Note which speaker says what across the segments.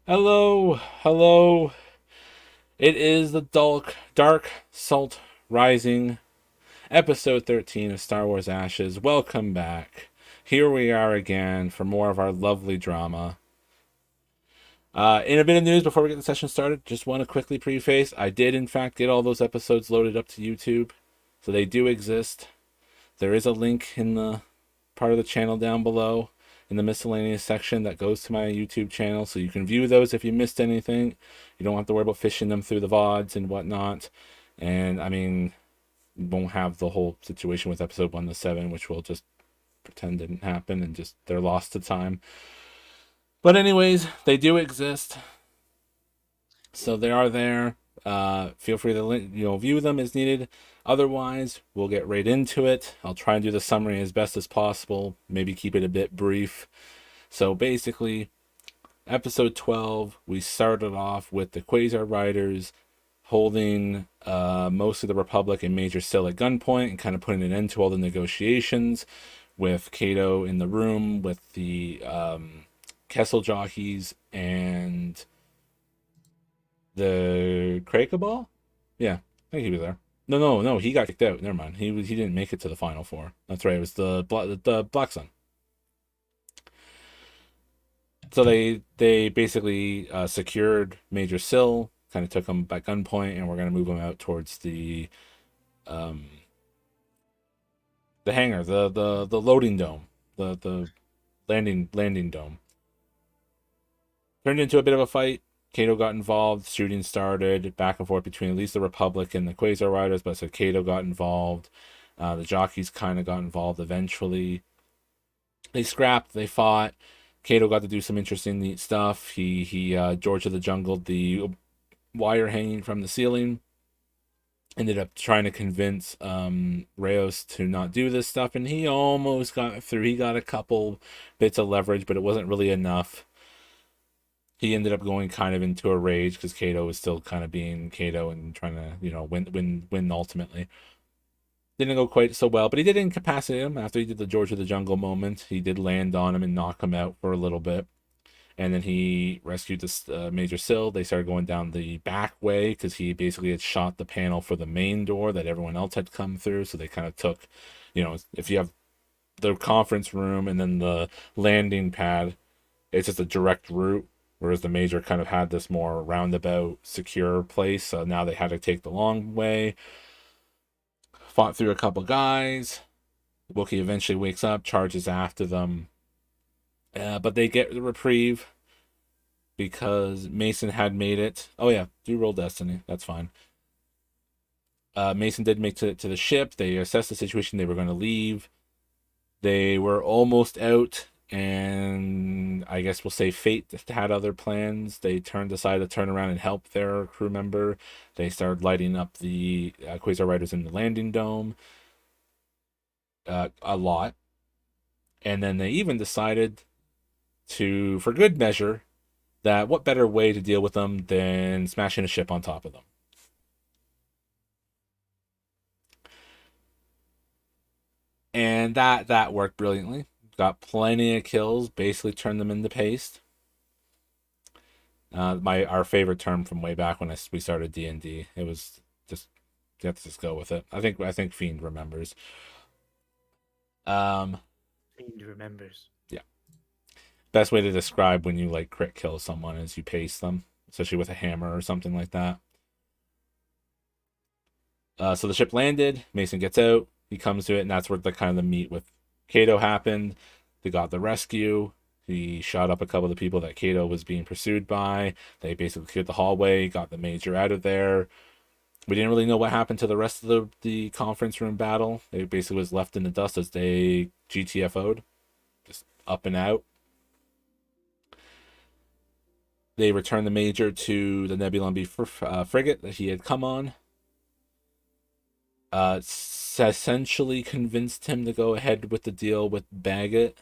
Speaker 1: Hello, hello. It is the Dark Salt Rising, episode 13 of Star Wars Ashes. Welcome back. Here we are again for more of our lovely drama. In a bit of news before we get the session started, just want to quickly preface I did, in fact, get all those episodes loaded up to YouTube, so they do exist. There is a link in the part of the channel down below in the miscellaneous section that goes to my YouTube channel, so you can view those if you missed anything. You don't have to worry about fishing them through the VODs and whatnot. And I mean, you won't have the whole situation with episode 1 to 7, which we'll just pretend didn't happen and just they're lost to time. But anyways, they do exist, so they are there. Feel free to view them as needed. Otherwise, we'll get right into it. I'll try and do the summary as best as possible. Maybe keep it a bit brief. So basically, episode 12, we started off with the Quasar Riders holding most of the Republic and Major Sill at gunpoint and kind of putting an end to all the negotiations, with Cato in the room with the Kessel jockeys and the Cracaball? Yeah, I think he was there. No, he got kicked out. Never mind. He didn't make it to the final four. That's right. It was the Black Sun. So they basically secured Major Sill, kind of took him by gunpoint, and we're gonna move him out towards um the hangar, the loading dome, the landing dome. Turned into a bit of a fight. Cato got involved. Shooting started back and forth between at least the Republic and the Quasar Riders, but so Cato got involved. The jockeys kind of got involved eventually. They scrapped. They fought. Cato got to do some interesting, neat stuff. He George of the Jungle, the wire hanging from the ceiling. Ended up trying to convince Reyes to not do this stuff, and he almost got through. He got a couple bits of leverage, but it wasn't really enough. He ended up going kind of into a rage because Cato was still kind of being Cato and trying to, win ultimately. Didn't go quite so well, but he did incapacitate him after he did the George of the Jungle moment. He did land on him and knock him out for a little bit. And then he rescued this Major Sill. They started going down the back way because he basically had shot the panel for the main door that everyone else had come through. So they kind of took, if you have the conference room and then the landing pad, it's just a direct route. Whereas the Major kind of had this more roundabout, secure place. So now they had to take the long way. Fought through a couple guys. Wookiee eventually wakes up, charges after them. But they get the reprieve because Mason had made it. Oh yeah, do roll Destiny. That's fine. Mason did make it to the ship. They assessed the situation. They were going to leave. They were almost out, and I guess we'll say fate had other plans. They decided to turn around and help their crew member. They started lighting up the Quasar Riders in the landing dome a lot. And then they even decided to, for good measure, that what better way to deal with them than smashing a ship on top of them. And that worked brilliantly. Got plenty of kills, basically turned them into paste. Our favorite term from way back when we started D&D. It was just, you have to just go with it. I think Fiend remembers. Um,
Speaker 2: Fiend remembers.
Speaker 1: yeah. Best way to describe when you like crit kill someone is you paste them, especially with a hammer or something like that. So the ship landed. Mason gets out. He comes to it, and that's where the kind of the meet with Cato happened. They got the rescue. He shot up a couple of the people that Cato was being pursued by. They basically cleared the hallway, got the Major out of there. We didn't really know what happened to the rest of the conference room battle. It basically was left in the dust as they GTFO'd, just up and out. They returned the Major to the Nebulon B frigate that he had come on. Essentially convinced him to go ahead with the deal with Baggett.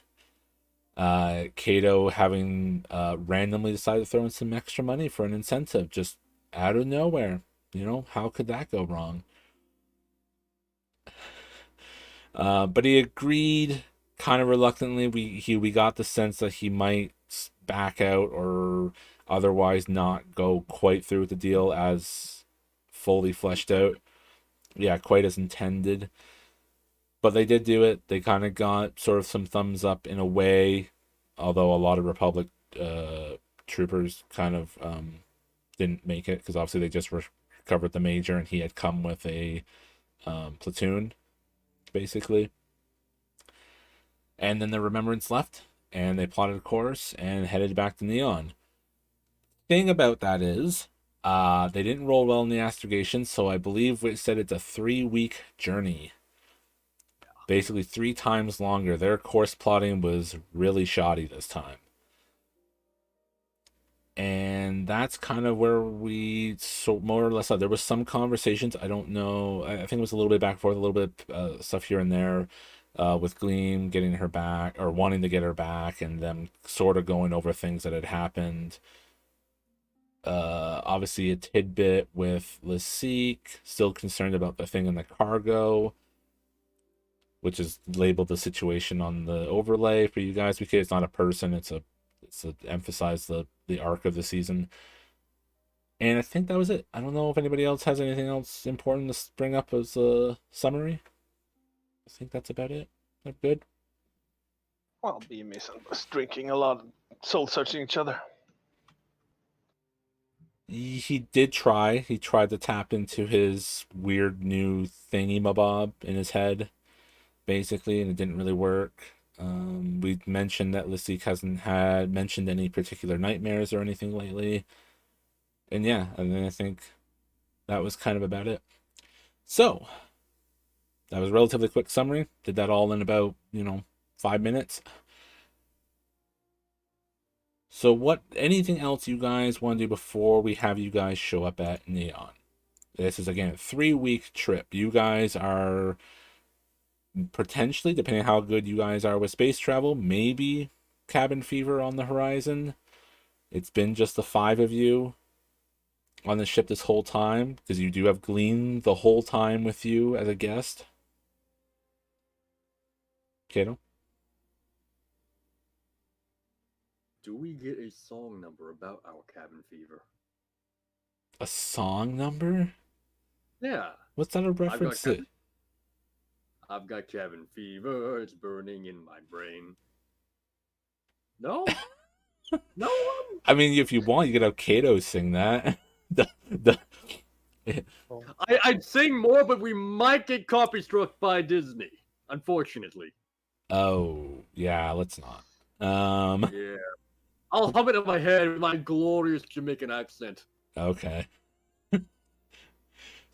Speaker 1: Cato having randomly decided to throw in some extra money for an incentive just out of nowhere. How could that go wrong? But he agreed kind of reluctantly. We got the sense that he might back out or otherwise not go quite through with the deal as fully fleshed out. Yeah, quite as intended. But they did do it. They kind of got sort of some thumbs up in a way, although a lot of Republic uh, troopers kind of didn't make it because obviously they just recovered the major and he had come with a platoon basically. And then the Remembrance left and they plotted a course and headed back to Neon. Thing about that is, they didn't roll well in the astrogation, so I believe it said it's a 3-week journey. Basically 3 times longer. Their course plotting was really shoddy this time. And that's kind of where we so more or less there was some conversations. I don't know. I think it was a little bit back and forth, a little bit stuff here and there, with Gleam getting her back or wanting to get her back, and them sort of going over things that had happened. Obviously a tidbit with Lysique, still concerned about the thing in the cargo, which is labeled the situation on the overlay for you guys because it's not a person, it's to emphasize the arc of the season. And I think that was it. I don't know if anybody else has anything else important to bring up as a summary. I think that's about it. That good?
Speaker 3: Well, BME was drinking a lot, soul searching each other.
Speaker 1: He did try. He tried to tap into his weird new thingy mabob in his head, basically, and it didn't really work. We mentioned that Lysique hasn't had mentioned any particular nightmares or anything lately. And yeah, and then I think that was kind of about it. So, that was a relatively quick summary. Did that all in about, 5 minutes. So anything else you guys want to do before we have you guys show up at Neon? This is, again, a 3-week trip. You guys are potentially, depending on how good you guys are with space travel, maybe cabin fever on the horizon. It's been just the 5 of you on the ship this whole time, because you do have Gleam the whole time with you as a guest. Kato?
Speaker 4: Do we get a song number about our cabin fever?
Speaker 1: A song number?
Speaker 4: Yeah.
Speaker 1: What's that a reference to?
Speaker 4: I've got cabin fever, it's burning in my brain. No? No one?
Speaker 1: I mean, if you want, you could have Kato sing that.
Speaker 4: I'd sing more, but we might get copy struck by Disney, unfortunately.
Speaker 1: Oh, yeah, let's not.
Speaker 4: Yeah. I'll hum it in my head with my glorious Jamaican accent.
Speaker 1: Okay.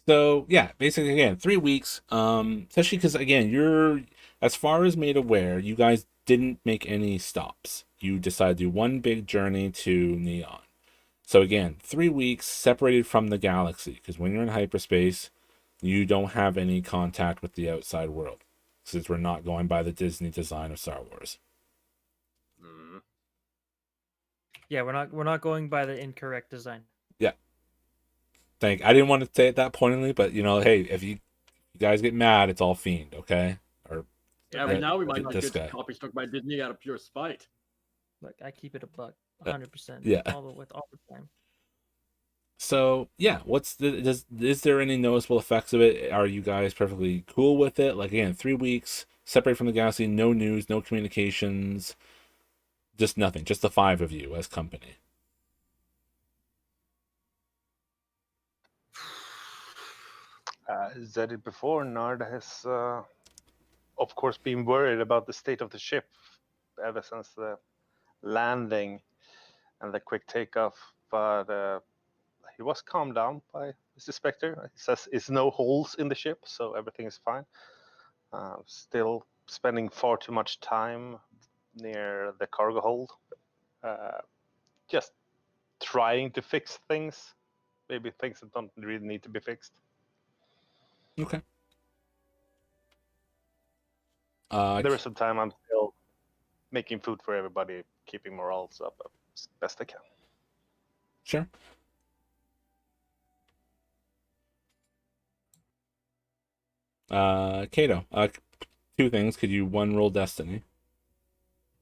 Speaker 1: So yeah, basically again, 3 weeks. Especially because again, you're as far as made aware, you guys didn't make any stops. You decided to do one big journey to Neon. So again, 3 weeks separated from the galaxy, because when you're in hyperspace, you don't have any contact with the outside world, since we're not going by the Disney design of Star Wars.
Speaker 4: Mm.
Speaker 2: Yeah, we're not going by the incorrect design.
Speaker 1: Yeah. I didn't want to say it that pointedly, but hey, if you guys get mad, it's all Fiend, okay? Or
Speaker 4: yeah, but now we might not
Speaker 1: this
Speaker 4: get
Speaker 1: guy.
Speaker 4: copy struck by Disney out of pure spite.
Speaker 2: Look, I keep it a buck, 100%.
Speaker 1: Yeah.
Speaker 2: All the time.
Speaker 1: So yeah, is there any noticeable effects of it? Are you guys perfectly cool with it? Like again, 3 weeks separated from the galaxy, no news, no communications, just nothing, just the 5 of you as company.
Speaker 3: Said it before, Nard has, of course, been worried about the state of the ship ever since the landing and the quick takeoff, but he was calmed down by Mr. Spectre. He says it's no holes in the ship, so everything is fine. Still spending far too much time near the cargo hold. Just trying to fix things, maybe things that don't really need to be fixed.
Speaker 1: Okay.
Speaker 3: There is some time I'm still making food for everybody, keeping morals up as best I can.
Speaker 1: Sure. Kato, 2 things. Could you roll Destiny?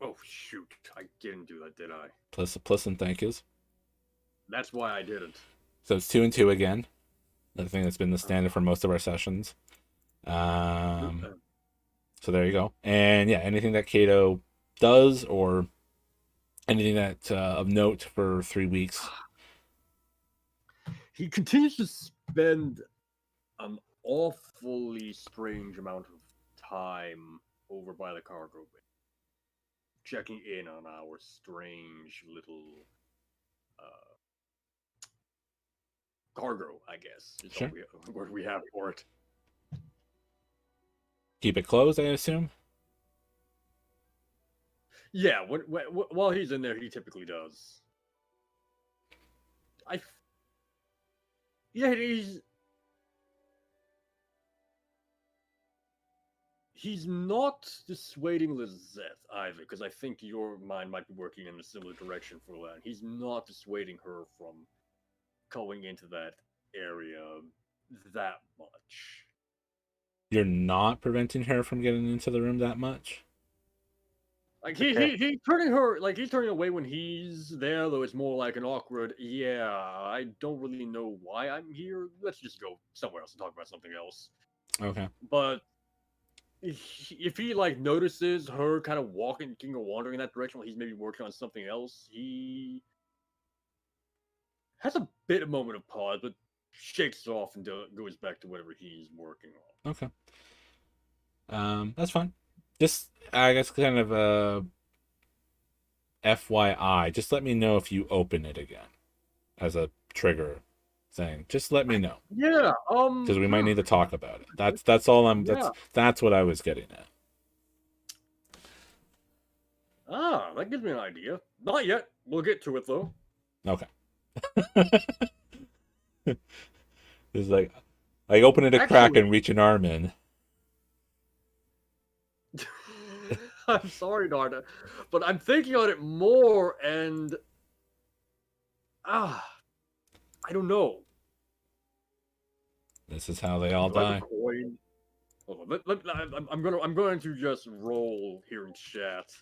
Speaker 4: Oh shoot! I didn't do that, did I?
Speaker 1: Plus and thank yous.
Speaker 4: That's why I didn't.
Speaker 1: So it's 2 and 2 again. I think that's been the standard for most of our sessions. So there you go. And yeah, anything that Kato does or anything that of note for 3 weeks.
Speaker 4: He continues to spend an awfully strange amount of time over by the cargo bay, checking in on our strange little cargo, I guess, is
Speaker 1: Sure.
Speaker 4: what we have for it.
Speaker 1: Keep it closed, I assume.
Speaker 4: Yeah, while he's in there, he typically does. Yeah, he's not dissuading Lizette either, because I think your mind might be working in a similar direction for that. He's not dissuading her from going into that area that much.
Speaker 1: You're not preventing her from getting into the room that much.
Speaker 4: Like
Speaker 3: Okay.
Speaker 4: he's turning her, like he's turning away when he's there, though it's more like an awkward, yeah, I don't really know why I'm here. Let's just go somewhere else and talk about something else.
Speaker 1: Okay.
Speaker 4: But if he like notices her kind of walking or wandering in that direction while he's maybe working on something else, he has a bit of moment of pause, but shakes it off and goes back to whatever he's working on.
Speaker 1: Okay. That's fine. Just, I guess, kind of FYI. Just let me know if you open it again as a trigger thing. Just let me know
Speaker 4: Yeah,
Speaker 1: because we might need to talk about it. That's all I'm.
Speaker 4: Yeah.
Speaker 1: That's what I was getting at.
Speaker 4: That gives me an idea. Not yet. We'll get to it though.
Speaker 1: Okay. It's like open it a crack
Speaker 4: Actually-
Speaker 1: and reach an arm in.
Speaker 4: I'm sorry, Narda, but I'm thinking on it more, and I don't know.
Speaker 1: This is how they all
Speaker 4: Do I
Speaker 1: die.
Speaker 4: have a coin? Hold on, I'm going to just roll here in chat.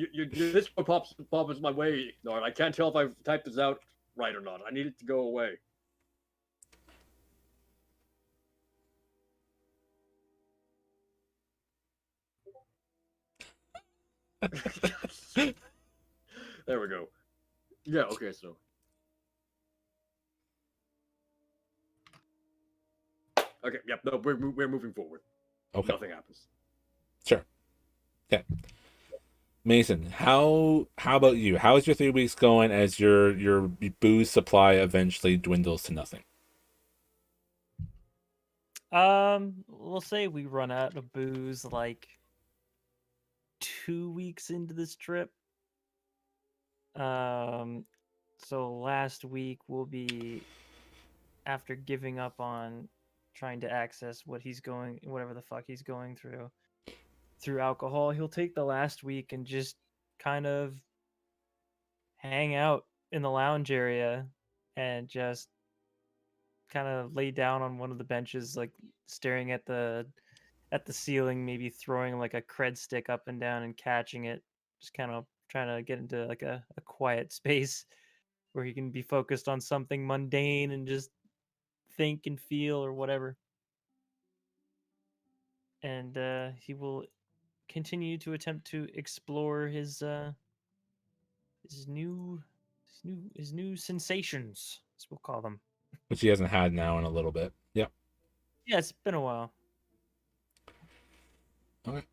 Speaker 4: This pops my way, Nard. I can't tell if I've typed this out right or not. I need it to go away. There we go. Yeah, okay, so. Okay, yep, no, we're moving forward.
Speaker 1: Okay.
Speaker 4: Nothing happens.
Speaker 1: Sure. Okay. Mason, how about you? How is your 3 weeks going as your booze supply eventually dwindles to nothing?
Speaker 2: We'll say we run out of booze like 2 weeks into this trip. So last week will be after giving up on trying to access whatever the fuck he's going through alcohol. He'll take the last week and just kind of hang out in the lounge area and just kind of lay down on one of the benches, like staring at the ceiling, maybe throwing like a cred stick up and down and catching it, just kind of trying to get into like a quiet space where he can be focused on something mundane and just think and feel or whatever. And he will continue to attempt to explore his new sensations, as we'll call them.
Speaker 1: Which he hasn't had now in a little bit. Yep.
Speaker 2: Yeah, it's been a while.
Speaker 1: Okay.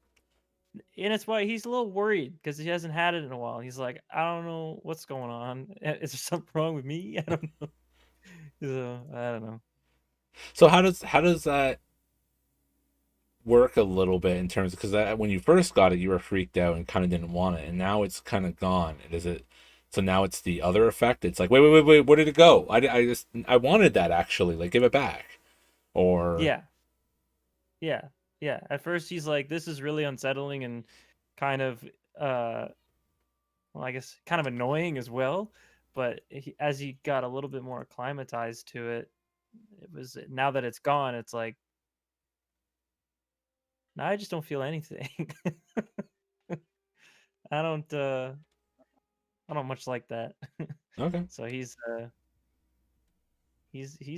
Speaker 2: And it's why he's a little worried because he hasn't had it in a while. He's like, I don't know what's going on. Is there something wrong with me? I don't know. So, I don't know.
Speaker 1: So how does that work a little bit in terms of, because when you first got it, you were freaked out and kind of didn't want it, and now it's kind of gone. Is it? So now it's the other effect. It's like, wait, where did it go? I wanted that actually. Like, give it back. Or
Speaker 2: Yeah. At first, he's like, this is really unsettling and kind of, well, I guess kind of annoying as well. But as he got a little bit more acclimatized to it, now that it's gone, it's like, now I just don't feel anything. I I don't much like that.
Speaker 1: Okay.
Speaker 2: So he's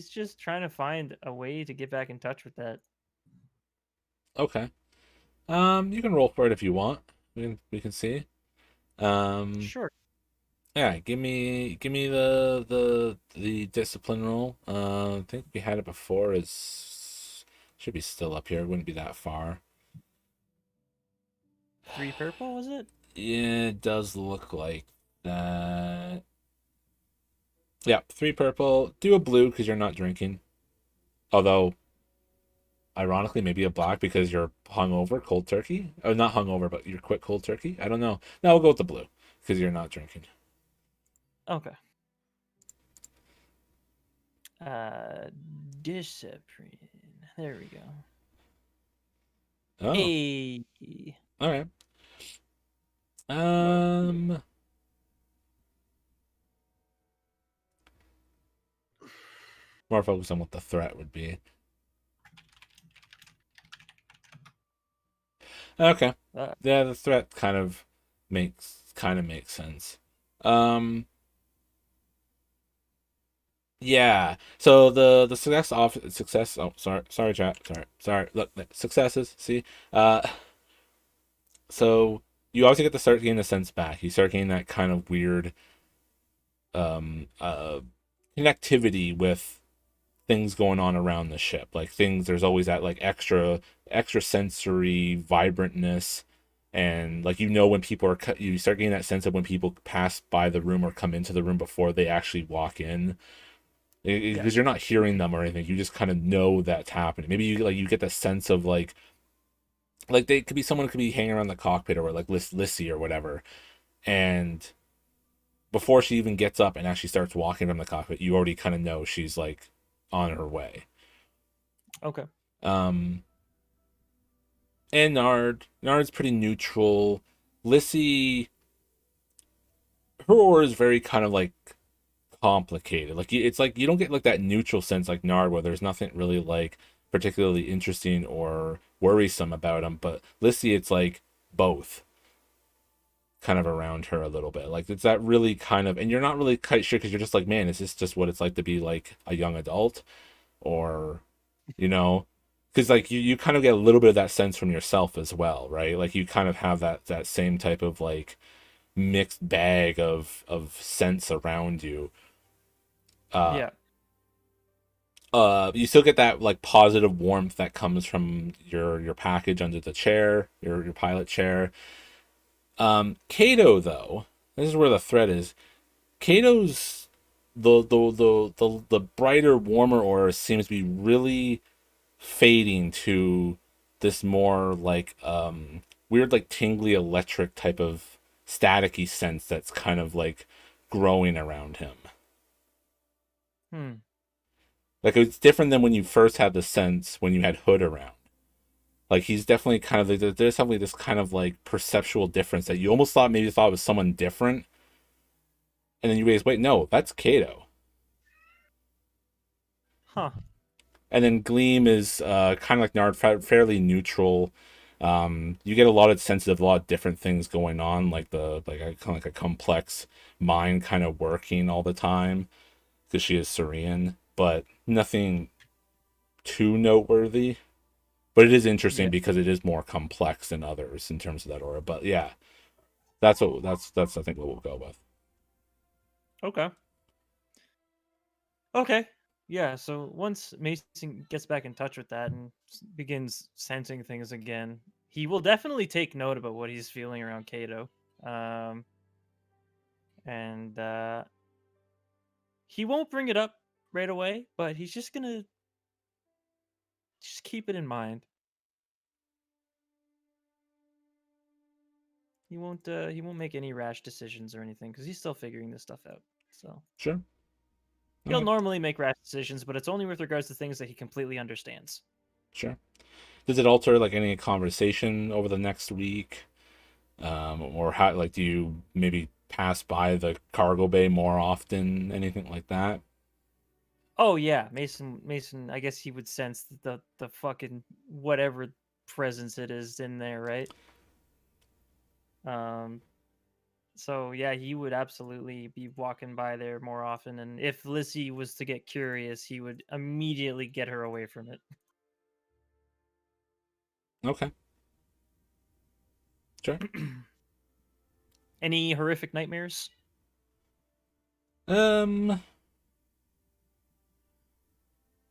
Speaker 2: just trying to find a way to get back in touch with that.
Speaker 1: Okay. You can roll for it if you want. We can see. Um,
Speaker 2: Sure.
Speaker 1: yeah, give me the discipline roll. I think we had it before. It's should be still up here. It wouldn't be that far.
Speaker 2: 3 purple, was it?
Speaker 1: Yeah, it does look like that. Yeah, 3 purple. Do a blue because you're not drinking. Although, ironically, maybe a black because you're hungover, cold turkey. Or not hungover, but you're quit cold turkey. I don't know. No, we'll go with the blue because you're not drinking.
Speaker 2: Okay. Uh, Discipline. There we go.
Speaker 1: Oh,
Speaker 2: Hey.
Speaker 1: all right.
Speaker 4: Well,
Speaker 1: More focus on what the threat would be. Okay.
Speaker 2: Uh,
Speaker 1: Yeah, the threat makes sense. Um, yeah. So the success. Oh, sorry, chat. Sorry. Look, successes. See. So you obviously get to start getting the sense back. You start getting that kind of weird um uh connectivity with things going on around the ship. Like things, there's always that like extra sensory vibrantness, and like when people are you start getting that sense of when people pass by the room or come into the room before they actually walk in, because you're not hearing them or anything. You just kind of know that's happening. Maybe you get the sense of like they could be someone could be hanging around the cockpit or like Lissy or whatever, and before she even gets up and actually starts walking from the cockpit, you already kind of know she's like on her way.
Speaker 2: okay.
Speaker 1: Um, and Nard's pretty neutral. Lissy, her aura is very kind of like complicated. Like it's like you don't get like that neutral sense like Nard where there's nothing really like particularly interesting or worrisome about him. But Lissy, it's like both kind of around her a little bit. Like it's that really kind of, and you're not really quite sure because you're just like, man, is this just what it's like to be like a young adult, or you know, because like you kind of get a little bit of that sense from yourself as well, right? Like you kind of have that same type of like mixed bag of sense around you. uh
Speaker 2: Yeah.
Speaker 1: you still get that like positive warmth that comes from your package under the chair, your pilot chair. Kato though, this is where the threat is. Kato's the brighter, warmer aura seems to be really fading to this more like weird, like tingly electric type of staticky sense that's kind of like growing around him.
Speaker 2: Hmm.
Speaker 1: Like it's different than when you first had the sense when you had Hood around. Like he's definitely kind of like there's definitely this kind of like perceptual difference that you almost thought it was someone different, and then you realize, wait, no, that's Kato.
Speaker 2: Huh.
Speaker 1: And then Gleam is kind of like Nard, fairly neutral. You get a lot of sense of a lot of different things going on, like kind of like a complex mind kind of working all the time because she is Syrian, but nothing too noteworthy. But it is interesting
Speaker 2: Yeah.
Speaker 1: because it is more complex than others in terms of that aura. But yeah, that's I think what we'll go with.
Speaker 2: Okay. Okay. Yeah, so once Mason gets back in touch with that and begins sensing things again, he will definitely take note about what he's feeling around Kato. Um, and he won't bring it up right away, but he's just gonna just keep it in mind. He won't make any rash decisions or anything because he's still figuring this stuff out. So
Speaker 1: Sure.
Speaker 2: he'll
Speaker 1: Okay.
Speaker 2: normally make rash decisions, but it's only with regards to things that he completely understands.
Speaker 1: Sure. Does it alter like any conversation over the next week? Or how like do you maybe pass by the cargo bay more often, anything like that?
Speaker 2: Oh yeah, Mason. I guess he would sense the fucking whatever presence it is in there, right? Um, So yeah, he would absolutely be walking by there more often, and if Lissy was to get curious, he would immediately get her away from it.
Speaker 1: Okay, sure.
Speaker 2: Any horrific nightmares?
Speaker 1: No,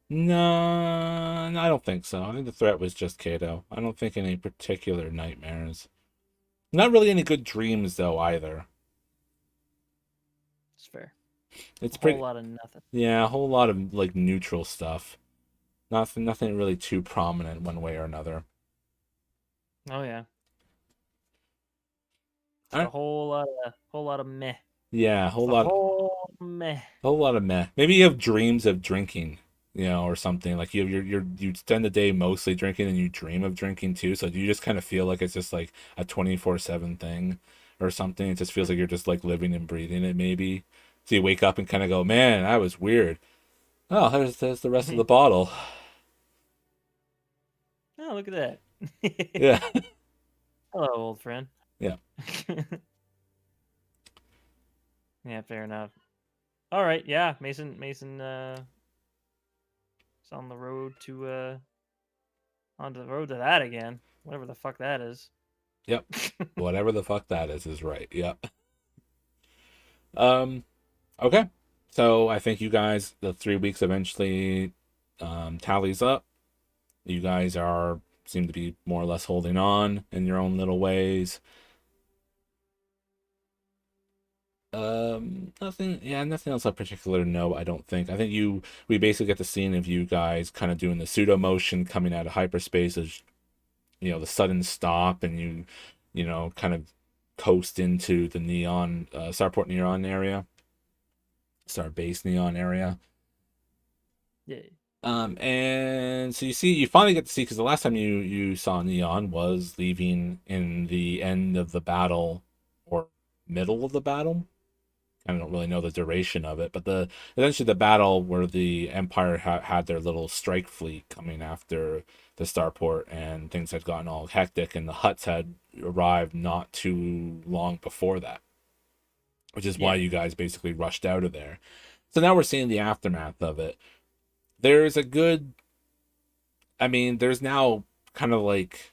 Speaker 1: no, I don't think so. I think the threat was just Kato. I don't think any particular nightmares. Not really any good dreams though either.
Speaker 2: It's fair.
Speaker 1: It's
Speaker 2: A whole
Speaker 1: pretty,
Speaker 2: lot of nothing.
Speaker 1: yeah, a whole lot of like neutral stuff. Nothing really too prominent one way or another.
Speaker 2: Oh yeah,
Speaker 1: All
Speaker 2: just
Speaker 1: right.
Speaker 2: a whole lot of meh.
Speaker 1: Yeah,
Speaker 2: Just a whole meh.
Speaker 1: whole lot of meh. Maybe you have dreams of drinking, or something like you spend the day mostly drinking and you dream of drinking too. So you just kind of feel like it's just like a 24/7 thing or something. It just feels like you're just like living and breathing it maybe. So you wake up and kind of go, man, that was weird. Oh, there's the rest of the bottle.
Speaker 2: Oh, look at that.
Speaker 1: Yeah.
Speaker 2: Hello, old friend.
Speaker 1: Yeah.
Speaker 2: Yeah, fair enough. All right, yeah, Mason is on the road to onto the road to that again. Whatever the fuck that is.
Speaker 1: Yep. Whatever the fuck that is right. Yep. Um, okay. So I think you guys, the 3 weeks eventually tallies up. You guys seem to be more or less holding on in your own little ways. Nothing else of particular note, I don't think. I think we basically get the scene of you guys kind of doing the pseudo motion coming out of hyperspace as the sudden stop, and kind of coast into the neon Starport Neon area. Starbase Neon area.
Speaker 2: Yeah.
Speaker 1: And so you finally get to see, because the last time you saw Neon was leaving in the end of the battle or middle of the battle. I don't really know the duration of it, but essentially the battle where the Empire had their little strike fleet coming after the starport, and things had gotten all hectic, and the Hutts had arrived not too long before that, which is why you guys basically rushed out of there. So now we're seeing the aftermath of it. There's there's now kind of like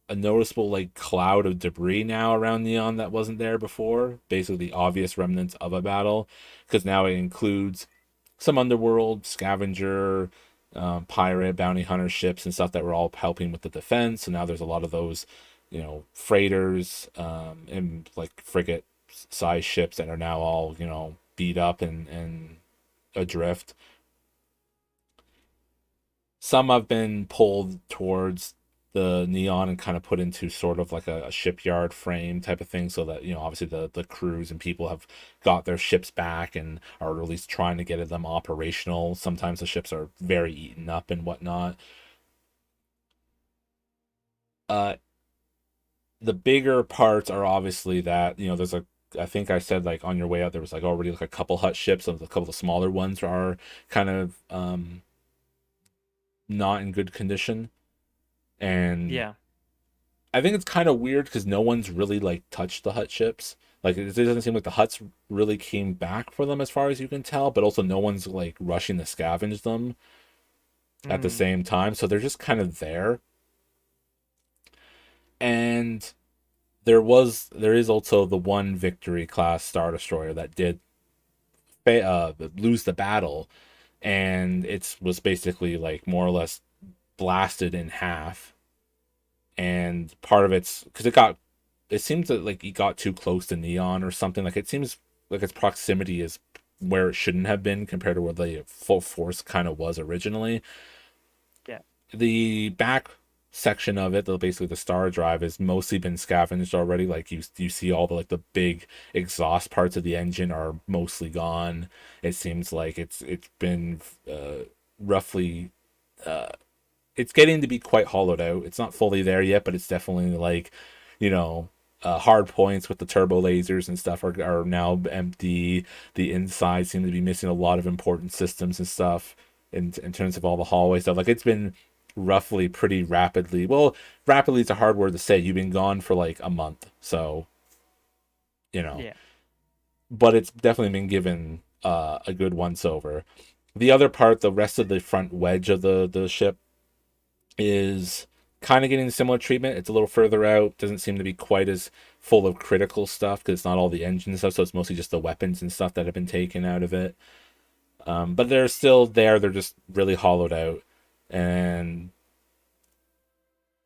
Speaker 1: a noticeable like cloud of debris now around Neon that wasn't there before. Basically, the obvious remnants of a battle, because now it includes some underworld scavenger, pirate, bounty hunter ships and stuff that were all helping with the defense. So now there's a lot of those, freighters, and like frigate size ships that are now all beat up and adrift. Some have been pulled towards the Neon and kind of put into sort of like a shipyard frame type of thing, so that obviously the crews and people have got their ships back and are at least trying to get them operational. Sometimes the ships are very eaten up and whatnot. The bigger parts are obviously that there's I think I said like on your way out there was like already like a couple Hut ships, and a couple of smaller ones are kind of not in good condition. And
Speaker 2: yeah,
Speaker 1: I think it's kind of weird because no one's really like touched the Hut ships. Like it doesn't seem like the Huts really came back for them as far as you can tell, but also no one's like rushing to scavenge them at the same time. So they're just kind of there. And there is also the one Victory class Star Destroyer that did lose the battle, and it was basically like more or less blasted in half. And part of it's because it seems that like it got too close to Neon or something. Like it seems like its proximity is where it shouldn't have been compared to where the full force kind of was originally.
Speaker 2: Yeah.
Speaker 1: The back section of it, basically the star drive, has mostly been scavenged already. Like you see all the like the big exhaust parts of the engine are mostly gone. It seems like it's been roughly it's getting to be quite hollowed out. It's not fully there yet, but it's definitely like, hard points with the turbo lasers and stuff are now empty. The inside seem to be missing a lot of important systems and stuff in terms of all the hallway stuff. Like it's been roughly pretty rapidly. Well, rapidly is a hard word to say. You've been gone for like a month, so
Speaker 2: Yeah.
Speaker 1: But it's definitely been given a good once over. The other part, the rest of the front wedge of the ship is kind of getting similar treatment. It's a little further out, doesn't seem to be quite as full of critical stuff because it's not all the engine stuff, so it's mostly just the weapons and stuff that have been taken out of it. But they're still there, they're just really hollowed out. And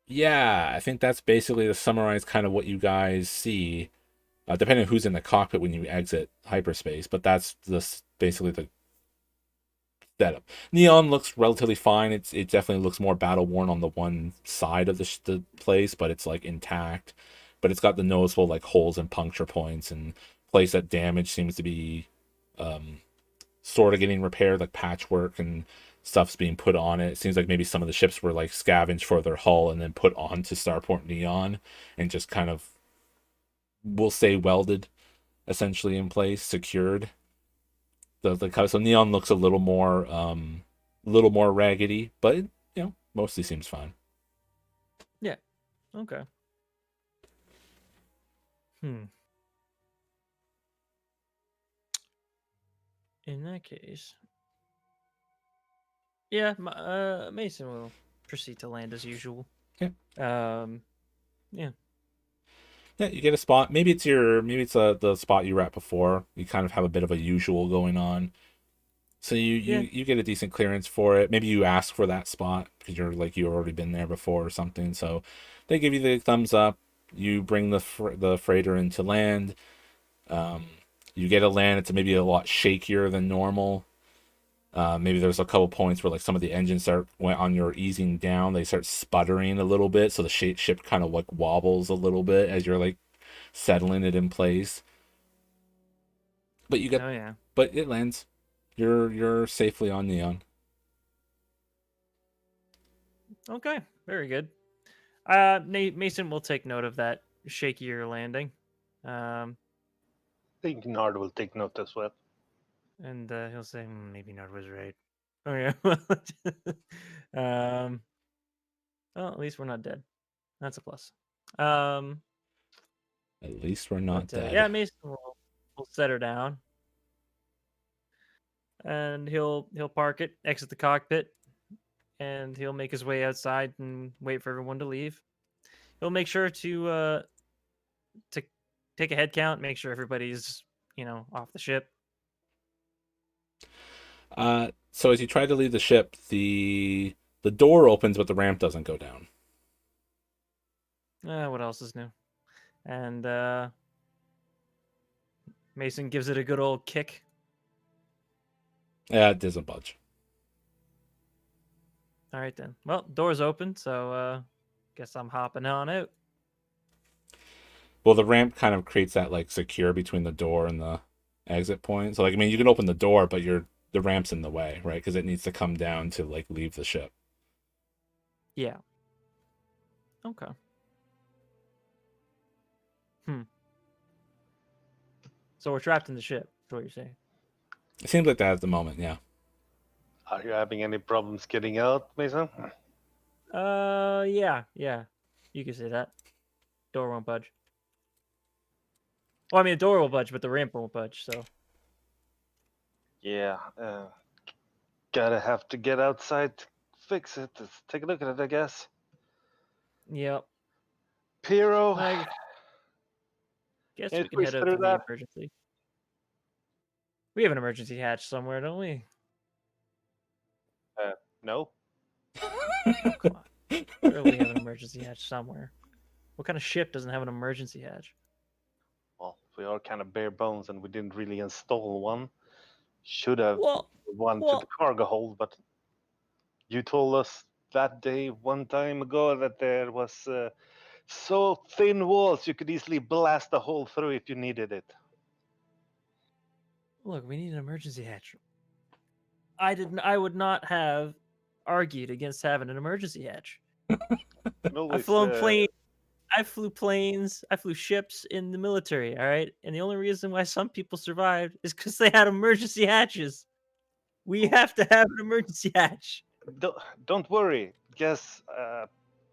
Speaker 1: yeah, I think that's basically to summarize kind of what you guys see, depending on who's in the cockpit when you exit hyperspace. But that's basically the setup. Neon looks relatively fine. It definitely looks more battle worn on the one side of the place, but it's like intact. But it's got the noticeable like holes and puncture points, and place that damage seems to be sort of getting repaired, like patchwork and stuff's being put on it. It seems like maybe some of the ships were like scavenged for their hull and then put onto Starport Neon and just kind of, we'll say, welded essentially in place, secured. So Neon looks a little more raggedy, but it, mostly seems fine.
Speaker 2: Yeah. Okay. In that case, yeah, Mason will proceed to land as usual.
Speaker 1: Yeah.
Speaker 2: Yeah.
Speaker 1: Yeah, you get a spot. Maybe it's the spot you were at before. You kind of have a bit of a usual going on. So you get a decent clearance for it. Maybe you ask for that spot because you've already been there before or something. So they give you the thumbs up. You bring the freighter into land. You get a land. It's maybe a lot shakier than normal. Maybe there's a couple points where like some of the engines went on your easing down. They start sputtering a little bit, so the ship kind of like wobbles a little bit as you're like settling it in place. But you get, but it lands. You're safely on Neon.
Speaker 2: Okay, very good. Mason will take note of that shakier landing.
Speaker 3: I think Nard will take note as well.
Speaker 2: And he'll say, maybe Nard was right. Oh yeah. Well, at least we're not dead. That's a plus.
Speaker 1: At least we're not dead.
Speaker 2: Yeah, Mason will set her down. And he'll park it, exit the cockpit, and he'll make his way outside and wait for everyone to leave. He'll make sure to take a head count, make sure everybody's off the ship.
Speaker 1: So as you try to leave the ship, the door opens, but the ramp doesn't go down.
Speaker 2: What else is new? And Mason gives it a good old kick.
Speaker 1: Yeah, it doesn't budge.
Speaker 2: All right then. Well, door's open, so guess I'm hopping on out.
Speaker 1: Well, the ramp kind of creates that like secure between the door and the exit point. So like, I mean, you can open the door, but the ramp's in the way, right? Because it needs to come down to like leave the ship.
Speaker 2: Yeah. Okay. So we're trapped in the ship, is what you're saying.
Speaker 1: It seems like that at the moment, yeah.
Speaker 3: Are you having any problems getting out, Mason?
Speaker 2: Yeah. You can say that. Door won't budge. Well, I mean, the door will budge, but the ramp won't budge, so.
Speaker 3: Yeah. Gotta have to get outside to fix it. Let's take a look at it, I guess.
Speaker 2: Yep.
Speaker 3: Piero.
Speaker 2: I guess we can head out to the emergency. We have an emergency hatch somewhere, don't we?
Speaker 3: No.
Speaker 2: Oh, come on. Surely we have an emergency hatch somewhere. What kind of ship doesn't have an emergency hatch?
Speaker 3: Well, we are kind of bare bones and we didn't really install one. Should have one to the cargo hold, but you told us that day one time ago that there was so thin walls you could easily blast a hole through if you needed it.
Speaker 2: Look, we need an emergency hatch. I would not have argued against having an emergency hatch. I've flown planes. I flew planes. I flew ships in the military. All right, and the only reason why some people survived is because they had emergency hatches. We have to have an emergency hatch.
Speaker 3: Don't worry. Guess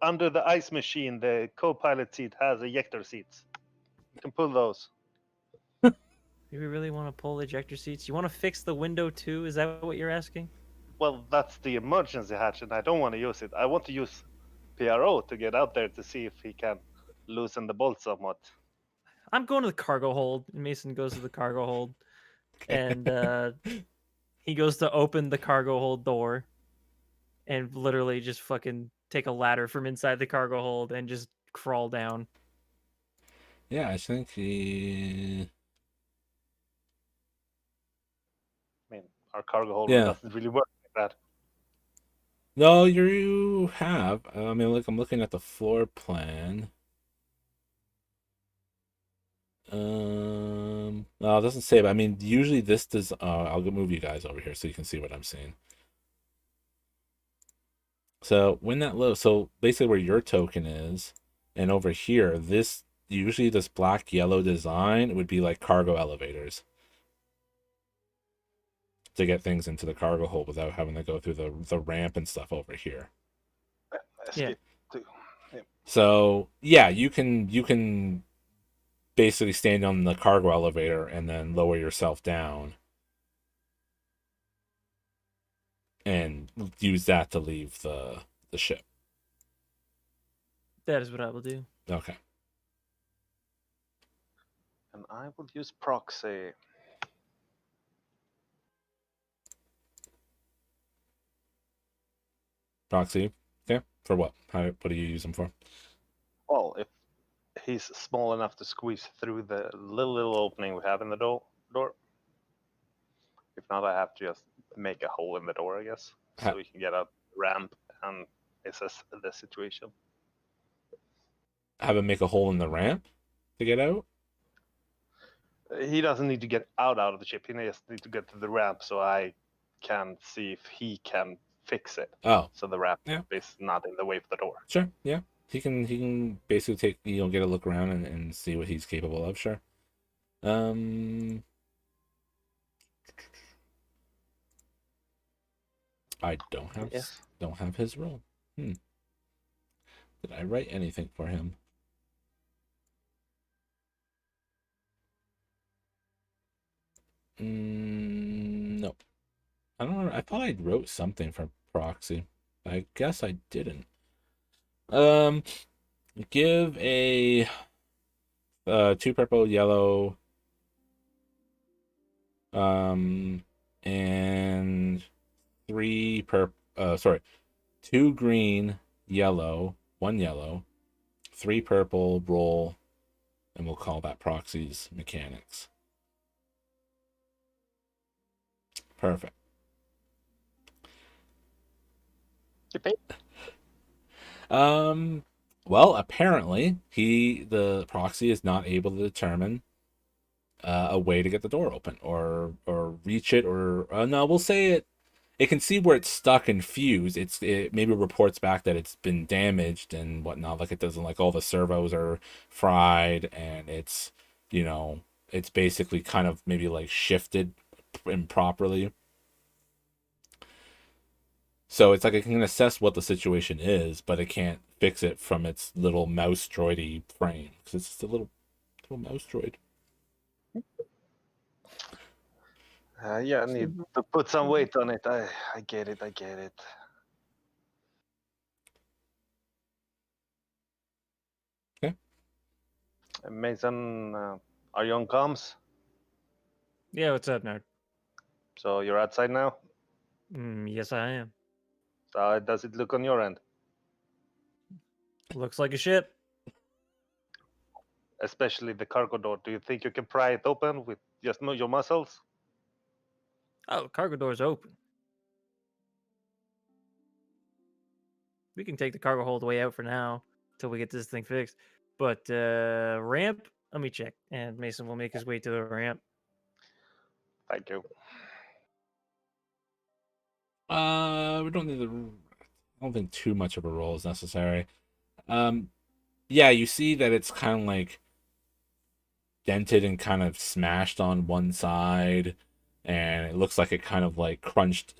Speaker 3: under the ice machine, the co-pilot seat has ejector seats. You can pull those.
Speaker 2: Do we really want to pull ejector seats? You want to fix the window too? Is that what you're asking?
Speaker 3: Well, that's the emergency hatch, and I don't want to use it. I want to use PRO to get out there to see if he can loosen the bolt somewhat.
Speaker 2: I'm going to the cargo hold. Mason goes to the cargo hold, and he goes to open the cargo hold door, and literally just fucking take a ladder from inside the cargo hold and just crawl down.
Speaker 1: Yeah, I think he.
Speaker 3: I mean, our cargo holder
Speaker 1: Yeah.
Speaker 3: doesn't really work like that.
Speaker 1: No, you have. I mean, look, I'm looking at the floor plan. No, it doesn't say, but I mean, usually this does. I'll go move you guys over here so you can see what I'm seeing. So when that loads, so basically where your token is, and over here, usually this black yellow design would be like cargo elevators to get things into the cargo hold without having to go through the ramp and stuff over here.
Speaker 2: Yeah.
Speaker 3: Escape too.
Speaker 1: So yeah, you can basically stand on the cargo elevator and then lower yourself down and use that to leave the ship.
Speaker 2: That is what I will do.
Speaker 1: Okay.
Speaker 3: And I will use proxy.
Speaker 1: Proxy. Okay. For what? What do you use them for?
Speaker 3: Well, if he's small enough to squeeze through the little opening we have in the door. If not, I have to just make a hole in the door, I guess, so we can get a ramp and assess the situation.
Speaker 1: Have him make a hole in the ramp to get out?
Speaker 3: He doesn't need to get out of the ship. He just needs to get to the ramp, so I can see if he can fix it.
Speaker 1: Oh,
Speaker 3: So the ramp
Speaker 1: yeah.
Speaker 3: is not in the way of the door.
Speaker 1: Sure. Yeah. He can basically get a look around and see what he's capable of. Sure. I don't have his role. Did I write anything for him? No. I don't know. I thought I wrote something for proxy. I guess I didn't. Give a 2 purple, yellow, and 3 sorry, 2 green, yellow, 1 yellow, 3 purple roll, and we'll call that proxy's mechanics. Perfect. Well, apparently the proxy is not able to determine a way to get the door open or reach it, or no, we'll say it can see where it's stuck and fused. It maybe reports back that it's been damaged and whatnot, like it doesn't, like all the servos are fried and it's it's basically kind of maybe like shifted improperly. So it's like it can assess what the situation is, but it can't fix it from its little mouse droidy frame because it's just a little mouse droid.
Speaker 3: Yeah, I need to put some weight on it. I get it.
Speaker 1: Okay.
Speaker 3: Mason, are you on comms?
Speaker 2: Yeah, what's up, nerd?
Speaker 3: So you're outside now?
Speaker 2: Yes, I am.
Speaker 3: So how does it look on your end?
Speaker 2: Looks like a ship.
Speaker 3: Especially the cargo door. Do you think you can pry it open with just your muscles?
Speaker 2: Oh, the cargo door's open. We can take the cargo hold way out for now until we get this thing fixed. But ramp, let me check. And Mason will make his way to the ramp.
Speaker 3: Thank you.
Speaker 1: We don't need I don't think too much of a roll is necessary. Yeah, you see that it's kind of like dented and kind of smashed on one side, and it looks like it kind of like crunched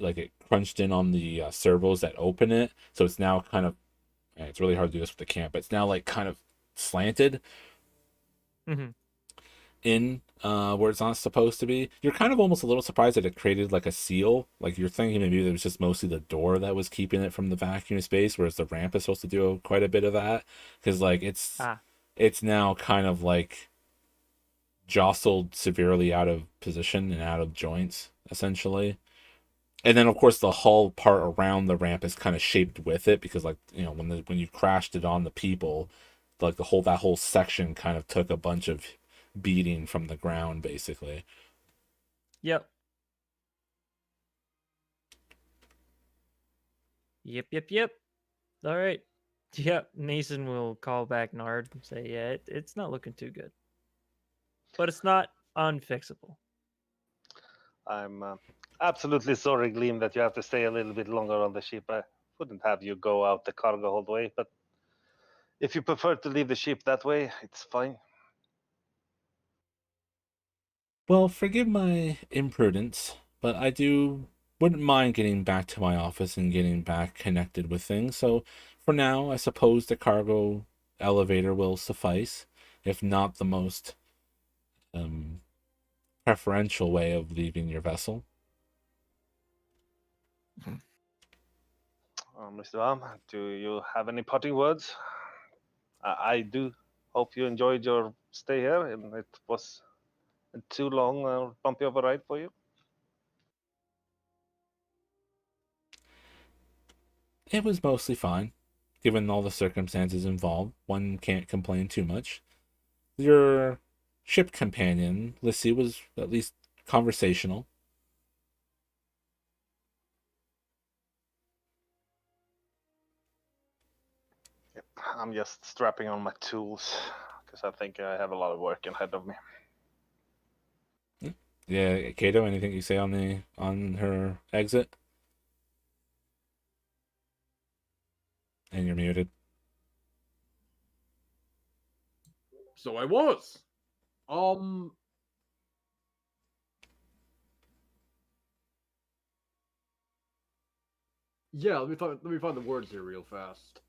Speaker 1: in on the servos that open it. So it's now kind of, it's really hard to do this with the camp, but it's now like kind of slanted.
Speaker 2: Mm-hmm.
Speaker 1: in where it's not supposed to be. You're kind of almost a little surprised that it created like a seal. Like you're thinking maybe it was just mostly the door that was keeping it from the vacuum space, whereas the ramp is supposed to do quite a bit of that. Because like
Speaker 2: Ah,
Speaker 1: it's now kind of like jostled severely out of position and out of joints, essentially. And then of course the hull part around the ramp is kind of shaped with it because like when you crashed it on the people, like that whole section kind of took a bunch of beating from the ground basically.
Speaker 2: yep. Yep. All right. Yep. Mason will call back Nard and say, yeah, it's not looking too good. But it's not unfixable.
Speaker 3: I'm absolutely sorry, Gleam, that you have to stay a little bit longer on the ship. I wouldn't have you go out the cargo hold way, but if you prefer to leave the ship that way, it's fine.
Speaker 1: Well, forgive my imprudence, but wouldn't mind getting back to my office and getting back connected with things. So for now, I suppose the cargo elevator will suffice, if not the most um, preferential way of leaving your vessel.
Speaker 3: Mr. Am, do you have any parting words? I do hope you enjoyed your stay here, and it was too long or bumpy of a ride for you.
Speaker 1: It was mostly fine, given all the circumstances involved. One can't complain too much. Your ship companion, Lissy, was at least conversational.
Speaker 3: Yep. I'm just strapping on my tools because I think I have a lot of work ahead of me.
Speaker 1: Yeah, Kato, anything you say on her exit? And you're muted.
Speaker 4: So I was. Yeah, let me find the words here real fast.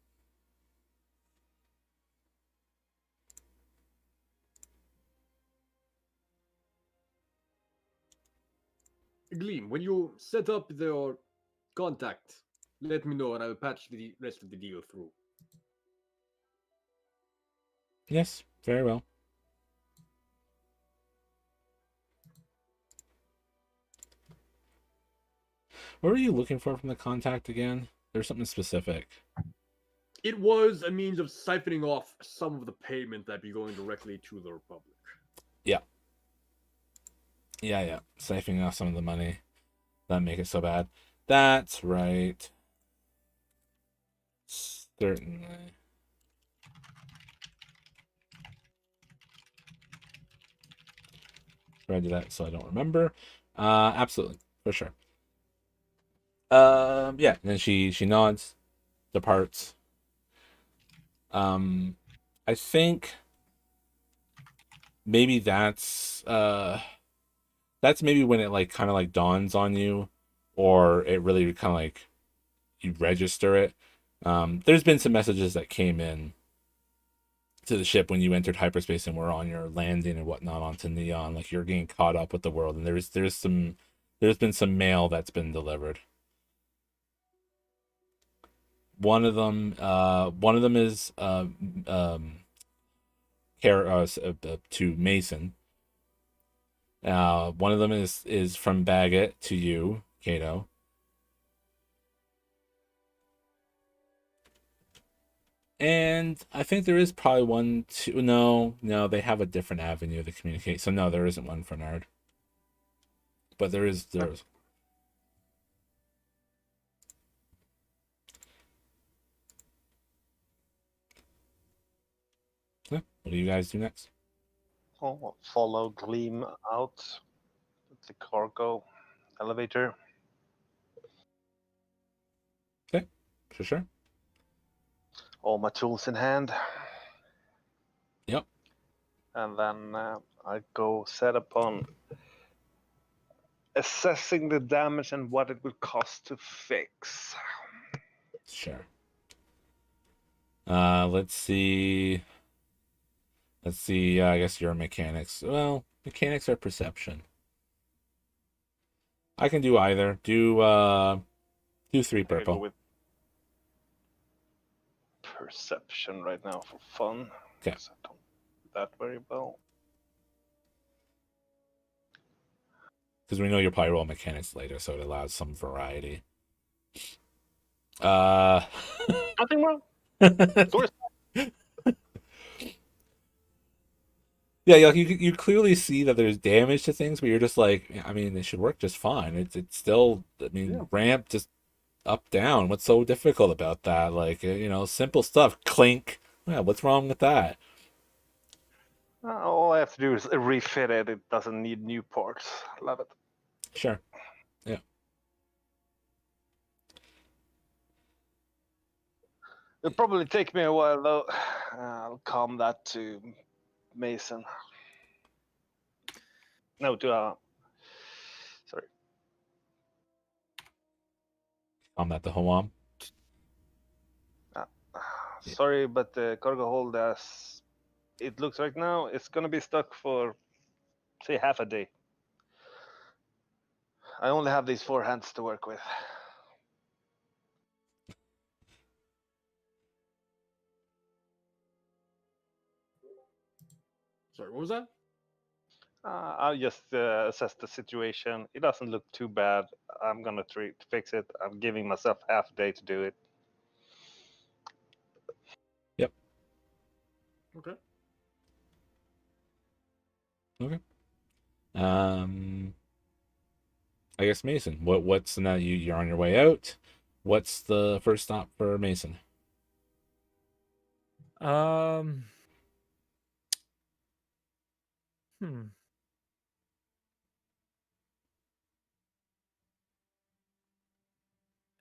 Speaker 4: Gleam, when you set up your contact, let me know and I will patch the rest of the deal through.
Speaker 1: Yes, very well. What were you looking for from the contact again? There's something specific.
Speaker 4: It was a means of siphoning off some of the payment that be going directly to the Republic.
Speaker 1: Yeah. Yeah. Siphoning off some of the money. That make it so bad. That's right. Certainly. Try to do that so I don't remember. Absolutely, for sure. Yeah. And then she nods, departs. I think maybe that's maybe when it like kind of like dawns on you, or it really kind of like you register it. There's been some messages that came in to the ship when you entered hyperspace and were on your landing and whatnot onto Neon. Like you're getting caught up with the world, and there's been some mail that's been delivered. One of them is to Mason. One of them is from Baggett to you, Kato. And I think there is probably one to no, they have a different avenue to communicate. So no, there isn't one for Nard. But there's yeah. What do you guys do next?
Speaker 3: I'll follow Gleam out the cargo elevator.
Speaker 1: Okay, for sure.
Speaker 3: All my tools in hand.
Speaker 1: Yep.
Speaker 3: And then I go set upon assessing the damage and what it would cost to fix.
Speaker 1: Sure. Let's see. Let's see. I guess your mechanics. Well, mechanics are perception. I can do either. Do 3
Speaker 3: I could go
Speaker 1: purple.
Speaker 3: with perception right now for fun.
Speaker 1: Okay.
Speaker 3: 'Cause I don't do that very well.
Speaker 1: Because we know you'll probably roll mechanics later, so it allows some variety. Uh.
Speaker 3: Nothing wrong. Doors.
Speaker 1: Yeah, you clearly see that there's damage to things, but you're just like, I mean, they should work just fine. It's still, I mean,
Speaker 3: Yeah.
Speaker 1: ramp just up down. What's so difficult about that? Like, simple stuff. Clink. Yeah, what's wrong with that?
Speaker 3: All I have to do is refit it. It doesn't need new parts. Love it.
Speaker 1: Sure. Yeah.
Speaker 3: It'll probably take me a while though. I'll calm that to Mason. No, to sorry.
Speaker 1: I'm at the Hawam.
Speaker 3: Sorry, but the cargo hold, as it looks right now, it's gonna be stuck for, say, half a day. I only have these 4 hands to work with.
Speaker 4: Sorry, what was that?
Speaker 3: I'll just assess the situation. It doesn't look too bad. I'm gonna try to fix it. I'm giving myself half a day to do it.
Speaker 4: Okay.
Speaker 1: Okay. I guess Mason. What's now you're on your way out? What's the first stop for Mason?
Speaker 2: Hmm.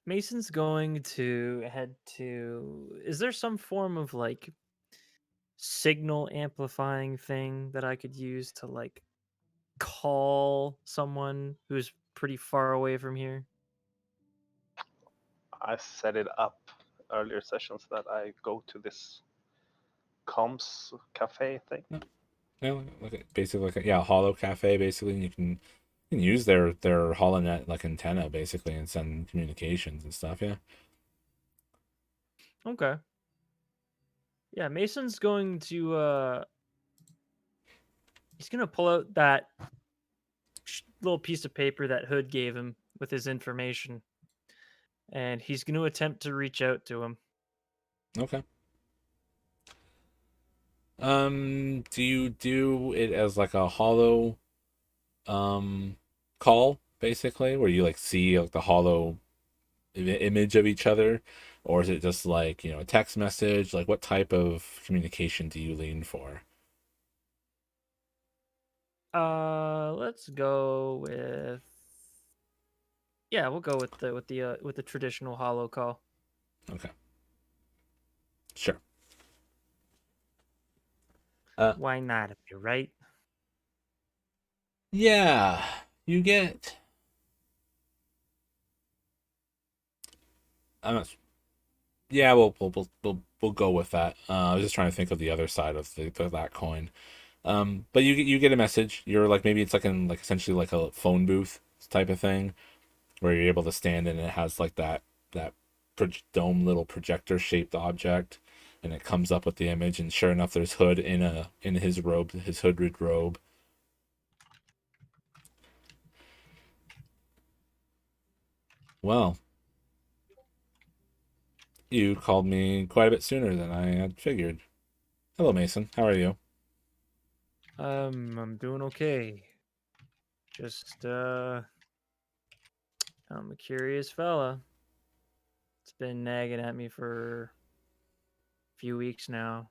Speaker 2: Mason's going to head to. Is there some form of like signal amplifying thing that I could use to like call someone who's pretty far away from here?
Speaker 3: I set it up earlier sessions that I go to this comms cafe thing.
Speaker 1: Yeah, basically like a holo cafe basically. And you can use their holonet like antenna basically and send communications and stuff. Yeah.
Speaker 2: Okay. Yeah, Mason's going to he's gonna pull out that little piece of paper that Hood gave him with his information, and he's going to attempt to reach out to him.
Speaker 1: Okay. Do you do it as like a hollow call basically, where you like see like the hollow image of each other, or is it just like a text message? Like, what type of communication do you lean for?
Speaker 2: Let's go with we'll go with the traditional hollow call.
Speaker 1: Okay. Sure.
Speaker 2: Why not? If you're right.
Speaker 1: Yeah, you get. I'm not. Yeah, we'll go with that. I was just trying to think of the other side of that coin. But you get a message. You're like, maybe it's like in like essentially like a phone booth type of thing, where you're able to stand in and it has like that dome little projector shaped object, and it comes up with the image. And sure enough, there's Hood in his robe, his hooded robe. Well, you called me quite a bit sooner than I had figured. Hello, Mason. How are you?
Speaker 2: I'm doing okay. Just I'm a curious fella. It's been nagging at me for a few weeks now.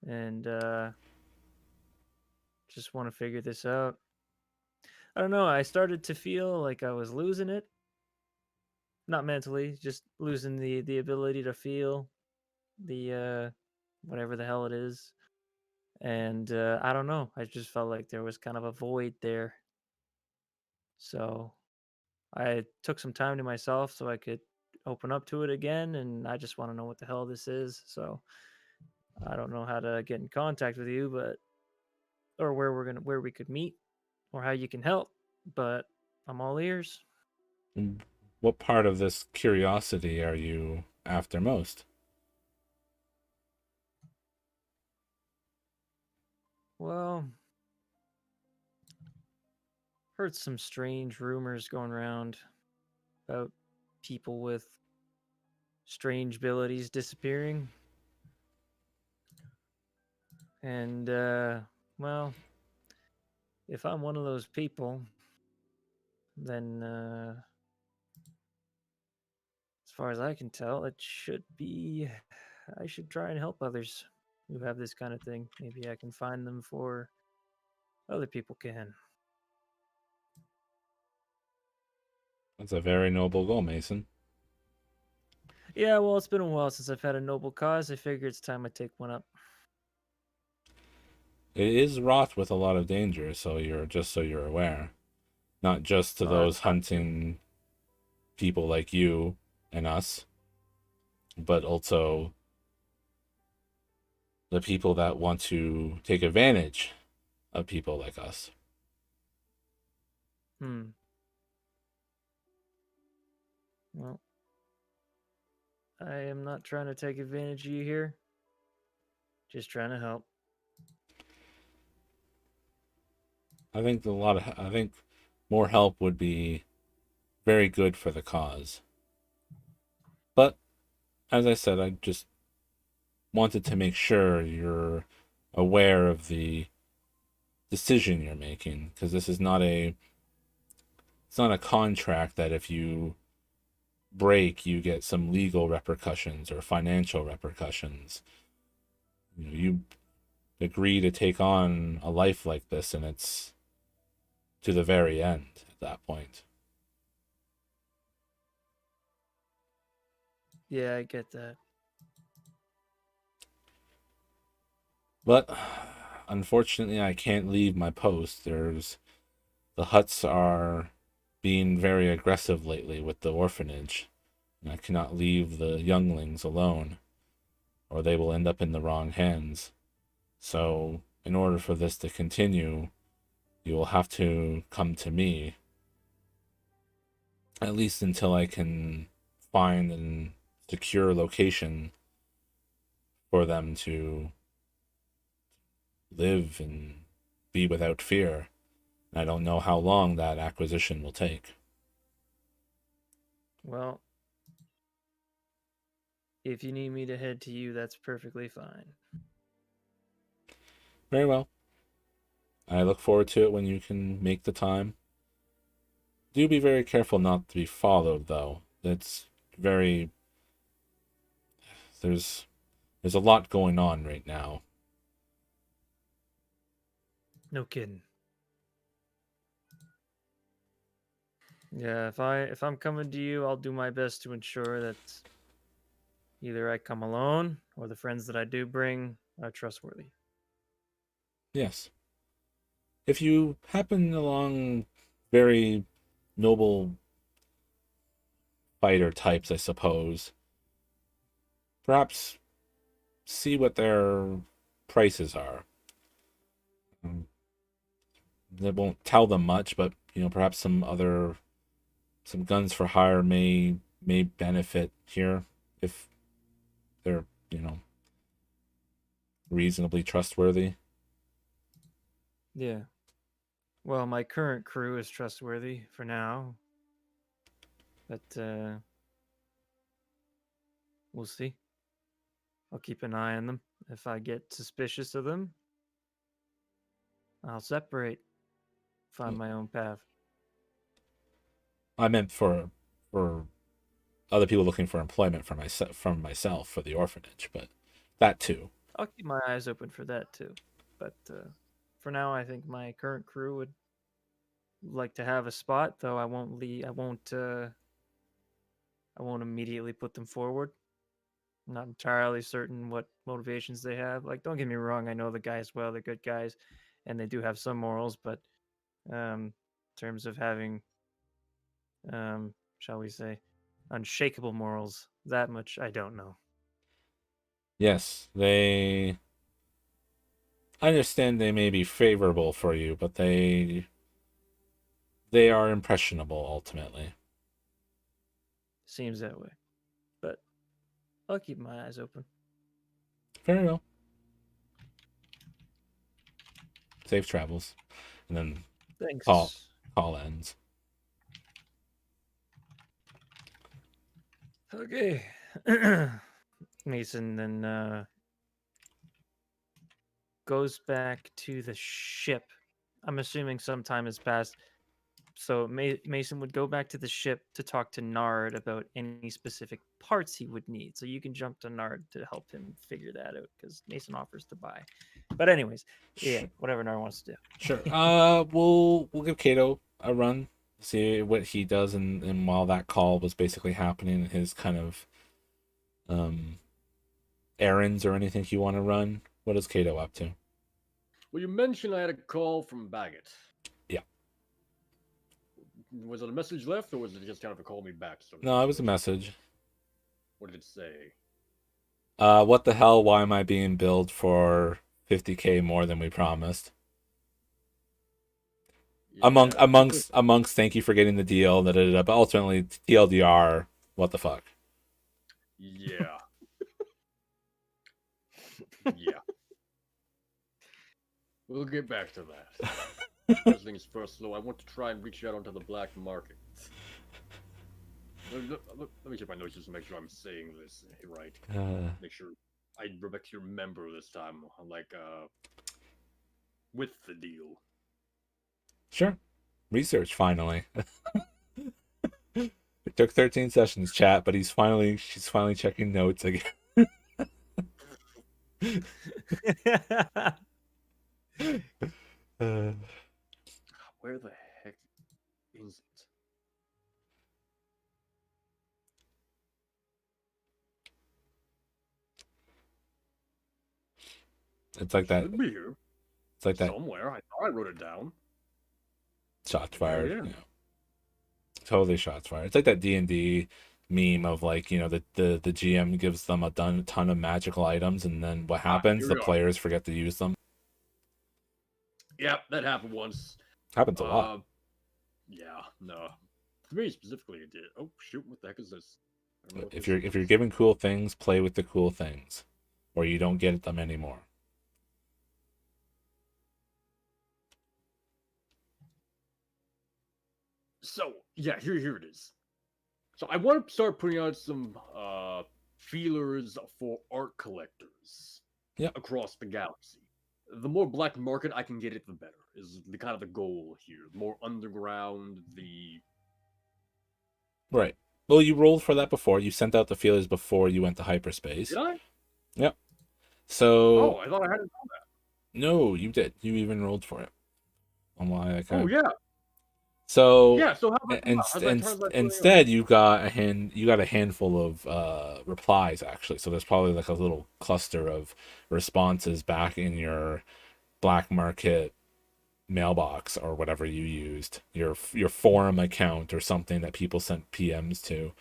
Speaker 2: And just want to figure this out. I don't know, I started to feel like I was losing it. Not mentally, just losing the ability to feel the whatever the hell it is. And I don't know, I just felt like there was kind of a void there. So I took some time to myself so I could open up to it again, and I just want to know what the hell this is. So I don't know how to get in contact with you, but or where we could meet, or how you can help. But I'm all ears.
Speaker 1: What part of this curiosity are you after most?
Speaker 2: Well, heard some strange rumors going around about people with strange abilities disappearing. And, well, if I'm one of those people, then, as far as I can tell, it should be. I should try and help others who have this kind of thing. Maybe I can find them for other people can.
Speaker 1: That's a very noble goal, Mason.
Speaker 2: Yeah, well, it's been a while since I've had a noble cause. I figure it's time I take one up.
Speaker 1: It is wrought with a lot of danger, so you're aware. Not just to
Speaker 2: Well, that's
Speaker 1: those hunting people like you and us, but also the people that want to take advantage of people like us.
Speaker 2: Well, I am not trying to take advantage of you here. Just trying to help.
Speaker 1: I think more help would be very good for the cause. But as I said, I just wanted to make sure you're aware of the decision you're making, because this is not a it's not a contract that if you break you get some legal repercussions or financial repercussions. You agree to take on a life like this, and it's to the very end at that point.
Speaker 2: Yeah, I get that.
Speaker 1: But unfortunately, I can't leave my post. The huts are being very aggressive lately with the orphanage, and I cannot leave the younglings alone, or they will end up in the wrong hands. So, in order for this to continue, you will have to come to me, at least until I can find and secure location for them to live and be without fear. I don't know how long that acquisition will take.
Speaker 2: Well, if you need me to head to you, that's perfectly fine.
Speaker 1: Very well. I look forward to it when you can make the time. Do be very careful not to be followed, though. It's very there's there's a lot going on right now.
Speaker 2: No kidding. Yeah, if I'm coming to you, I'll do my best to ensure that either I come alone or the friends that I do bring are trustworthy.
Speaker 1: Yes. If you happen along very noble fighter types, I suppose, perhaps see what their prices are. That won't tell them much, but perhaps some guns for hire may benefit here if they're reasonably trustworthy.
Speaker 2: Yeah. Well, my current crew is trustworthy for now, but we'll see. I'll keep an eye on them. If I get suspicious of them, I'll separate, find my own path.
Speaker 1: I meant for other people looking for employment for myself for the orphanage, but that too.
Speaker 2: I'll keep my eyes open for that too. But for now, I think my current crew would like to have a spot, though I won't leave. I won't immediately put them forward. I'm not entirely certain what motivations they have. Like, don't get me wrong, I know the guys well; they're good guys, and they do have some morals. But in terms of having, shall we say, unshakable morals, that much I don't know.
Speaker 1: Yes, I understand they may be favorable for you, but they are impressionable ultimately.
Speaker 2: Seems that way. But I'll keep my eyes open.
Speaker 1: Very well. Safe travels. And then call
Speaker 2: Thanks.
Speaker 1: ends.
Speaker 2: Okay. Mason then goes back to the ship. I'm assuming some time has passed. So Mason would go back to the ship to talk to Nard about any specific parts he would need. So you can jump to Nard to help him figure that out because Mason offers to buy. But anyways, yeah, whatever Nard wants to do.
Speaker 1: Sure. We'll give Kato a run, see what he does, and while that call was basically happening, his kind of errands or anything you want to run. What is Kato up to?
Speaker 4: Well, you mentioned I had a call from Baggett.
Speaker 1: Yeah.
Speaker 4: Was it a message left, or was it just kind of a call me back?
Speaker 1: No, it was a message.
Speaker 4: What did it say?
Speaker 1: What the hell? Why am I being billed for 50K more than we promised?
Speaker 4: Yeah,
Speaker 1: Amongst thank you for getting the deal, but ultimately TLDR, what the fuck?
Speaker 4: Yeah. Yeah. We'll get back to that. First things first, though, I want to try and reach out onto the black market. Let me check my notes just to make sure I'm saying this right. Make sure I actually remember this time, like, with the deal.
Speaker 1: Sure. Research, finally. It took 13 sessions, chat, but she's finally checking notes again.
Speaker 4: Where the heck is it?
Speaker 1: It's like that.
Speaker 4: Should be here.
Speaker 1: It's like that.
Speaker 4: Somewhere. I thought I wrote it down.
Speaker 1: Shots fired.
Speaker 4: Yeah.
Speaker 1: Yeah. Totally shots fired. It's like that D&D meme of like, the GM gives them a ton of magical items, and then what happens? The players forget to use them.
Speaker 4: Yep, that happened once.
Speaker 1: Happens a lot.
Speaker 4: Yeah, no. To me specifically, it did. Oh shoot! What the heck is this?
Speaker 1: If you're given cool things, play with the cool things, or you don't get them anymore.
Speaker 4: So yeah, here it is. So I want to start putting out some feelers for art collectors across the galaxy. The more black market I can get it, the better. Is the kind of the goal here. The more underground, the
Speaker 1: right. Well, you rolled for that before. You sent out the feelers before you went to hyperspace.
Speaker 4: Did I?
Speaker 1: Yep. So.
Speaker 4: I thought I hadn't done that.
Speaker 1: No, you did. You even rolled for it. On why I kind
Speaker 4: of... yeah.
Speaker 1: So
Speaker 4: yeah. So
Speaker 1: instead, you got a handful of replies actually. So there's probably like a little cluster of responses back in your black market mailbox or whatever you used, your forum account or something that people sent PMs to.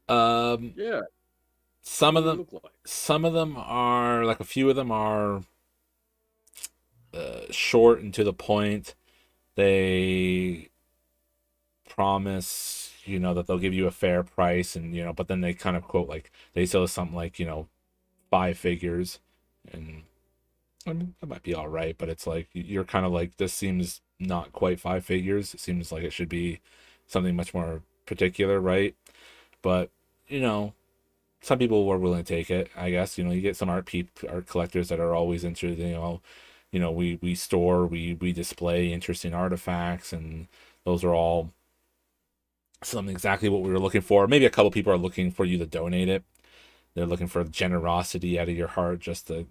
Speaker 4: Yeah.
Speaker 1: Some of them are like, a few of them are short and to the point. They promise, that they'll give you a fair price, and but then they kind of quote, like, they sell something like 5 figures, and I mean, that might be all right, but it's like you're kind of like, this seems not quite 5 figures. It seems like it should be something much more particular, right? But some people were willing to take it, I guess. You get some art collectors that are always interested. We store, we display interesting artifacts, and those are all something exactly what we were looking for. Maybe a couple people are looking for you to donate it. They're looking for generosity out of your heart, just to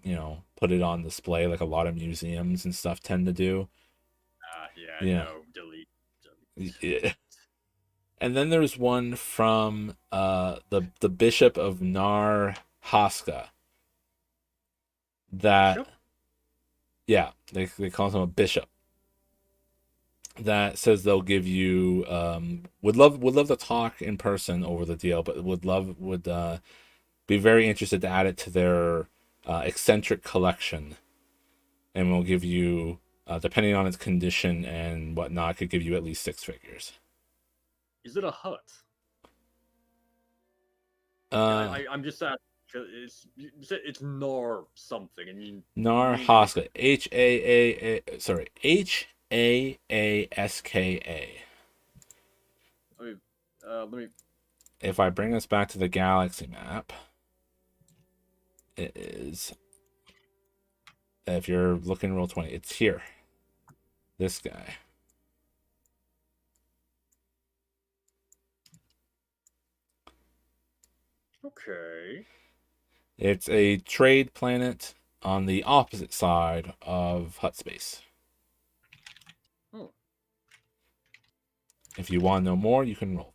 Speaker 1: put it on display, like a lot of museums and stuff tend to do.
Speaker 4: No, delete.
Speaker 1: Yeah. And then there's one from the Bishop of Nar Haska. That bishop? Yeah, they call him a bishop. that says they'll give you would love to talk in person over the deal, but would be very interested to add it to their eccentric collection, and will give you depending on its condition and whatnot, could give you at least 6 figures.
Speaker 4: Is it a hut? I'm just asking. It's Nar something, and you
Speaker 1: Nar
Speaker 4: named it.
Speaker 1: Haska, Haaska.
Speaker 4: Let me.
Speaker 1: If I bring us back to the galaxy map, it is. If you're looking roll 20, it's here. This guy.
Speaker 4: Okay.
Speaker 1: It's a trade planet on the opposite side of Hyperspace.
Speaker 4: Oh.
Speaker 1: If you want to know more, you can roll.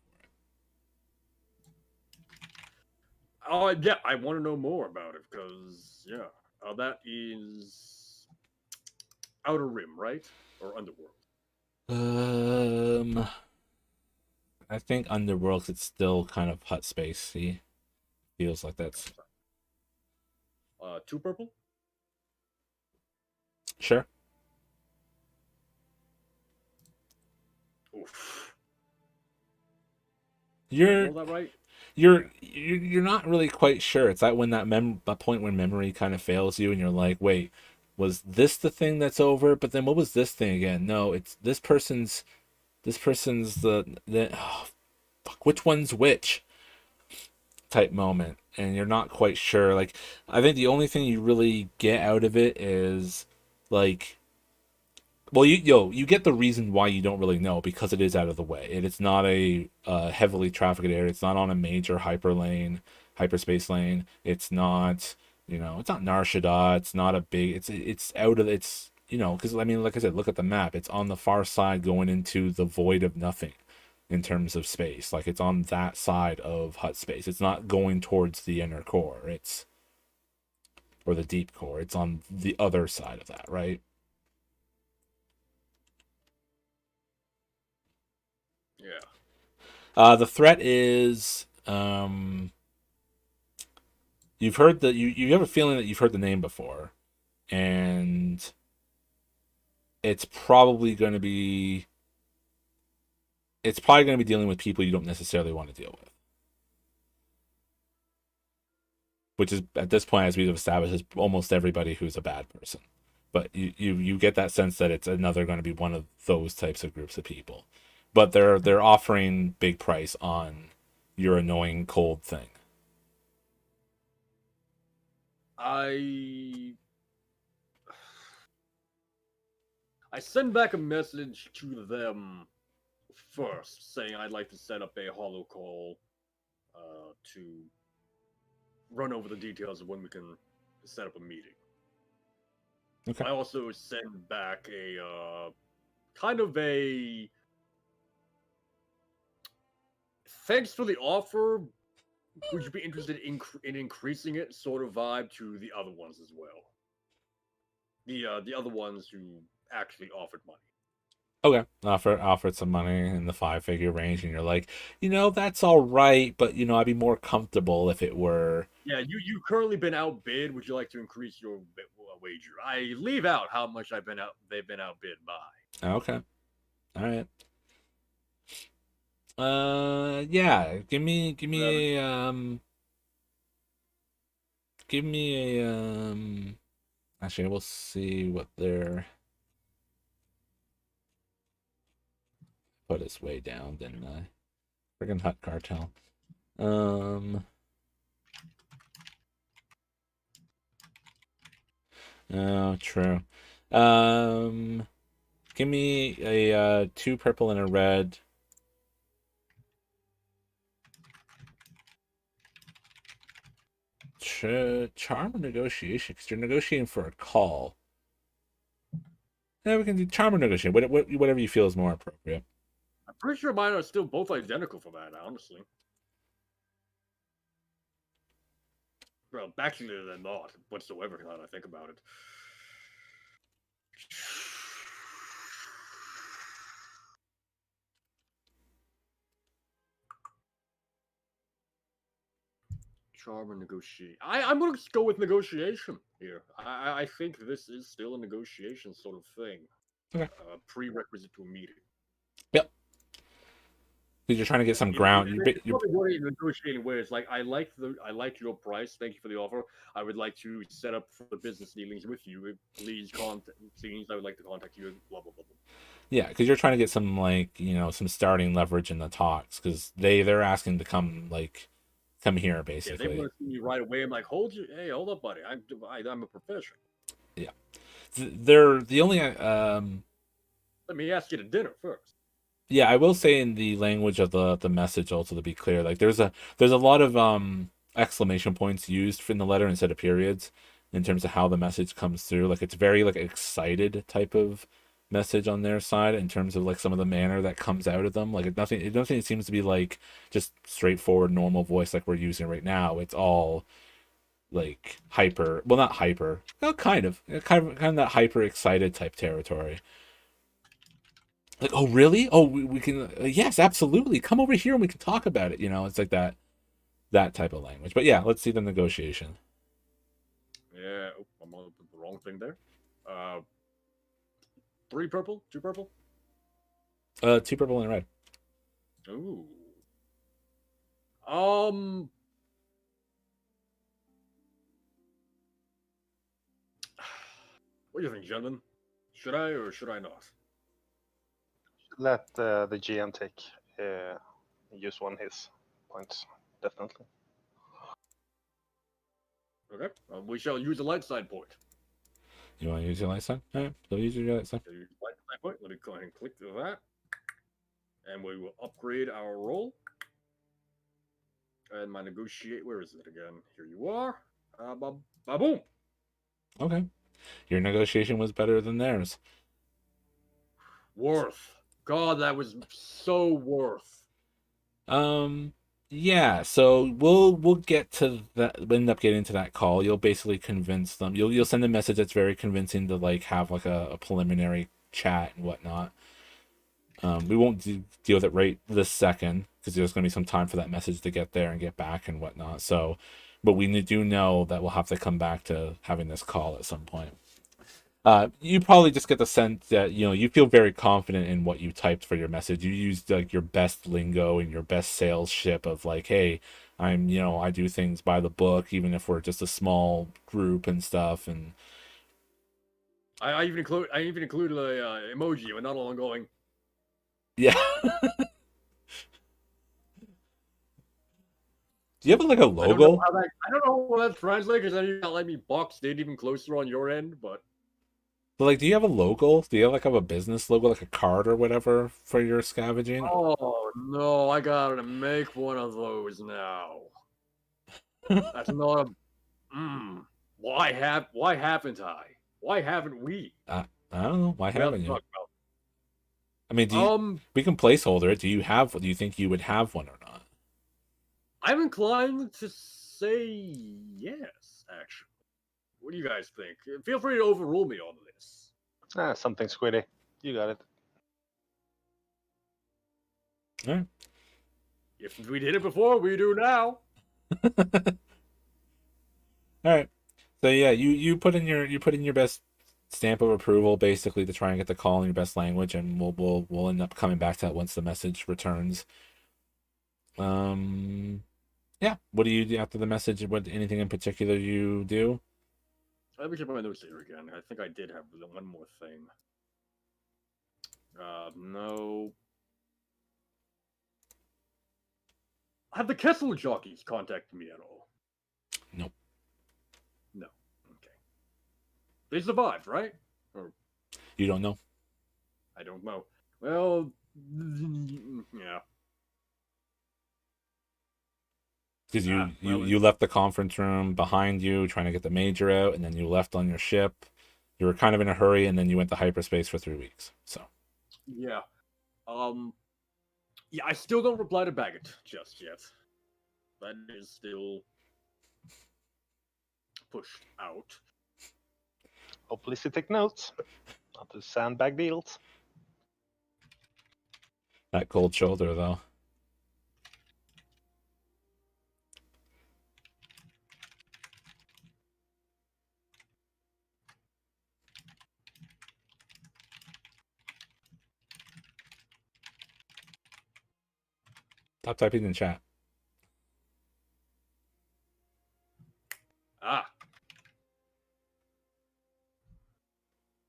Speaker 4: Oh yeah, I want to know more about it because that is Outer Rim, right? Or Underworld.
Speaker 1: I think Underworld, it's still kind of Hyperspace. See, feels like that's
Speaker 4: 2 purple.
Speaker 1: sure.
Speaker 4: Oof.
Speaker 1: You're
Speaker 4: Roll that right?
Speaker 1: you're not really quite sure. It's that when that point when memory kind of fails you, and you're like, wait, was this the thing that's over? But then what was this thing again? No, it's this person's the oh, fuck, which one's which type moment, and you're not quite sure. Like, I think the only thing you really get out of it is like, well, you get the reason why you don't really know, because it is out of the way. It's not a heavily trafficked area. It's not on a major hyperspace lane. It's not, it's not Narshada. It's not a big. It's out of it's because I mean, like I said, look at the map. It's on the far side going into the void of nothing in terms of space. Like, it's on that side of Hyperspace. It's not going towards the inner core. Or the deep core. It's on the other side of that, right?
Speaker 4: Yeah.
Speaker 1: The threat is you've heard you have a feeling that you've heard the name before, and it's probably going to be dealing with people you don't necessarily want to deal with, which is, at this point, as we've established, is almost everybody who's a bad person. But you get that sense that it's another going to be one of those types of groups of people, but they're offering big price on your annoying cold thing.
Speaker 4: I send back a message to them first, saying I'd like to set up a holo call to run over the details of when we can set up a meeting.
Speaker 1: Okay.
Speaker 4: I also send back a kind of a thanks for the offer. Would you be interested in increasing it sort of vibe to the other ones as well? The other ones who actually offered money.
Speaker 1: Okay, offered some money in the 5-figure range, and you're like, that's all right, but I'd be more comfortable if it were.
Speaker 4: Yeah, you currently been outbid. Would you like to increase your wager? I leave out how much they've been outbid by.
Speaker 1: Okay, all right. Yeah. Give me a. Actually, we'll see what their. Put us way down, didn't I? Friggin' Hut Cartel. Oh, true. Give me a 2 purple and a red. Charm or negotiation? Because you're negotiating for a call. Yeah, we can do charm or negotiation. Whatever you feel is more appropriate.
Speaker 4: I'm pretty sure mine are still both identical for that, honestly. Well, actually, they're not whatsoever now that I think about it. Charm or negotiate? I'm going to go with negotiation here. I think this is still a negotiation sort of thing.
Speaker 1: Okay.
Speaker 4: Prerequisite to a meeting.
Speaker 1: Yep. Because you're trying to get some ground.
Speaker 4: It's probably worded in negotiating ways. Like I like your price. Thank you for the offer. I would like to set up for the business dealings with you. Please contact. I would like to contact you. Blah blah blah.
Speaker 1: Yeah, because you're trying to get some some starting leverage in the talks because they're asking to come here basically.
Speaker 4: Yeah, they want to see me right away. I'm like, hey, hold up, buddy. I'm a professional.
Speaker 1: Yeah, they're the only.
Speaker 4: Let me ask you to dinner first.
Speaker 1: Yeah, I will say in the language of the message also to be clear, like there's a lot of exclamation points used in the letter instead of periods in terms of how the message comes through. Like it's very excited type of message on their side in terms of some of the manner that comes out of them. Like nothing seems to be just straightforward normal voice like we're using right now. It's all hyper, well, not hyper, well, kind of that hyper excited type territory. Like, oh really? Oh, we can, yes, absolutely, come over here and we can talk about it. It's like that type of language. But yeah, let's see the negotiation.
Speaker 4: Yeah, I'm on the wrong thing there. 3 purple, 2 purple.
Speaker 1: 2 purple and a red.
Speaker 4: Ooh. What do you think, gentlemen? Should I or should I not?
Speaker 3: Let the GM take use one his points, definitely.
Speaker 4: Okay. We shall use a light side point.
Speaker 1: You want to use your light side? All right, so use your light side.
Speaker 4: Light side point. Let me go ahead and click to that, and we will upgrade our roll. And my negotiate. Where is it again? Here you are. Boom.
Speaker 1: Okay, your negotiation was better than theirs.
Speaker 4: Worth. God, that was so worth.
Speaker 1: Yeah, so we'll get to that. End up getting to that call. You'll basically convince them. You'll send a message that's very convincing to have a preliminary chat and whatnot. We won't deal with it right this second because there's going to be some time for that message to get there and get back and whatnot. So, but we do know that we'll have to come back to having this call at some point. You probably just get the sense that you feel very confident in what you typed for your message. You used your best lingo and your best salesship of hey, I'm I do things by the book even if we're just a small group and stuff. And
Speaker 4: I even included a emoji and not along going.
Speaker 1: Yeah. Do you have a logo?
Speaker 4: I don't know how that translates because then you got me boxed in even closer on your end, but.
Speaker 1: But do you have a logo? Do you have a business logo, a card or whatever for your scavenging?
Speaker 4: Oh no, I gotta make one of those now. That's not a. Why haven't I? Why haven't we?
Speaker 1: I don't know. Why haven't you?
Speaker 4: About...
Speaker 1: I mean, we can placeholder it. Do you think you would have one or not?
Speaker 4: I'm inclined to say yes, actually. What do you guys think? Feel free to overrule me on this.
Speaker 3: Something squiddy. You got it.
Speaker 1: All right.
Speaker 4: If we did it before, we do now.
Speaker 1: All right. So yeah, you put in your best stamp of approval basically to try and get the call in your best language, and we'll end up coming back to that once the message returns. Yeah. What do you do after the message? Anything in particular you do?
Speaker 4: Let me check my notes here again. I think I did have one more thing. No. Have the Kessel jockeys contacted me at all?
Speaker 1: Nope.
Speaker 4: No. Okay. They survived, right? Or
Speaker 1: you don't know?
Speaker 4: I don't know. Well, yeah.
Speaker 1: Because you left the conference room behind you trying to get the major out, and then you left on your ship. You were kind of in a hurry, and then you went to hyperspace for 3 weeks. So
Speaker 4: yeah, yeah. I still don't reply to Baggett just yet. That is still pushed out.
Speaker 3: Hopefully, she take notes. Not to sandbag deals.
Speaker 1: That cold shoulder, though. Stop typing in chat.
Speaker 4: Ah.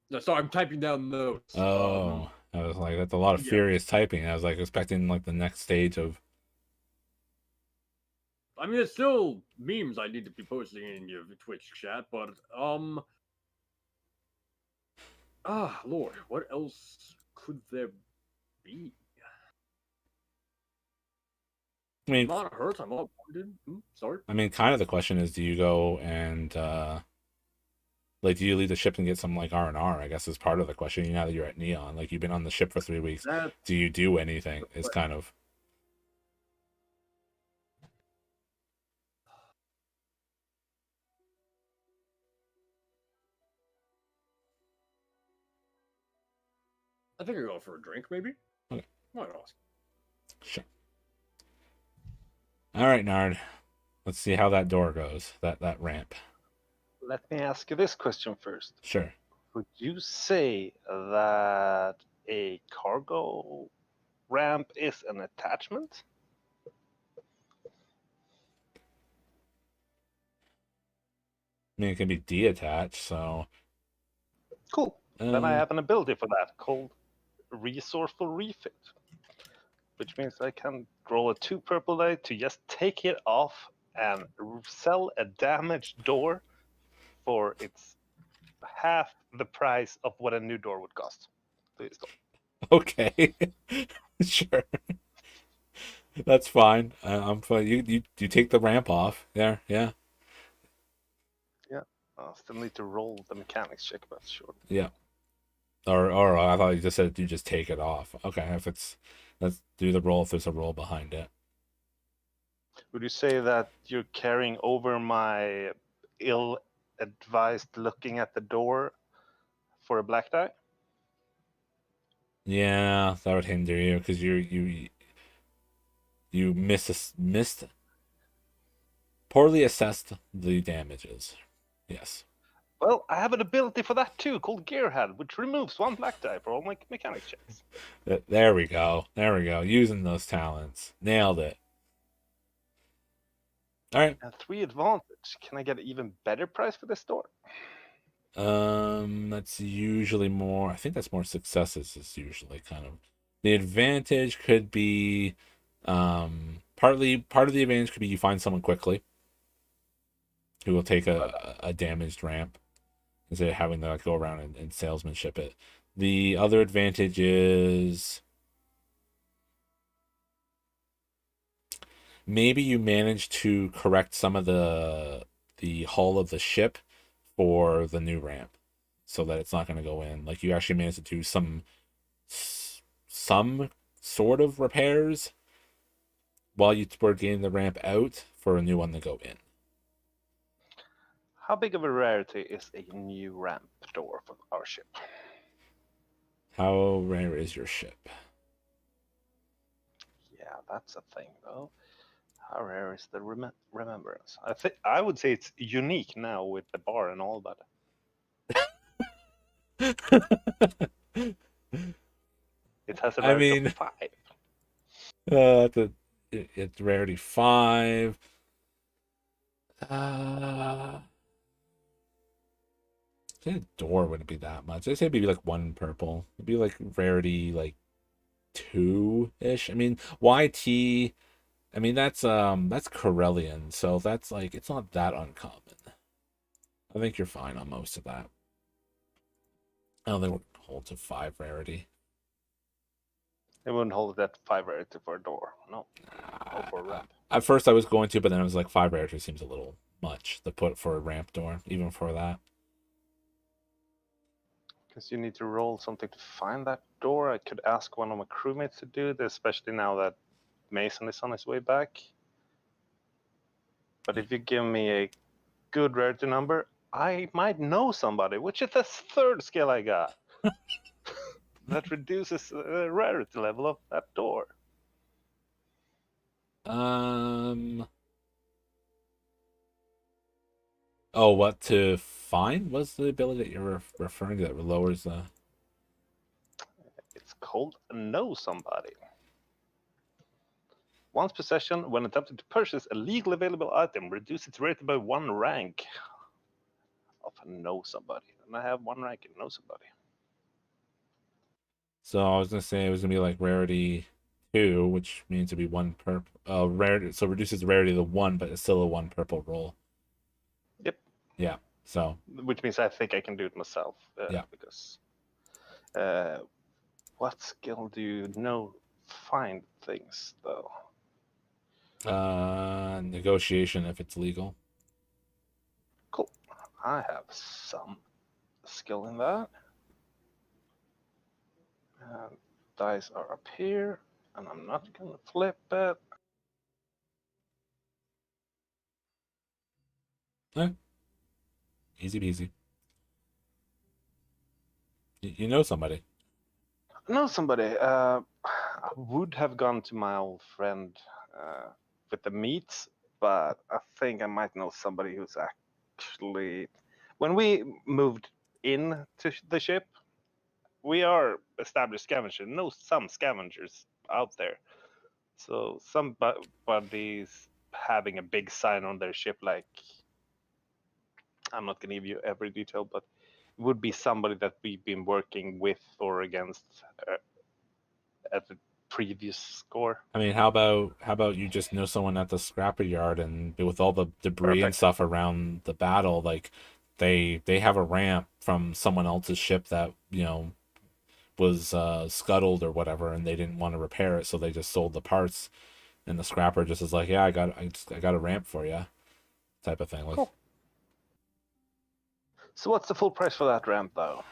Speaker 4: No, sorry, I'm typing down notes.
Speaker 1: Oh, I was like, that's a lot of
Speaker 4: yeah.
Speaker 1: furious typing. I was like expecting like the next stage of.
Speaker 4: I mean, there's still memes I need to be posting in your Twitch chat, but Lord, what else could there be?
Speaker 1: I mean,
Speaker 4: I'm not hurt. I'm not wounded. Sorry.
Speaker 1: I mean, kind of the question is, do you go and like, do you leave the ship and get some like R&R? I guess is part of the question. Now that you're at Neon, like you've been on the ship for 3 weeks,
Speaker 4: That
Speaker 1: do you do anything? It's kind of.
Speaker 4: I think I'll go for a drink, maybe.
Speaker 1: Okay.
Speaker 4: Why not?
Speaker 1: Sure. All right, Nard. Let's see how that door goes. That ramp.
Speaker 3: Let me ask you this question first.
Speaker 1: Sure.
Speaker 3: Would you say that a cargo ramp is an attachment?
Speaker 1: I mean, it can be detached, so.
Speaker 3: Cool. Then I have an ability for that called Resourceful Refit, which means I can roll a 2 purple die to just take it off and sell a damaged door for its half the price of what a new door would cost. Please go.
Speaker 1: Okay. Sure. That's fine. I'm fine. You take the ramp off there. Yeah.
Speaker 3: Yeah. I still need to roll the mechanics check, but sure.
Speaker 1: Yeah. Or I thought you just said you just take it off. Okay, if it's, let's do the roll if there's a roll behind it.
Speaker 3: Would you say that you're carrying over my ill-advised looking at the door for a black die?
Speaker 1: Yeah, that would hinder you because you missed poorly assessed the damages. Yes.
Speaker 3: Well, I have an ability for that too, called Gearhead, which removes 1 black die for all my mechanic checks.
Speaker 1: There we go. There we go. Using those talents. Nailed it. All right.
Speaker 3: And 3 advantage. Can I get an even better price for this door?
Speaker 1: That's usually more. I think that's more successes. Is usually kind of the advantage part of the advantage could be you find someone quickly who will take a damaged ramp instead of having to like, go around and salesmanship it. The other advantage is maybe you manage to correct some of the hull of the ship for the new ramp so that it's not going to go in. Like you actually managed to do some sort of repairs while you were getting the ramp out for a new one to go in.
Speaker 3: How big of a rarity is a new ramp door for our ship?
Speaker 1: How rare is your ship?
Speaker 3: Yeah, that's a thing though. How rare is the remembrance? I would say it's unique now with the bar and all, but it has a rarity of 5.
Speaker 1: It's rarity 5. I think a door wouldn't be that much. I'd say maybe like 1 purple. It'd be like rarity like 2-ish. I mean, YT. I mean that's Corellian, so that's like it's not that uncommon. I think you're fine on most of that. I don't think it would hold to 5 rarity.
Speaker 3: It wouldn't hold that 5 rarity for a door. No. No for a ramp.
Speaker 1: At first I was going to, but then I was like 5 rarity seems a little much to put for a ramp door, even for that.
Speaker 3: Because you need to roll something to find that door. I could ask one of my crewmates to do this, especially now that Mason is on his way back. But if you give me a good rarity number, I might know somebody, which is the 3rd skill I got. That reduces the rarity level of that door.
Speaker 1: Oh, what to find? What's the ability that you're referring to that lowers the...
Speaker 3: It's called Know Somebody. Once possession, when attempting to purchase a legally available item, reduce its rarity by 1 rank. Often know somebody, and I have 1 rank and know somebody.
Speaker 1: So I was gonna say it was gonna be like rarity 2, which means it'd be 1 purple. Rarity, so reduces the rarity to 1, but it's still a 1 purple roll.
Speaker 3: Yep.
Speaker 1: Yeah. So.
Speaker 3: Which means I think I can do it myself.
Speaker 1: Yeah.
Speaker 3: Because. What skill do you know? Find things though.
Speaker 1: Negotiation if it's legal.
Speaker 3: Cool. I have some skill in that. Dice are up here, and I'm not gonna flip it.
Speaker 1: Easy peasy. You know somebody.
Speaker 3: Know somebody. I would have gone to my old friend with the meats, but I think I might know somebody who's actually. When we moved in to the ship, we are established scavengers. Know some scavengers out there. So somebody's having a big sign on their ship, like I'm not gonna give you every detail, but it would be somebody that we've been working with or against at the previous score.
Speaker 1: I mean, how about you just know someone at the scrapper yard, and with all the debris and
Speaker 3: Perfect.
Speaker 1: stuff around the battle, like they have a ramp from someone else's ship that was scuttled or whatever, and they didn't want to repair it, so they just sold the parts, and the scrapper just is like, yeah, I got a ramp for you, type of thing. Like,
Speaker 3: Cool. So what's the full price for that ramp, though?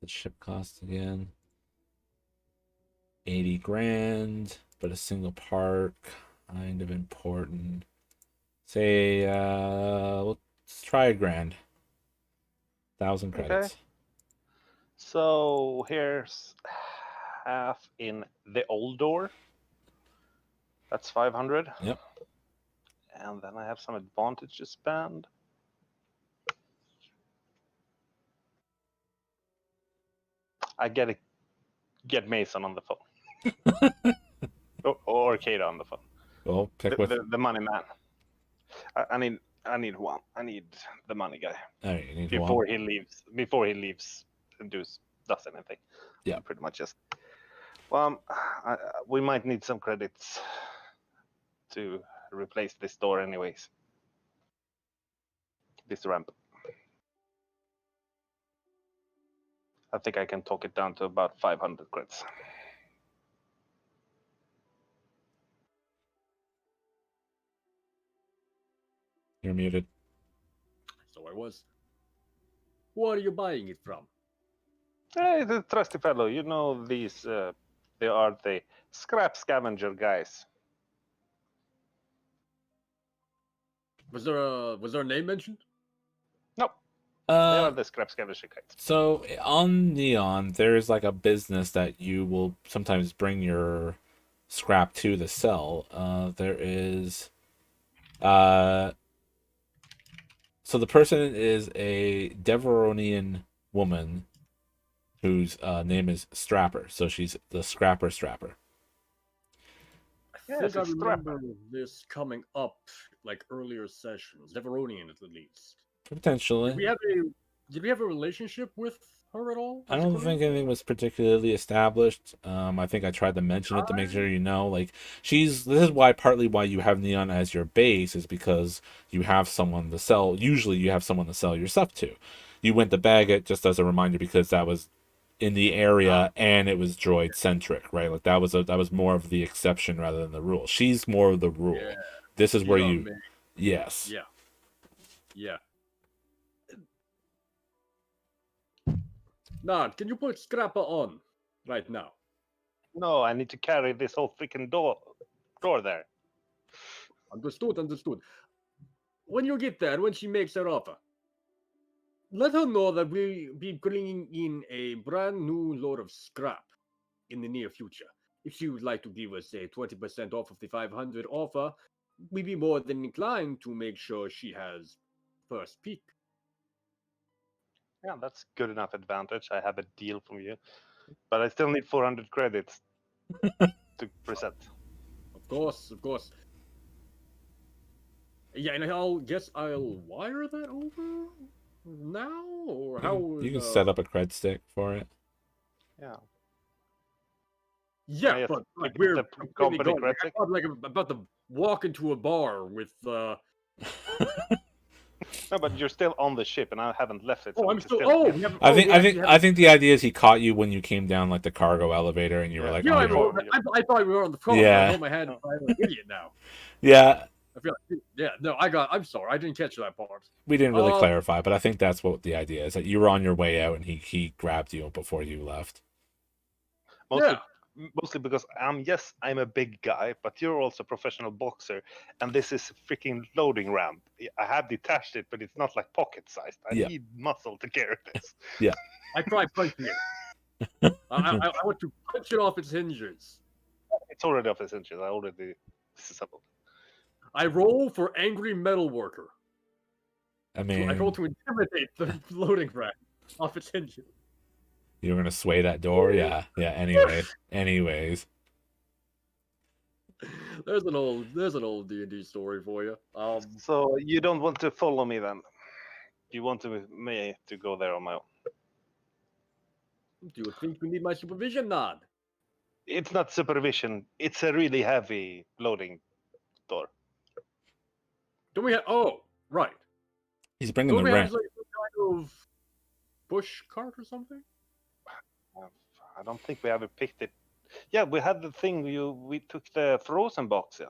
Speaker 1: The ship cost again? 80 grand, but a single part, kind of important. Say, let's try a grand. 1,000 credits.
Speaker 3: Okay. So here's half in the old door. That's 500.
Speaker 1: Yep.
Speaker 3: And then I have some advantage to spend. I get Mason on the phone. or Kata on the phone.
Speaker 1: Well, pick
Speaker 3: the money man. I need one. I need the money guy.
Speaker 1: All right, you need
Speaker 3: before
Speaker 1: one.
Speaker 3: he leaves and does anything.
Speaker 1: Yeah.
Speaker 3: Pretty much just. Well, we might need some credits to replace this door, anyways. This ramp. I think I can talk it down to about 500 credits.
Speaker 1: You're muted.
Speaker 4: So I was. Who are you buying it from?
Speaker 3: Hey, the trusty fellow. You know these. They are the scrap scavenger guys.
Speaker 4: Was there a name mentioned?
Speaker 3: Nope. They are the scrap scavenger guys.
Speaker 1: So on Neon, there's like a business that you will sometimes bring your scrap to the cell. There is, so the person is a Deveronian woman whose name is Strapper. So she's the Scrapper.
Speaker 4: I think I remember this coming up like earlier sessions. Deveronian at least.
Speaker 1: Potentially.
Speaker 4: Did we have a relationship with her at all?
Speaker 1: I don't think anything was particularly established. I think I tried to mention it to make sure you know. Like, this is partly why you have Neon as your base, is because you have someone to sell. Usually you have someone to sell your stuff to. You went to bag it just as a reminder because that was in the area and it was droid centric, right? Like that was more of the exception rather than the rule. She's more of the rule.
Speaker 4: Yeah.
Speaker 1: This is where you. Yes.
Speaker 4: Yeah. Yeah. Nard, can you put Scrapper on right now?
Speaker 3: No, I need to carry this whole freaking door there.
Speaker 4: Understood. When you get there, when she makes her offer, let her know that we'll be bringing in a brand new load of scrap in the near future. If she would like to give us a 20% off of the 500 offer, we'd be more than inclined to make sure she has first peek.
Speaker 3: Yeah, that's good enough advantage. I have a deal from you, but I still need 400 credits to present.
Speaker 4: Of course, of course. Yeah, and I'll wire that over now, or how?
Speaker 1: You can set up a cred stick for it.
Speaker 3: Yeah.
Speaker 4: Yeah,
Speaker 3: yes,
Speaker 4: but like
Speaker 3: keep
Speaker 4: we're
Speaker 3: the
Speaker 4: completely
Speaker 3: company
Speaker 4: gone. Like,
Speaker 3: credit.
Speaker 4: I'm like about to walk into a bar with.
Speaker 3: No, but you're still on the ship, and I haven't left it. So
Speaker 4: Oh,
Speaker 3: we
Speaker 4: I'm
Speaker 3: can
Speaker 4: still.
Speaker 3: still
Speaker 4: Oh,
Speaker 3: get-
Speaker 4: we have,
Speaker 1: I
Speaker 4: oh,
Speaker 1: think
Speaker 4: we
Speaker 1: I
Speaker 4: actually
Speaker 1: think
Speaker 4: have-
Speaker 1: I think the idea is he caught you when you came down like the cargo elevator, and you were
Speaker 3: Yeah.
Speaker 1: like,
Speaker 4: Yeah,
Speaker 1: on
Speaker 4: I,
Speaker 1: your
Speaker 4: know. I thought we were on the phone.
Speaker 1: Yeah.
Speaker 4: I hold my hand. I'm an idiot now.
Speaker 1: yeah.
Speaker 4: I feel like, yeah, no, I'm sorry, I didn't catch that part.
Speaker 1: We didn't really clarify, but I think that's what the idea is, that you were on your way out and he grabbed you before you left.
Speaker 3: Mostly because I'm a big guy, but you're also a professional boxer, and this is a freaking loading ramp. I have detached it, but it's not like pocket sized. I need muscle to carry this.
Speaker 1: Yeah.
Speaker 4: I tried punching it. I want to punch it off its hinges.
Speaker 3: It's already off its hinges. I already disassembled.
Speaker 4: I roll for angry metal worker.
Speaker 1: I mean,
Speaker 4: I roll to intimidate the loading ramp off its hinges.
Speaker 1: You're gonna sway that door? Yeah. Anyways.
Speaker 4: There's an old D&D story for you.
Speaker 3: So you don't want to follow me then? You want me to go there on my own?
Speaker 4: Do you think you need my supervision, Nod?
Speaker 3: It's not supervision. It's a really heavy loading door.
Speaker 4: Don't we have? Oh, right.
Speaker 1: He's bringing
Speaker 4: Don't
Speaker 1: the
Speaker 4: we
Speaker 1: ramp.
Speaker 4: have like some kind of push cart or something?
Speaker 3: I don't think we ever picked it. Yeah, we had the thing. We took the frozen box in.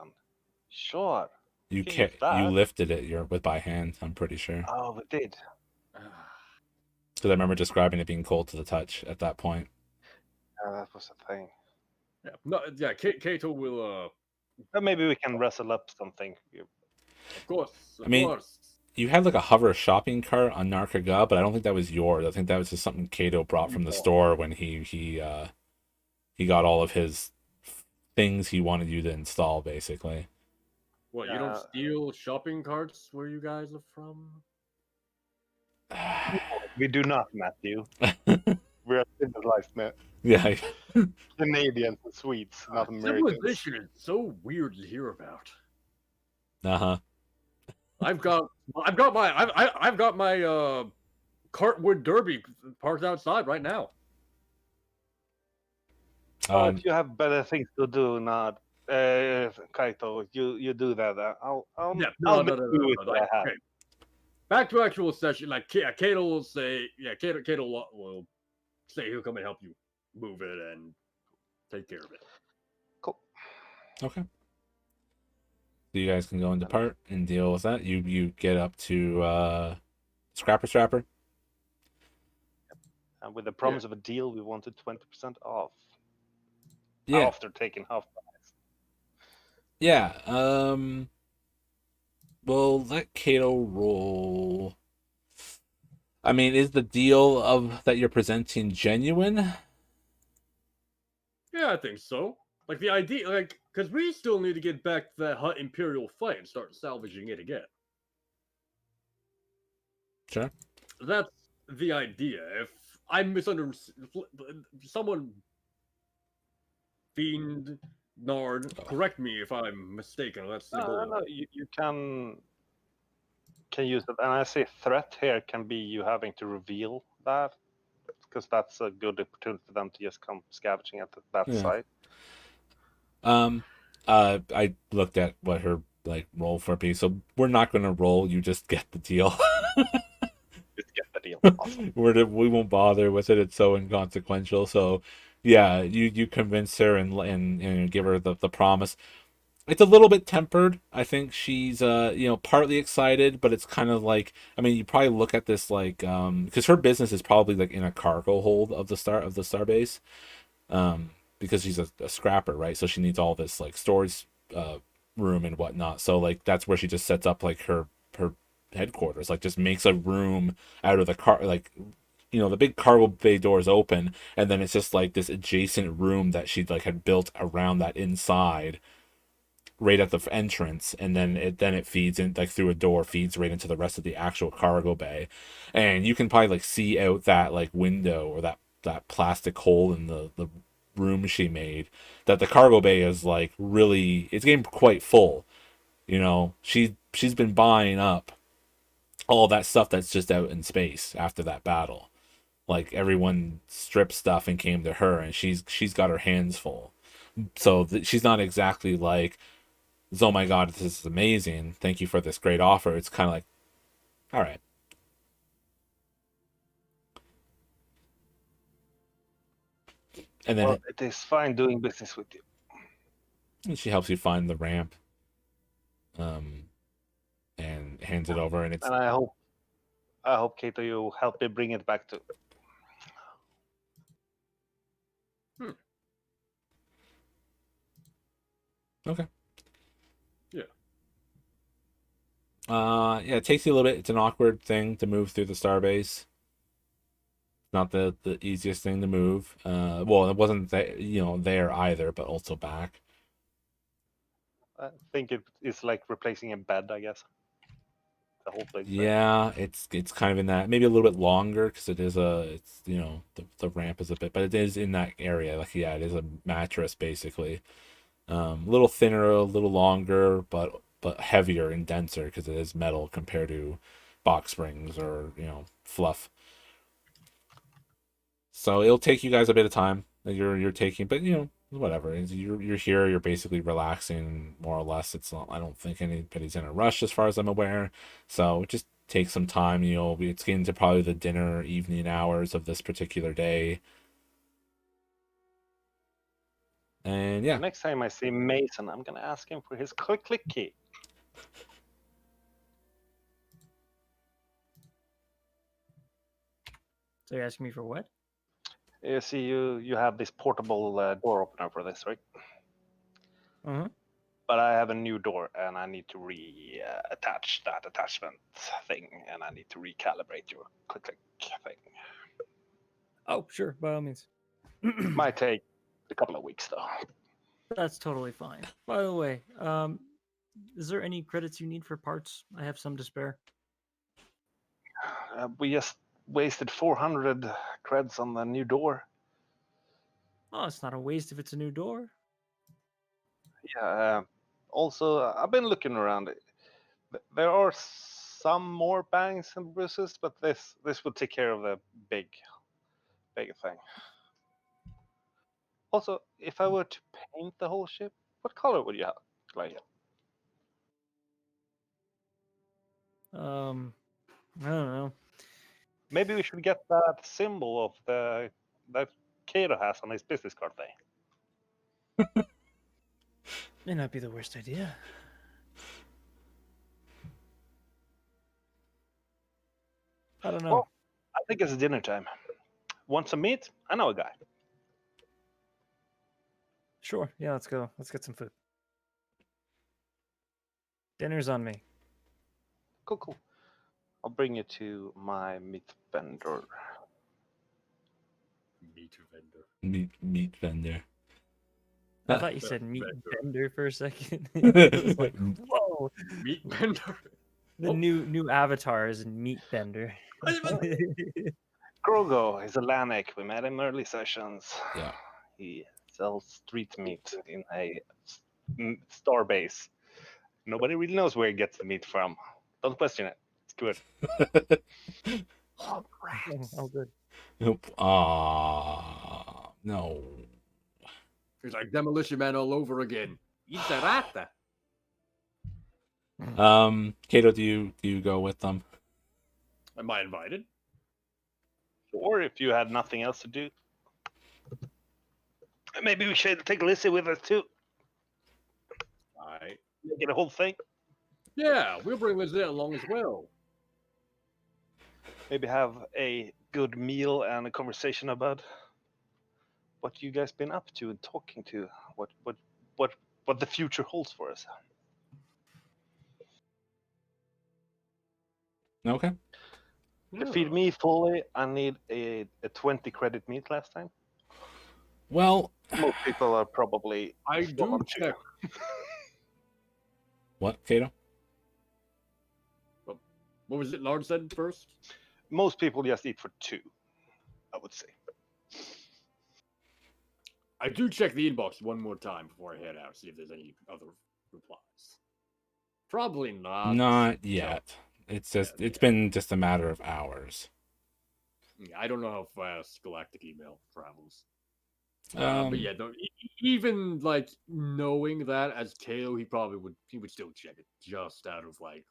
Speaker 3: Sure.
Speaker 1: You
Speaker 3: can use
Speaker 1: you
Speaker 3: that.
Speaker 1: lifted it by hand. I'm pretty sure.
Speaker 3: Oh, we did.
Speaker 1: Because I remember describing it being cold to the touch at that point.
Speaker 3: Yeah, that was a thing.
Speaker 4: Yeah, no, yeah. Kato will.
Speaker 3: But maybe we can wrestle up something.
Speaker 4: Of course. Of
Speaker 1: I mean,
Speaker 4: course.
Speaker 1: You had like a hover shopping cart on Narcaga, but I don't think that was yours. I think that was just something Kato brought from the store when he got all of his things he wanted you to install, basically.
Speaker 4: What, you don't steal shopping carts where you guys are from?
Speaker 3: We do not, Matthew. We're civilized, man.
Speaker 1: Yeah.
Speaker 3: Canadians and Swedes, not Americans.
Speaker 4: Civilization is so weird to hear about.
Speaker 1: Uh-huh.
Speaker 4: I've got my Cartwood Derby parked outside right now.
Speaker 3: But you have better things to do, not Kaito. You do that. I'll do it.
Speaker 4: Okay. Back to actual session. Like Kato will say, Kato will say he'll come and help you move it and take care of it.
Speaker 3: Cool.
Speaker 1: Okay. So you guys can go and depart and deal with that. You get up to Scrapper.
Speaker 3: And with the promise of a deal, we wanted 20% off.
Speaker 1: Yeah.
Speaker 3: After taking half price.
Speaker 1: Yeah. We'll let Kato roll. I mean, is the deal of that you're presenting genuine?
Speaker 4: Yeah, I think so. Like the idea, like, because we still need to get back to that Hut Imperial fight and start salvaging it again.
Speaker 1: Sure.
Speaker 4: That's the idea. If I misunderstood, someone, Fiend, Nard, correct me if I'm mistaken. That's
Speaker 3: no, you can use it. And I say threat here can be you having to reveal that, because that's a good opportunity for them to just come scavenging at that site.
Speaker 1: I looked at what her roll for be, so we're not going to roll. You just get the deal.
Speaker 3: Just get the deal. Awesome.
Speaker 1: We won't bother with it. It's so inconsequential. So, yeah, you convince her and give her the promise. It's a little bit tempered. I think she's partly excited, but it's kind of like, I mean, you probably look at this because her business is probably like in a cargo hold of the Starbase. Because she's a scrapper, right? So she needs all this storage room and whatnot. So that's where she just sets up her headquarters. Just makes a room out of the car. The big cargo bay doors open, and then it's just this adjacent room that she had built around that inside. right at the entrance, and then it feeds in like through a door, feeds right into the rest of the actual cargo bay, and you can probably like see out that like window or that plastic hole in the room she made, that the cargo bay is like really, it's getting quite full. She's been buying up all that stuff that's just out in space after that battle. Like everyone stripped stuff and came to her, and she's got her hands full. So she's not exactly like, oh my god, this is amazing, thank you for this great offer. It's kind of like, all right. And then
Speaker 3: Well, it is fine doing business with you.
Speaker 1: she helps you find the ramp, and hands it over, and it's
Speaker 3: And I hope Kato, you help me bring it back to.
Speaker 1: okay.
Speaker 4: Yeah.
Speaker 1: Yeah, it takes you a little bit. It's an awkward thing to move through the starbase. Not the easiest thing to move. Well, it wasn't there either, but also back.
Speaker 3: I think it is like replacing a bed, I guess. The whole place.
Speaker 1: Yeah, it's kind of in that, maybe a little bit longer because the ramp is a bit, but it is in that area. Like, yeah, it is a mattress basically. A little thinner, a little longer, but heavier and denser because it is metal compared to box springs or fluff. So it'll take you guys a bit of time that you're taking, but whatever. You're here. You're basically relaxing more or less. It's not. I don't think anybody's in a rush as far as I'm aware. So just take some time. It's getting to probably the dinner evening hours of this particular day. And yeah,
Speaker 3: Next time I see Mason, I'm gonna ask him for his click key.
Speaker 2: So you're asking me for what?
Speaker 3: You see, you have this portable door opener for this, right?
Speaker 2: Uh-huh.
Speaker 3: But I have a new door, and I need to attach that attachment thing, and I need to recalibrate your click thing.
Speaker 2: Oh, sure, by all means.
Speaker 3: Might take a couple of weeks, though.
Speaker 2: That's totally fine. By the way, is there any credits you need for parts? I have some to spare.
Speaker 3: We just wasted 400 creds on the new door.
Speaker 2: Oh, it's not a waste if it's a new door.
Speaker 3: Yeah. Also, I've been looking around. There are some more bangs and bruises, but this will take care of the big thing. Also, if I were to paint the whole ship, what color would you have? Like it?
Speaker 2: I don't know.
Speaker 3: Maybe we should get that symbol of that Kato has on his business card thing.
Speaker 2: May not be the worst idea. I don't know.
Speaker 3: Well, I think it's dinner time. Want some meat? I know a guy.
Speaker 2: Sure. Yeah, let's go. Let's get some food. Dinner's on me.
Speaker 3: Cool. I'll bring you to my meat vendor.
Speaker 1: meat vendor.
Speaker 2: I thought you said meat bender for a second.
Speaker 1: Meat
Speaker 2: It was like, whoa.
Speaker 4: Meat vendor.
Speaker 2: The new avatar is meat bender.
Speaker 3: Grogo is a Lanik. We met him early sessions.
Speaker 1: Yeah.
Speaker 3: He sells street meat in a Starbase. Nobody really knows where he gets the meat from. Don't question it. It's good.
Speaker 2: Oh, good.
Speaker 1: Nope. No.
Speaker 4: It's like Demolition Man all over again. Inserata.
Speaker 1: Kato, do you go with them?
Speaker 4: Am I invited?
Speaker 3: Or if you had nothing else to do, maybe we should take Lizzie with us too.
Speaker 4: I.
Speaker 3: Get a whole thing.
Speaker 4: Yeah, we'll bring Lizette along as well.
Speaker 3: Maybe have a good meal and a conversation about what you guys been up to and talking to. What the future holds for us.
Speaker 1: Okay.
Speaker 3: To feed me fully, I need a 20 credit meat last time.
Speaker 1: Well,
Speaker 3: Most people are probably
Speaker 4: I
Speaker 3: spot
Speaker 4: do
Speaker 3: on too.
Speaker 4: check.
Speaker 1: What, Kato?
Speaker 4: What was it Lard said first?
Speaker 3: Most people just eat for 2, I would say.
Speaker 4: I do check the inbox one more time before I head out, see if there's any other replies. Probably not.
Speaker 1: Not yet. It's just it's been just a matter of hours.
Speaker 4: Yeah, I don't know how fast galactic email travels.
Speaker 1: Um,
Speaker 4: But yeah, even like knowing that as Kato, he would still check it just out of like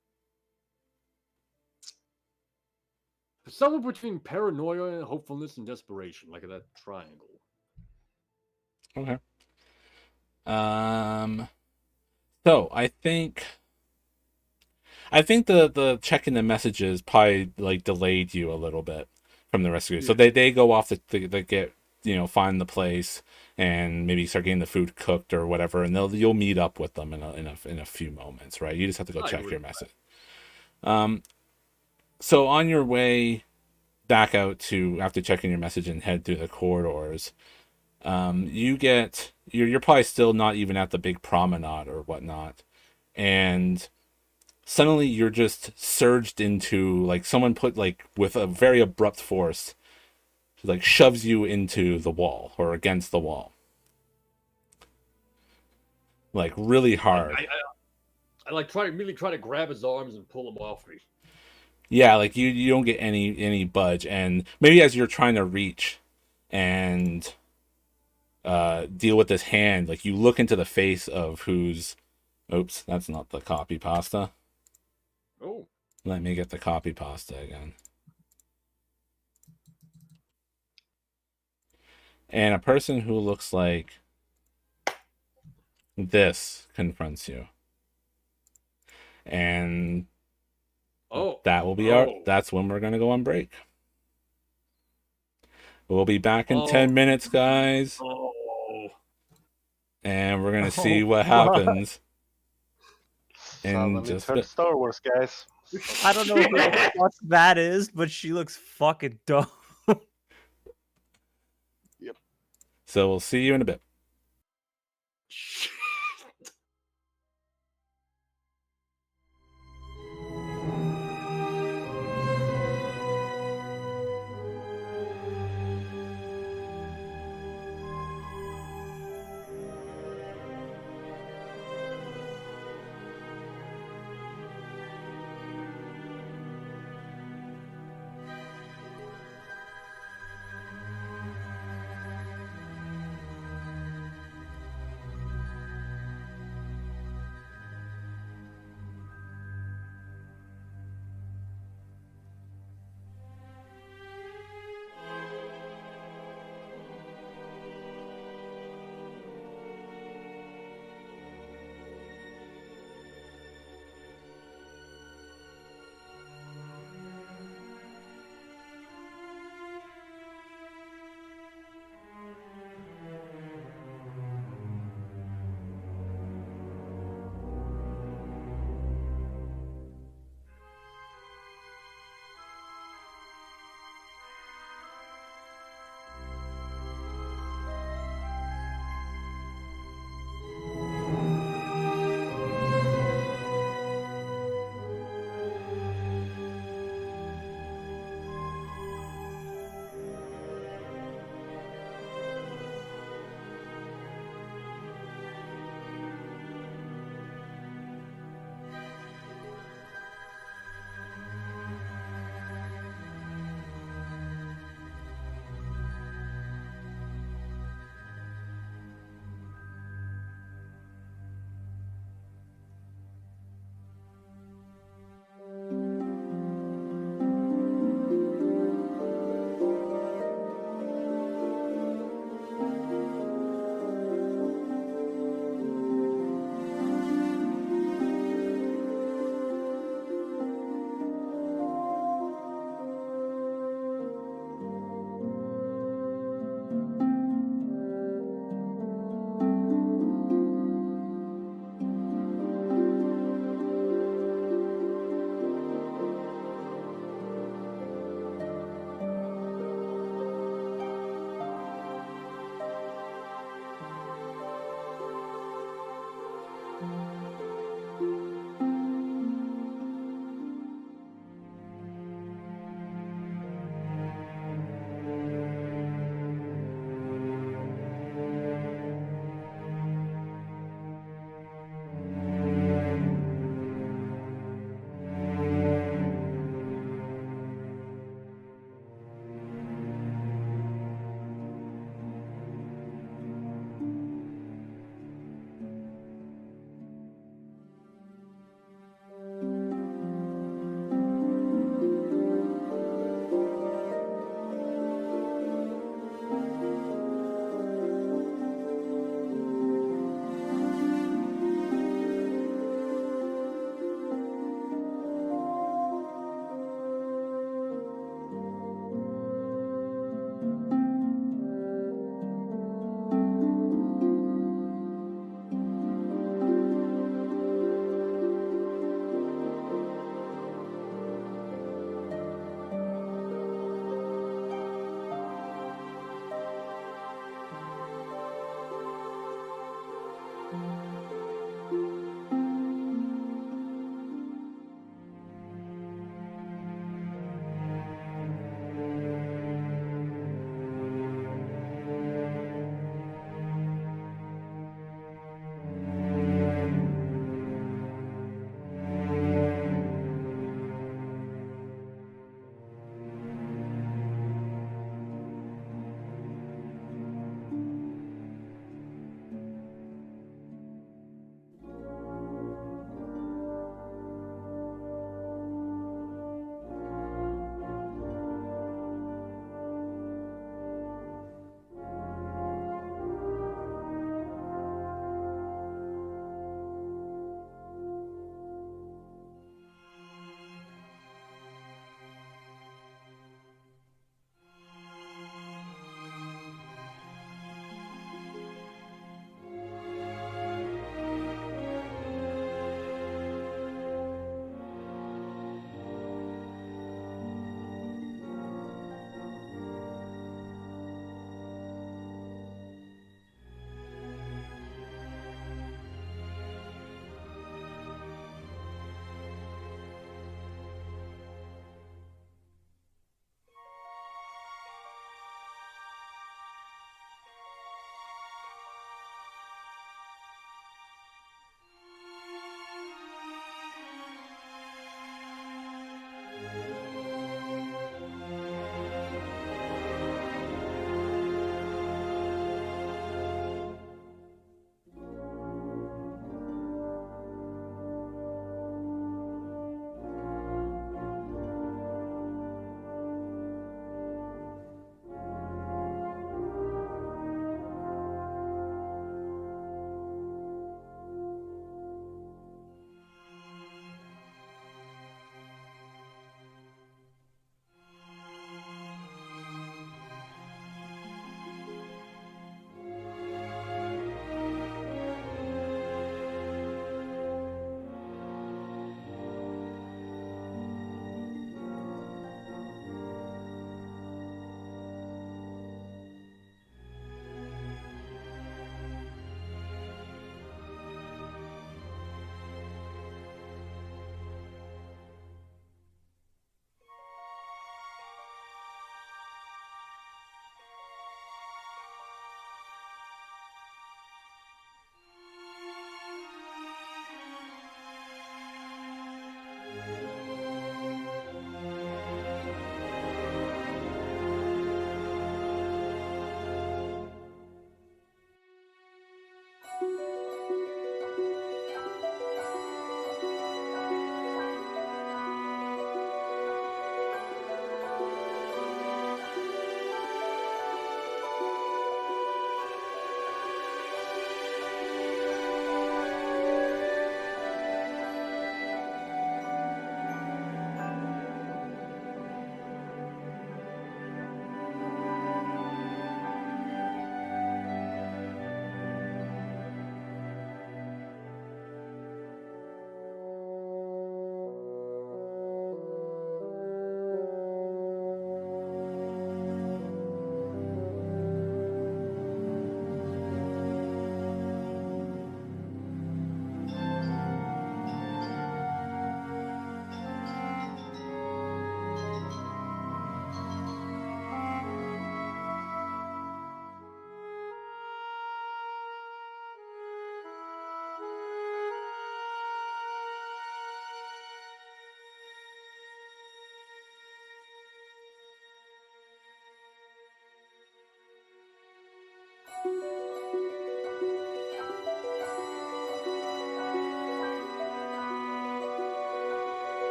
Speaker 4: somewhere between paranoia and hopefulness and desperation, like that triangle.
Speaker 1: Okay. So I think the checking the messages probably like delayed you a little bit from the rest of you. So they go off to get find the place and maybe start getting the food cooked or whatever, and you'll meet up with them in a few moments, right? You just have to go check your message. So on your way back out to after checking your message and head through the corridors, you're probably still not even at the big promenade or whatnot, and suddenly you're just surged into, like, someone put, like, with a very abrupt force, like shoves you into the wall or against the wall, like really hard.
Speaker 4: I like immediately try to grab his arms and pull him off me.
Speaker 1: Yeah, like you don't get any budge, and maybe as you're trying to reach and deal with this hand, like you look into the face of who's, oops, that's not the copy pasta.
Speaker 4: Oh,
Speaker 1: Let me get the copy pasta again. And a person who looks like this confronts you, and that will be that's when we're gonna go on break. We'll be back in 10 minutes, guys. And we're gonna see what happens. And just
Speaker 3: Star Wars, guys.
Speaker 2: I don't know who the fuck that is, but she looks fucking dope.
Speaker 3: Yep.
Speaker 1: So we'll see you in a bit.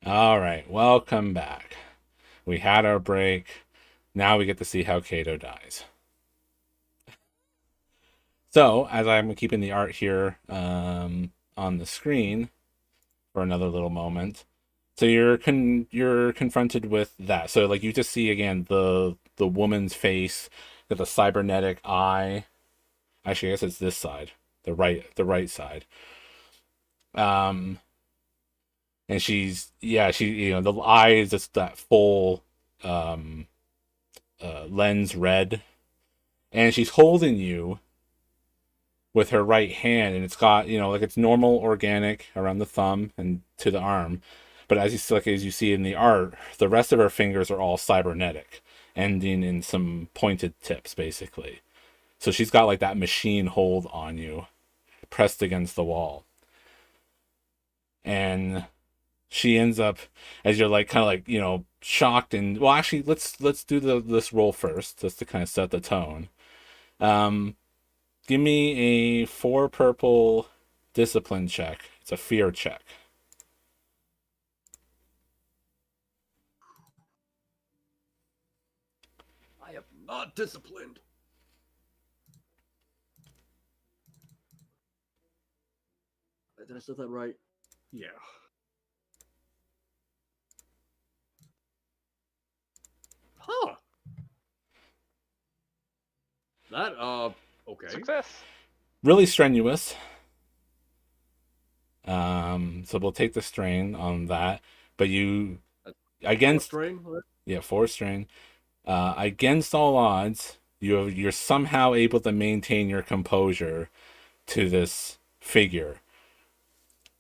Speaker 1: All right, welcome back. We had our break. Now we get to see how Kato dies. So, as I'm keeping the art here on the screen for another little moment, so you're confronted with that. So, like, you just see again the woman's face with the cybernetic eye. Actually, I guess it's this side, the right side. Um, and the eye is just that full um lens red, and she's holding you with her right hand, and it's got, like, it's normal organic around the thumb and to the arm, but as you see in the art, the rest of her fingers are all cybernetic, ending in some pointed tips, basically. So she's got like that machine hold on you, pressed against the wall, and she ends up, as you're like kind of like, shocked. And well, actually, let's do this roll first, just to kind of set the tone. um Give me a 4 purple discipline check. It's a fear check.
Speaker 4: I am not disciplined. Did I say that right? Yeah. Huh. That, okay.
Speaker 3: Success.
Speaker 1: Really strenuous. So we'll take the strain on that. But you, against,
Speaker 4: Strain, right?
Speaker 1: yeah, 4 strain. Against all odds, you're somehow able to maintain your composure to this figure,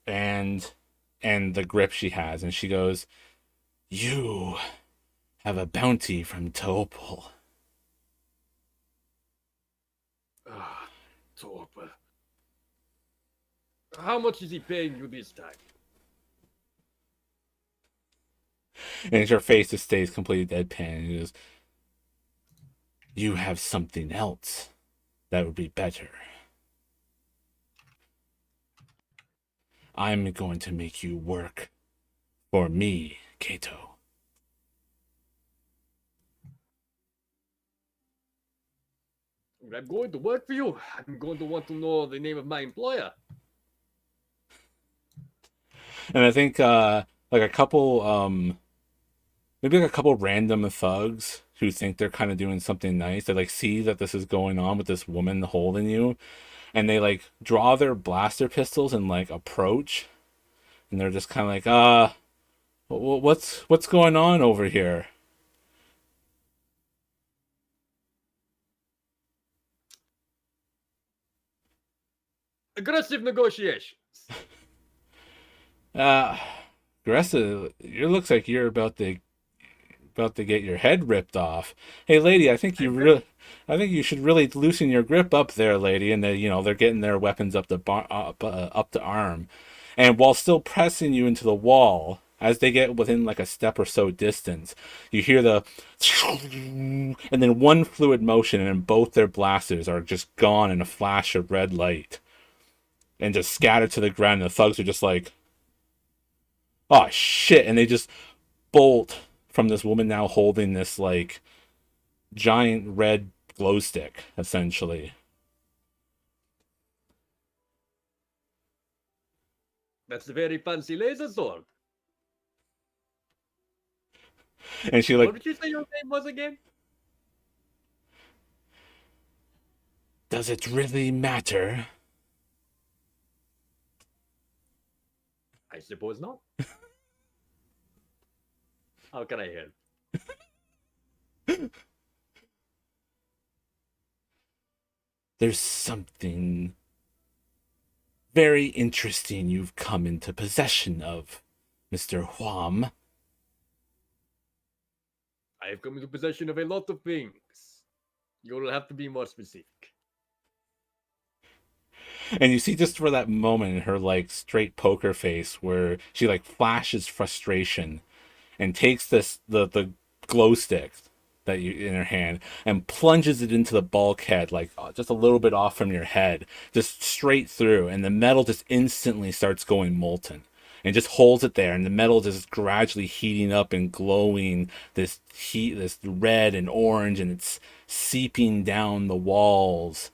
Speaker 1: and the grip she has, and she goes, "You have a bounty from Topol."
Speaker 4: Ah, Torp. How much is he paying you this time?
Speaker 1: And her face just stays completely deadpan, and he goes, "You have something else that would be better. I'm going to make you work for me, Kato."
Speaker 4: I'm going to work for you. I'm going to want to know the name of my employer.
Speaker 1: And I think like a couple maybe like a couple random thugs who think they're kind of doing something nice, they like see that this is going on with this woman holding you, and they like draw their blaster pistols and like approach, and they're just kind of like, what's going on over here?
Speaker 4: Aggressive negotiations.
Speaker 1: uh Aggressive, it looks like you're about to get your head ripped off. Hey, lady, I think you should really loosen your grip up there, lady. And they're getting their weapons up up the arm, and while still pressing you into the wall. As they get within like a step or so distance, you hear the and then one fluid motion, and both their blasters are just gone in a flash of red light and just scattered to the ground. And the thugs are just like, "Oh shit!" And they just bolt from this woman now holding this like giant red glow stick, essentially.
Speaker 4: That's a very fancy laser sword.
Speaker 1: And she
Speaker 4: What
Speaker 1: like,
Speaker 4: did you say your name was again?
Speaker 1: "Does it really matter?"
Speaker 4: I suppose not. How can I help?
Speaker 1: There's something very interesting you've come into possession of, Mr. Huam.
Speaker 4: I have come into possession of a lot of things. You'll have to be more specific.
Speaker 1: And you see just for that moment in her like straight poker face where she like flashes frustration and takes the glow stick that you in her hand and plunges it into the bulkhead, like just a little bit off from your head, just straight through, and the metal just instantly starts going molten, and just holds it there, and the metal just gradually heating up and glowing, this heat, this red and orange, and it's seeping down the walls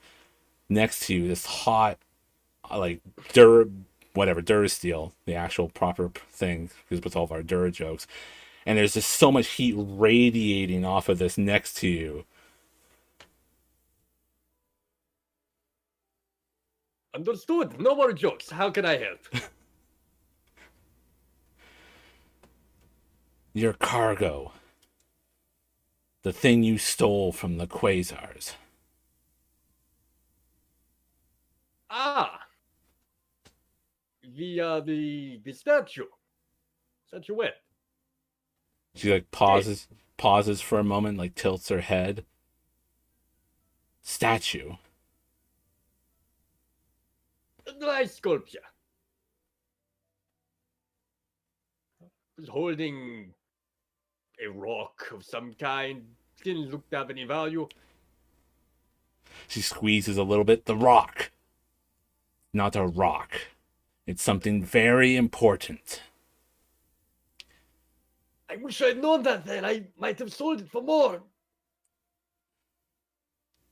Speaker 1: next to you, this hot, like Durasteel, the actual proper thing, because with all of our Dura jokes, and there's just so much heat radiating off of this next to you.
Speaker 4: Understood. No more jokes. How can I help?
Speaker 1: Your cargo. The thing you stole from the Quasars.
Speaker 4: Ah! The statue. Statuette.
Speaker 1: She like pauses for a moment, like tilts her head. Statue.
Speaker 4: A nice sculpture. Was holding a rock of some kind. Didn't look to have any value.
Speaker 1: She squeezes a little bit. The rock. Not a rock. It's something very important.
Speaker 4: I wish I'd known that then. I might have sold it for more.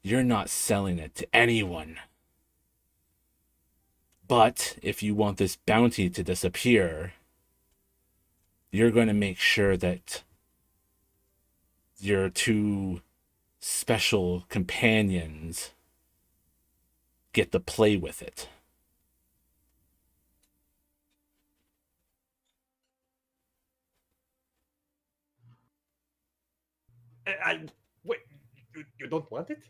Speaker 1: You're not selling it to anyone. But if you want this bounty to disappear, you're going to make sure that your two special companions get to play with it.
Speaker 4: Wait, you don't want it?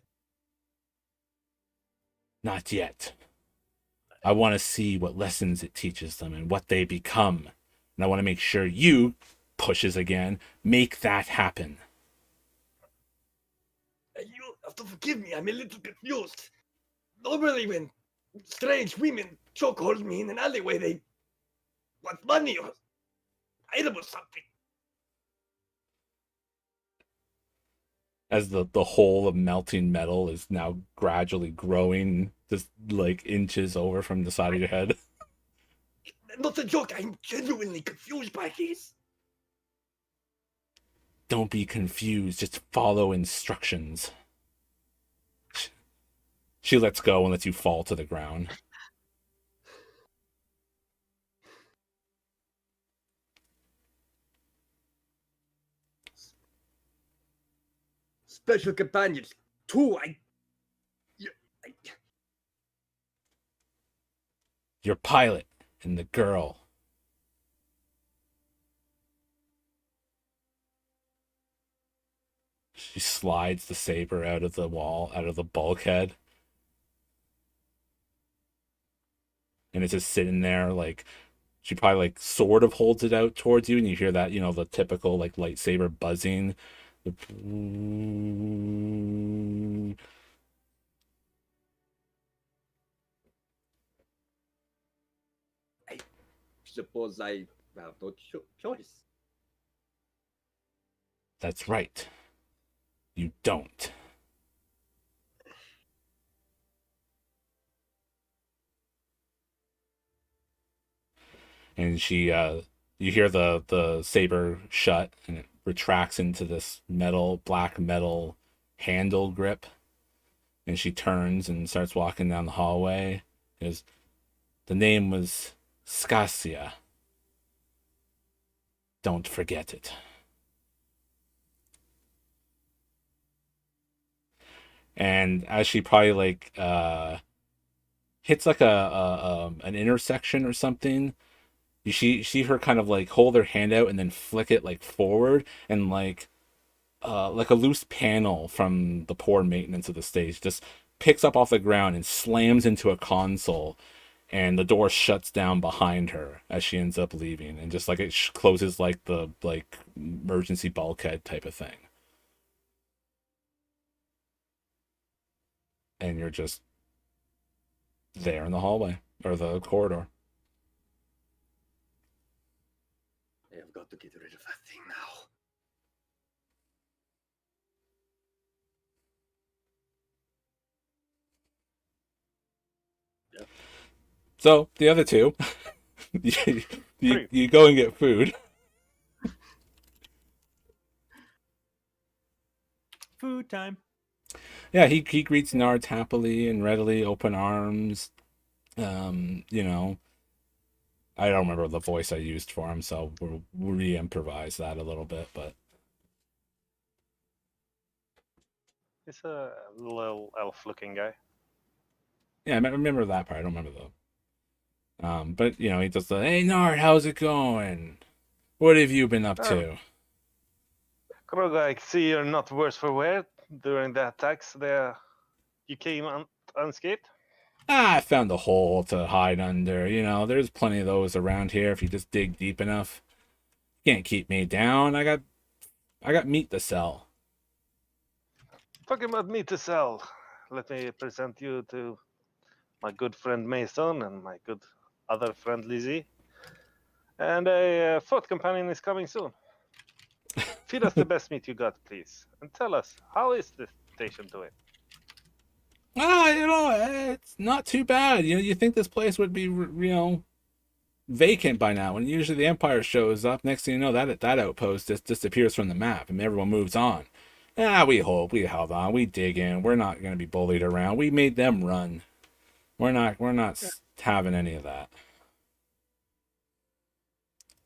Speaker 1: Not yet. I want to see what lessons it teaches them and what they become. And I want to make sure you, pushes again, make that happen.
Speaker 4: You have to forgive me. I'm a little confused. Normally when strange women chokehold me in an alleyway, they want money or item or something.
Speaker 1: As the hole of melting metal is now gradually growing, just like inches over from the side of your head.
Speaker 4: Not a joke. I'm genuinely confused by this.
Speaker 1: Don't be confused. Just follow instructions. She lets go and lets you fall to the ground.
Speaker 4: Special companions. Two.
Speaker 1: Your pilot and the girl. She slides the saber out of the wall, out of the bulkhead. And it's just sitting there, like, she probably, like, sort of holds it out towards you, and you hear that, you know, the typical, like, lightsaber buzzing.
Speaker 4: I suppose I have no choice.
Speaker 1: That's right. You don't. And she, you hear the saber shut, and it retracts into this black metal handle grip. And she turns and starts walking down the hallway. Because the name was Scasia. Don't forget it. And as she probably like hits like an intersection or something, you see her kind of like hold her hand out and then flick it like forward, and like a loose panel from the poor maintenance of the stage just picks up off the ground and slams into a console, and the door shuts down behind her as she ends up leaving, and just like it closes like the emergency bulkhead type of thing. And you're just there in the hallway or the corridor.
Speaker 4: I have got to get rid of that thing now.
Speaker 1: So the other two, You go and get food.
Speaker 2: Food time.
Speaker 1: Yeah, he greets Nard happily and readily, open arms. You know, I don't remember the voice I used for him, so we'll re-improvise that a little bit. But
Speaker 3: He's a little elf-looking guy.
Speaker 1: yeah, I remember that part. I don't remember the. But you know, he does the "Hey Nard, how's it going? What have you been up to?"
Speaker 3: Kroga, I see you're not worse for wear. During the attacks, you came unscathed.
Speaker 1: I found a hole to hide under. You know, there's plenty of those around here if you just dig deep enough. Can't keep me down. I got meat to sell.
Speaker 3: Talking about meat to sell, let me present you to my good friend Mason and my good other friend Lizzie. And a foot companion is coming soon. Feed us the best meat you got, please. And tell us, how is the station doing?
Speaker 1: You know, it's not too bad. You know, you think this place would be, you know, vacant by now. When usually the Empire shows up, next thing you know, that outpost just disappears from the map and everyone moves on. We held on, we dig in. We're not going to be bullied around. We made them run. We're not having any of that.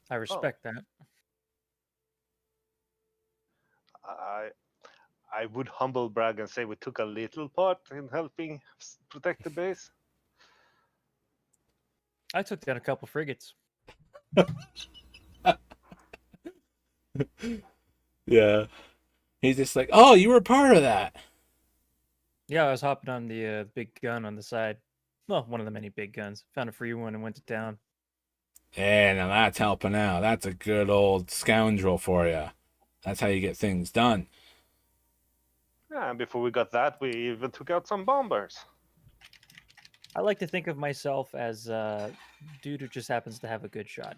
Speaker 2: I respect that.
Speaker 3: I would humble brag and say we took a little part in helping protect the base.
Speaker 2: I took down a couple frigates.
Speaker 1: Yeah. He's just like, oh, you were part of that.
Speaker 2: Yeah, I was hopping on the big gun on the side. Well, one of the many big guns. Found a free one and went to town.
Speaker 1: Yeah, now that's helping out. That's a good old scoundrel for you. That's how you get things done.
Speaker 3: Yeah, and before we got that, we even took out some bombers.
Speaker 2: I like to think of myself as a dude who just happens to have a good shot.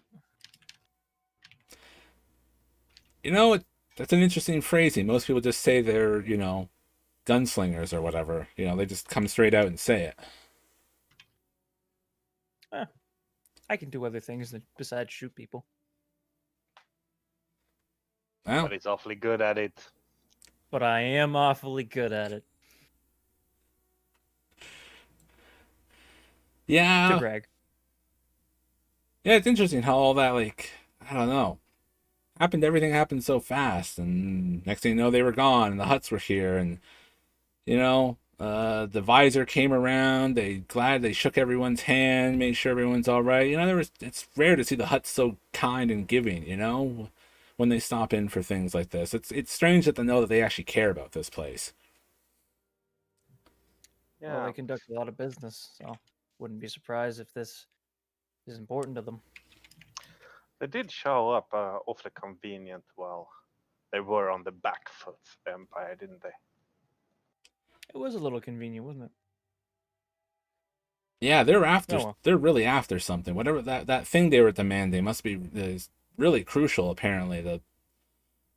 Speaker 1: You know, that's an interesting phrasing. Most people just say they're, you know, gunslingers or whatever. You know, they just come straight out and say it.
Speaker 2: I can do other things besides shoot people.
Speaker 1: Well,
Speaker 3: But he's awfully good at it.
Speaker 2: But I am awfully good at it.
Speaker 1: yeah.
Speaker 2: To brag.
Speaker 1: Yeah, it's interesting how all that, like, I don't know, everything happened so fast, and next thing you know, they were gone, and the huts were here, and, you know, the visor came around, they shook everyone's hand, made sure everyone's all right. You know, it's rare to see the huts so kind and giving, you know, when they stop in for things like this. It's strange to know that they actually care about this place.
Speaker 3: Yeah.
Speaker 2: Well, they conduct a lot of business, so wouldn't be surprised if this is important to them.
Speaker 3: They did show up awfully convenient while they were on the back foot, the Empire, didn't they?
Speaker 2: It was a little convenient, wasn't it?
Speaker 1: Yeah,
Speaker 2: well.
Speaker 1: they're really after something. Whatever that thing they were demanding must be is really crucial, apparently, to,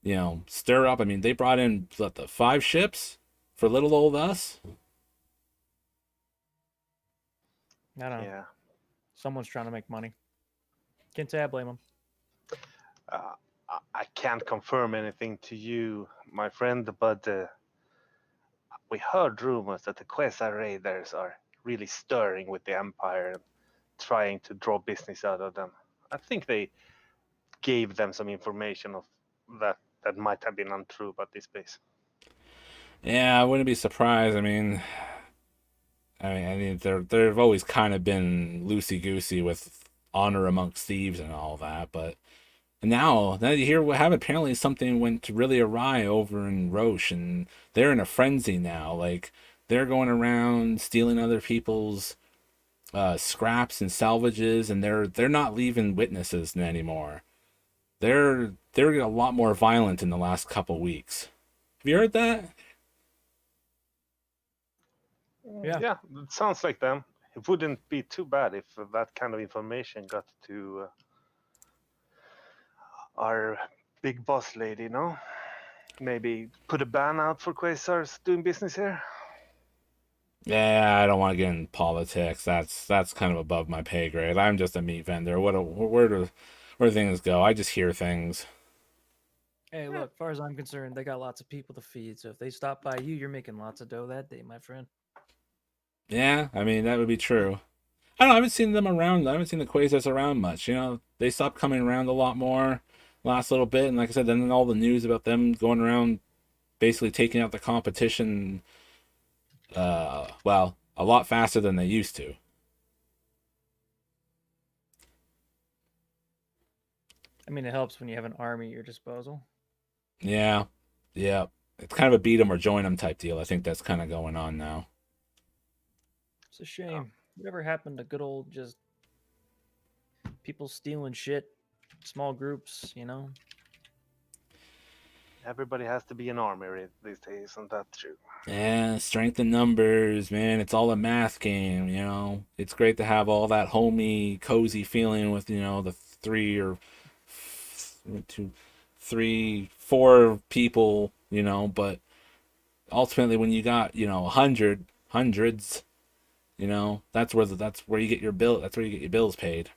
Speaker 1: you know, stir up. I mean, they brought in the 5 ships for little old us.
Speaker 2: I don't know.
Speaker 3: Yeah.
Speaker 2: Someone's trying to make money. Can't say I blame them.
Speaker 3: I can't confirm anything to you, my friend, but we heard rumors that the Quasar Raiders are really stirring with the Empire and trying to draw business out of them. I think they gave them some information of that might have been untrue about this base.
Speaker 1: Yeah, I wouldn't be surprised. I mean, they've always kind of been loosey goosey with honor amongst thieves and all that, but now you hear what happened. Apparently, something went really awry over in Roche, and they're in a frenzy now. Like, they're going around stealing other people's scraps and salvages, and they're not leaving witnesses anymore. They're a lot more violent in the last couple weeks. Have you heard that?
Speaker 2: Yeah.
Speaker 3: It sounds like them. It wouldn't be too bad if that kind of information got to our big boss lady, no? Maybe put a ban out for Quasars doing business here?
Speaker 1: Yeah, I don't want to get in politics. That's kind of above my pay grade. I'm just a meat vendor. Where do things go? I just hear things.
Speaker 2: Hey, look, as far as I'm concerned, they got lots of people to feed. So if they stop by you, you're making lots of dough that day, my friend.
Speaker 1: Yeah, I mean that would be true. I don't know, I haven't seen them around. I haven't seen the Quasars around much. They stopped coming around a lot more last little bit, and like I said, then all the news about them going around basically taking out the competition well, a lot faster than they used to.
Speaker 2: I mean, it helps when you have an army at your disposal.
Speaker 1: Yeah. Yeah. It's kind of a beat 'em or join 'em type deal. I think that's kind of going on now.
Speaker 2: It's a shame. Whatever happened to good old just people stealing shit, small groups,
Speaker 3: Everybody has to be an army these days, isn't that true?
Speaker 1: Yeah, strength in numbers, man. It's all a math game, It's great to have all that homey, cozy feeling with, the two, three, four people, but ultimately when you got, hundreds, that's where you get your bill. That's where you get your bills paid.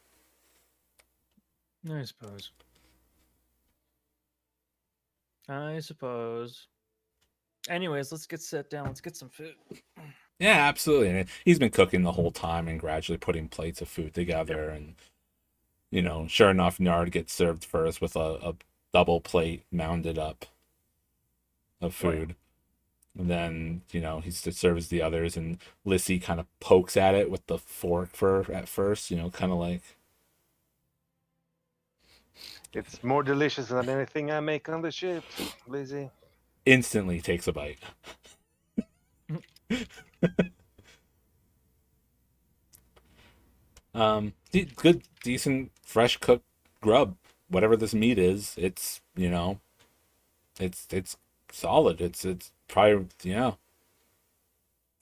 Speaker 2: I suppose. I suppose. Anyways, let's get set down. Let's get some food.
Speaker 1: Yeah, absolutely. And he's been cooking the whole time and gradually putting plates of food together. And, sure enough, Nard gets served first with a double plate mounded up of food. And then, he serves the others. And Lissy kind of pokes at it with the fork at first, kind of like.
Speaker 3: It's more delicious than anything I make on the ship, Lizzie.
Speaker 1: Instantly takes a bite. Good, decent, fresh cooked grub. Whatever this meat is, it's it's solid. It's probably a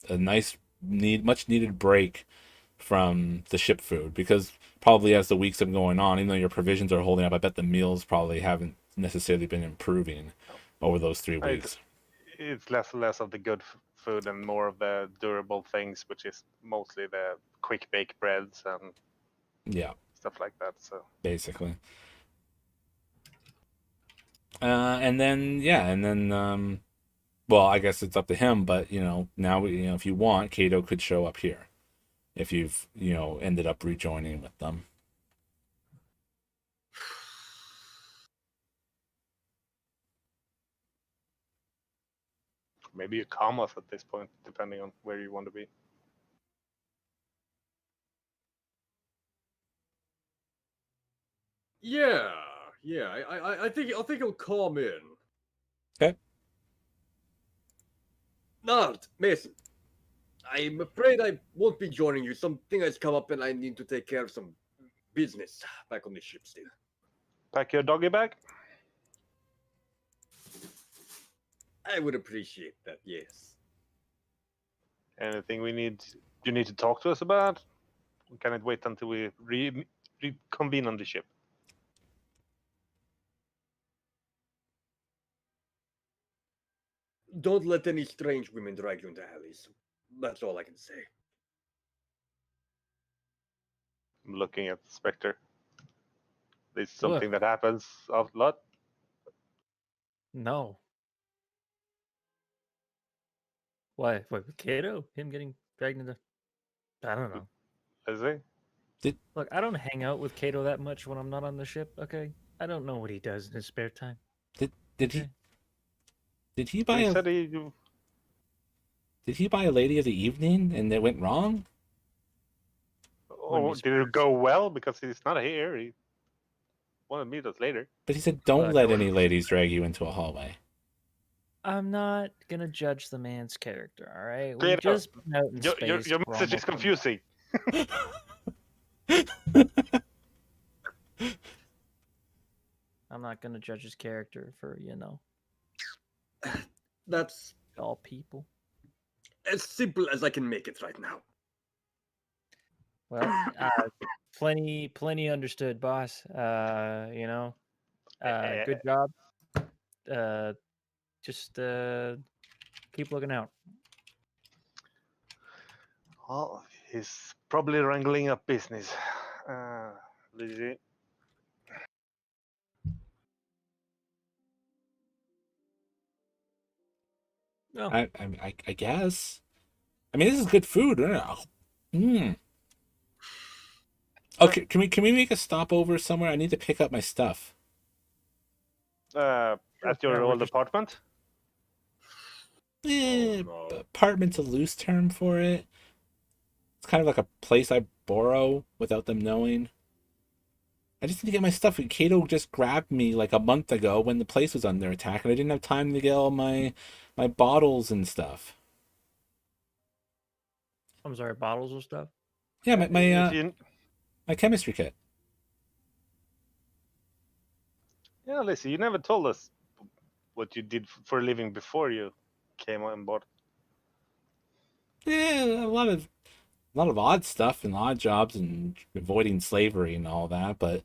Speaker 1: nice much needed break from the ship food because probably as the weeks have been going on, even though your provisions are holding up, I bet the meals probably haven't necessarily been improving over those 3 weeks.
Speaker 3: It's less and less of the good food and more of the durable things, which is mostly the quick bake breads and
Speaker 1: Yeah,
Speaker 3: stuff like that. So
Speaker 1: basically. And then well, I guess it's up to him, but now if you want, Kato could show up here if you've ended up rejoining with them.
Speaker 3: maybe a calm off at this point, depending on where you want to be.
Speaker 4: Yeah, I think he'll calm in.
Speaker 1: Okay.
Speaker 4: Nard, Mason, I'm afraid I won't be joining you. Something has come up and I need to take care of some business back on the ship still.
Speaker 3: Pack your doggy bag.
Speaker 4: I would appreciate that, yes.
Speaker 3: Anything you need to talk to us about? Can it wait until we reconvene on the ship?
Speaker 4: Don't let any strange women drag you into alleys. That's all I can say.
Speaker 3: I'm looking at the Spectre. This is something that happens a lot.
Speaker 2: No. Why? Wait, with Kato? Him getting dragged into... I don't know.
Speaker 3: Is he?
Speaker 2: Look, I don't hang out with Kato that much when I'm not on the ship, okay? I don't know what he does in his spare time.
Speaker 1: Did he buy Did he buy a lady of the evening and it went wrong?
Speaker 3: Oh, did it go well? Because he's not here. He wanted to meet us later.
Speaker 1: But he said, "Don't let any ladies drag you into a hallway."
Speaker 2: I'm not gonna judge the man's character, all right?
Speaker 3: Kato,
Speaker 2: We've just been out in space.
Speaker 3: Your message is confusing.
Speaker 2: I'm not gonna judge his character for,
Speaker 4: That's
Speaker 2: all people.
Speaker 4: as simple as I can make it right now.
Speaker 2: Well, plenty understood, boss. Good job. Just keep looking out.
Speaker 3: Well, he's probably wrangling up business. Lizzie.
Speaker 2: No,
Speaker 1: I guess. I mean, this is good food. Mm. Okay, can we make a stopover somewhere? I need to pick up my stuff.
Speaker 3: At your
Speaker 2: Yeah, we're
Speaker 3: old
Speaker 2: just-
Speaker 3: apartment?
Speaker 4: no.
Speaker 1: Apartment's a loose term for it. It's kind of like a place I borrow without them knowing. I just need to get my stuff. Kato just grabbed me like a month ago when the place was under attack, and I didn't have time to get all my bottles and stuff.
Speaker 2: I'm sorry, bottles of stuff.
Speaker 1: Yeah,
Speaker 3: If you,
Speaker 1: my chemistry kit.
Speaker 3: yeah, Lizzie, you never told us what you did for a living before you came on board.
Speaker 1: Yeah, a lot of odd stuff and odd jobs and avoiding slavery and all that, but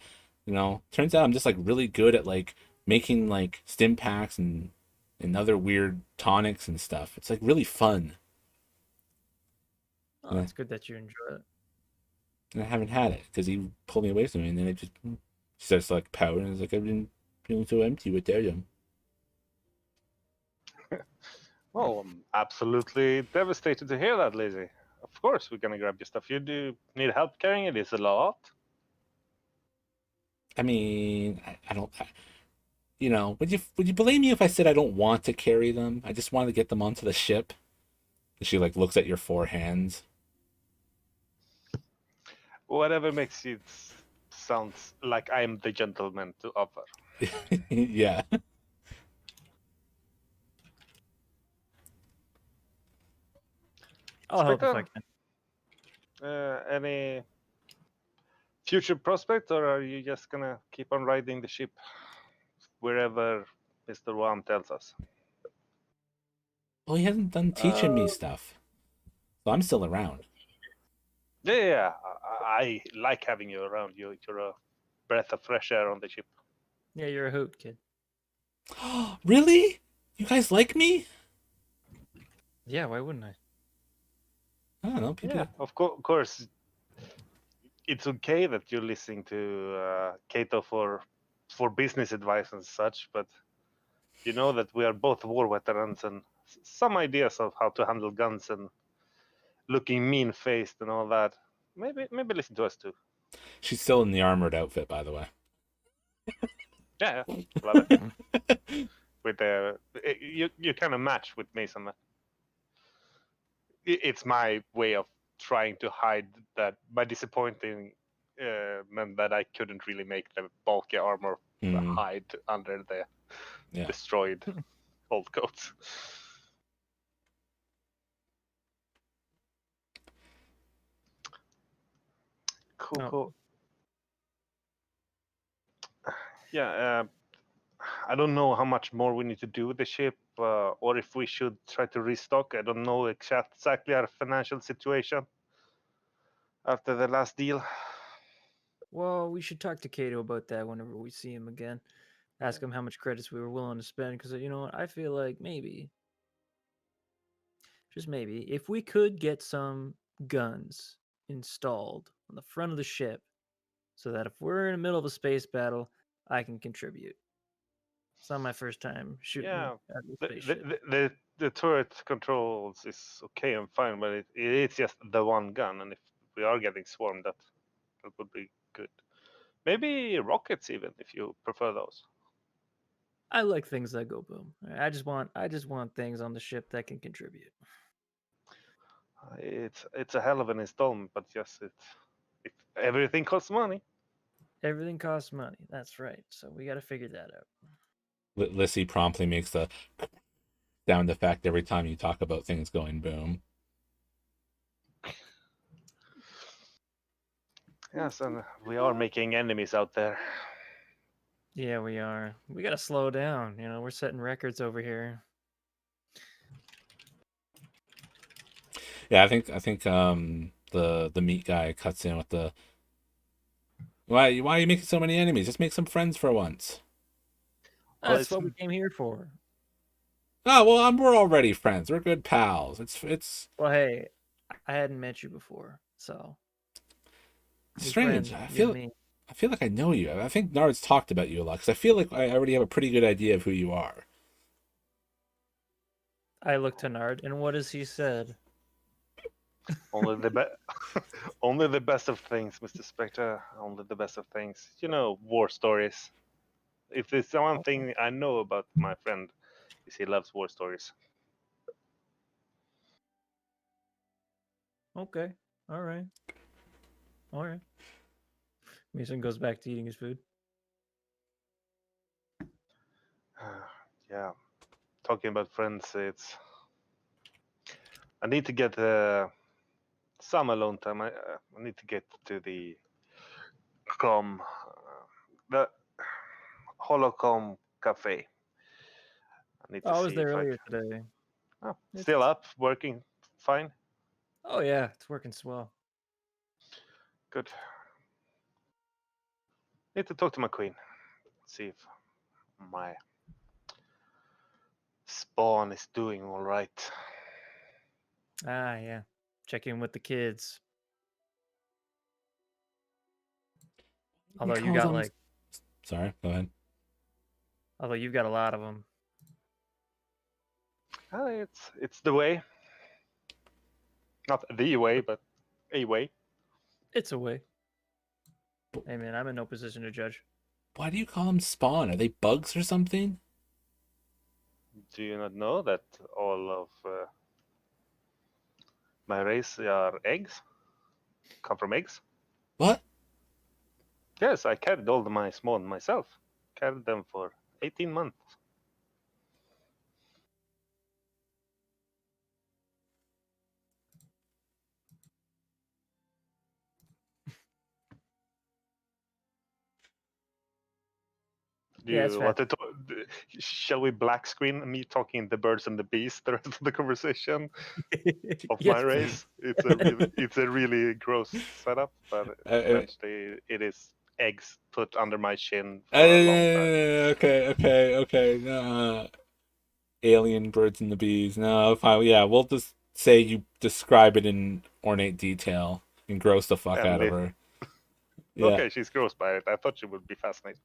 Speaker 1: turns out I'm just like really good at like making like stim packs and other weird tonics and stuff. It's like really fun.
Speaker 2: Oh, it's good that you enjoy it.
Speaker 1: And I haven't had it because he pulled me away from me, and then it just starts like pouting. It's like I've been feeling so empty without him.
Speaker 3: Well, I'm absolutely devastated to hear that, Lizzie. Of course, we're gonna grab your stuff. You do need help carrying it. It's a lot.
Speaker 1: I mean, I don't. Would you blame me if I said I don't want to carry them? I just want to get them onto the ship. And she like looks at your 4 hands.
Speaker 3: Whatever makes it sounds like I'm the gentleman to offer.
Speaker 1: Yeah.
Speaker 2: I'll help if I
Speaker 3: Spectre?
Speaker 2: can.
Speaker 3: Any future prospect, or are you just gonna keep on riding the ship wherever Mr. Wam tells us?
Speaker 1: Well, he hasn't done teaching me stuff, so I'm still around.
Speaker 3: Yeah, I like having you around. You're a breath of fresh air on the ship.
Speaker 2: Yeah, you're a hoot, kid.
Speaker 1: Really? You guys like me?
Speaker 2: Yeah, why wouldn't I?
Speaker 1: I don't know. People.
Speaker 3: Yeah, of course. It's okay that you're listening to Kato for business advice and such, but you know that we are both war veterans and some ideas of how to handle guns and looking mean-faced and all that. Maybe listen to us too.
Speaker 1: She's still in the armored outfit, by the way.
Speaker 3: Yeah, love it. With you kind of match with Mason. It's my way of trying to hide that my disappointing meant that I couldn't really make the bulky armor hide under the destroyed old coats. Cool. Yeah, I don't know how much more we need to do with the ship, or if we should try to restock. I don't know exactly our financial situation after the last deal.
Speaker 2: Well, we should talk to Kato about that whenever we see him again. Ask him how much credits we were willing to spend, because you know what? I feel like maybe, just maybe, if we could get some guns installed on the front of the ship, so that if we're in the middle of a space battle, I can contribute. It's not my first time shooting at the spaceship.
Speaker 3: The turret controls is okay and fine, but it's just the one gun, and if we are getting swarmed, that would be good. Maybe rockets, even if you prefer those.
Speaker 2: I like things that go boom. I just want things on the ship that can contribute.
Speaker 3: It's a hell of an installment, but yes, if everything costs money.
Speaker 2: Everything costs money. That's right. So we got to figure that out.
Speaker 1: Lissy promptly makes the sound effect every time you talk about things going boom.
Speaker 3: Yes, and we are making enemies out there.
Speaker 2: Yeah, we are. We got to slow down. You know, we're setting records over here.
Speaker 1: Yeah, I think the meat guy cuts in with the why are you making so many enemies? Just make some friends for once.
Speaker 2: That's what we came here for.
Speaker 1: Oh well, we're already friends. We're good pals. It's.
Speaker 2: Well, hey, I hadn't met you before, so we
Speaker 1: Strange.
Speaker 2: friends, you and me.
Speaker 1: I feel like I know you. I think Nard's talked about you a lot because I feel like I already have a pretty good idea of who you are.
Speaker 2: I looked to Nard, and what has he said?
Speaker 3: Only the only the best of things, Mr. Spectre. Only the best of things. You know, war stories. If there's one thing I know about my friend, is he loves war stories.
Speaker 2: Okay, all right, all right. Mason goes back to eating his food.
Speaker 3: Yeah, talking about friends, it's. I need to get some alone time. I need to get to the the Holocom Cafe. I need to
Speaker 2: I was
Speaker 3: see
Speaker 2: there
Speaker 3: if I
Speaker 2: earlier
Speaker 3: can.
Speaker 2: today.
Speaker 3: Oh, still
Speaker 2: It's
Speaker 3: up, working fine.
Speaker 2: oh yeah, it's working swell.
Speaker 3: Good. Need to talk to my queen. See if my spawn is doing all right.
Speaker 2: Ah yeah, check in with the kids.
Speaker 1: We
Speaker 2: Although you
Speaker 1: call
Speaker 2: got
Speaker 1: them.
Speaker 2: like,
Speaker 1: Sorry, go ahead.
Speaker 2: although you've got a lot of them.
Speaker 3: It's the way. Not the way, but a way.
Speaker 2: It's a way. Hey man, I'm in no position to judge.
Speaker 1: Why do you call them spawn? Are they bugs or something?
Speaker 3: Do you not know that all of my race are eggs? Come from eggs?
Speaker 1: What?
Speaker 3: Yes, I carried all my spawn myself. Carried them for 18 months. Do
Speaker 2: Yeah, it's
Speaker 3: you want
Speaker 2: fair.
Speaker 3: to talk? Shall we black screen me talking the birds and the bees the rest of the conversation of my
Speaker 2: Yes, please.
Speaker 3: race? It's a really gross setup, but
Speaker 1: Uh,
Speaker 3: essentially it is eggs put under my chin
Speaker 1: uh,
Speaker 3: for a long time.
Speaker 1: okay. No, alien birds and the bees. No, fine. Yeah, we'll just say you describe it in ornate detail and gross the fuck
Speaker 3: And
Speaker 1: out of
Speaker 3: it,
Speaker 1: her. Yeah,
Speaker 3: okay, she's gross by it. I thought she would be fascinated.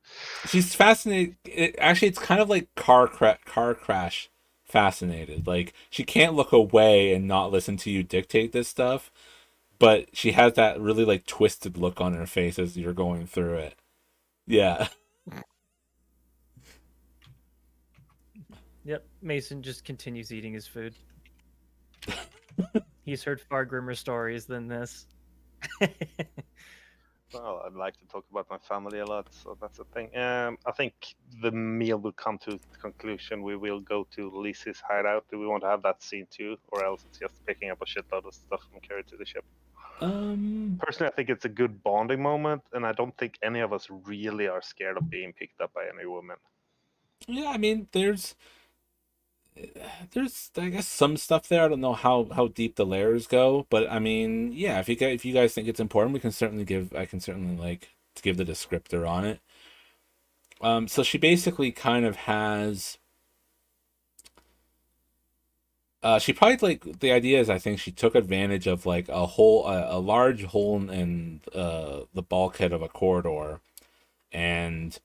Speaker 1: she's fascinated. Actually, it's kind of like car crash fascinated. Like she can't look away and not listen to you dictate this stuff, but she has that really like twisted look on her face as you're going through it. Yeah.
Speaker 2: Yep, Mason just continues eating his food. He's heard far grimmer stories than this.
Speaker 3: Well, I'd like to talk about my family a lot, so that's the thing. I think the meal will come to the conclusion. We will go to Lizzie's hideout. Do we want to have that scene too, or else it's just picking up a shitload of stuff and carry it to the ship? Personally, I think it's a good bonding moment, and I don't think any of us really are scared of being picked up by any woman.
Speaker 1: Yeah, I mean, there's I guess some stuff there. I don't know how deep the layers go, but I mean, yeah, if you guys think it's important, we can certainly give I can certainly like to give the descriptor on it. So she basically kind of has she probably like the idea is I think she took advantage of like a large hole in the bulkhead of a corridor, and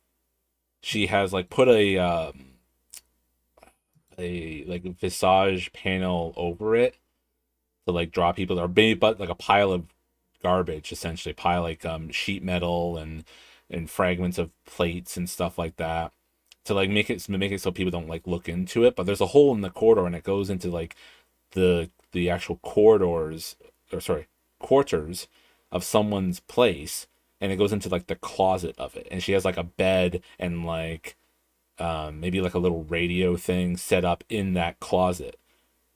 Speaker 1: she has like put a like visage panel over it to like draw people or maybe but like a pile of garbage essentially pile like sheet metal and fragments of plates and stuff like that to like make it so people don't like look into it, but there's a hole in the corridor and it goes into like the actual corridors or sorry quarters of someone's place, and it goes into like the closet of it, and she has like a bed and like maybe like a little radio thing set up in that closet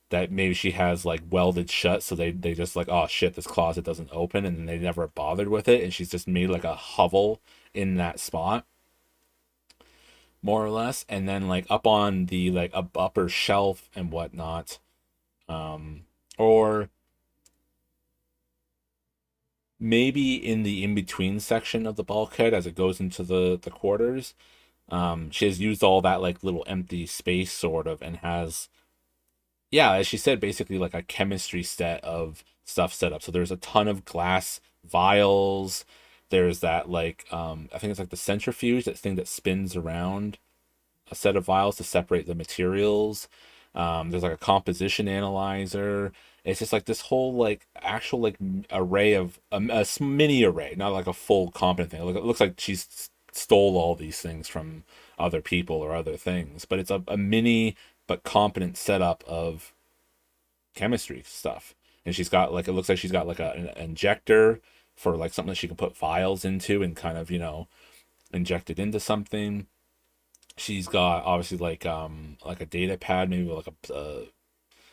Speaker 1: that maybe she has like welded shut, so they just like, oh shit, this closet doesn't open, and then they never bothered with it, and she's just made like a hovel in that spot more or less, and then like up on the like upper shelf and whatnot, or maybe in the in between section of the bulkhead as it goes into the quarters. She has used all that like little empty space sort of and has, yeah, as she said, basically like a chemistry set of stuff set up. So there's a ton of glass vials. There's that like I think it's like the centrifuge, that thing that spins around a set of vials to separate the materials. There's like a composition analyzer. It's just like this whole like actual like array of mini array, not like a full competent thing. It looks like she's stole all these things from other people or other things, but it's a mini but competent setup of chemistry stuff. And she's got like, it looks like she's got like an injector for like something that she can put vials into and kind of, inject it into something. She's got obviously like a data pad, maybe like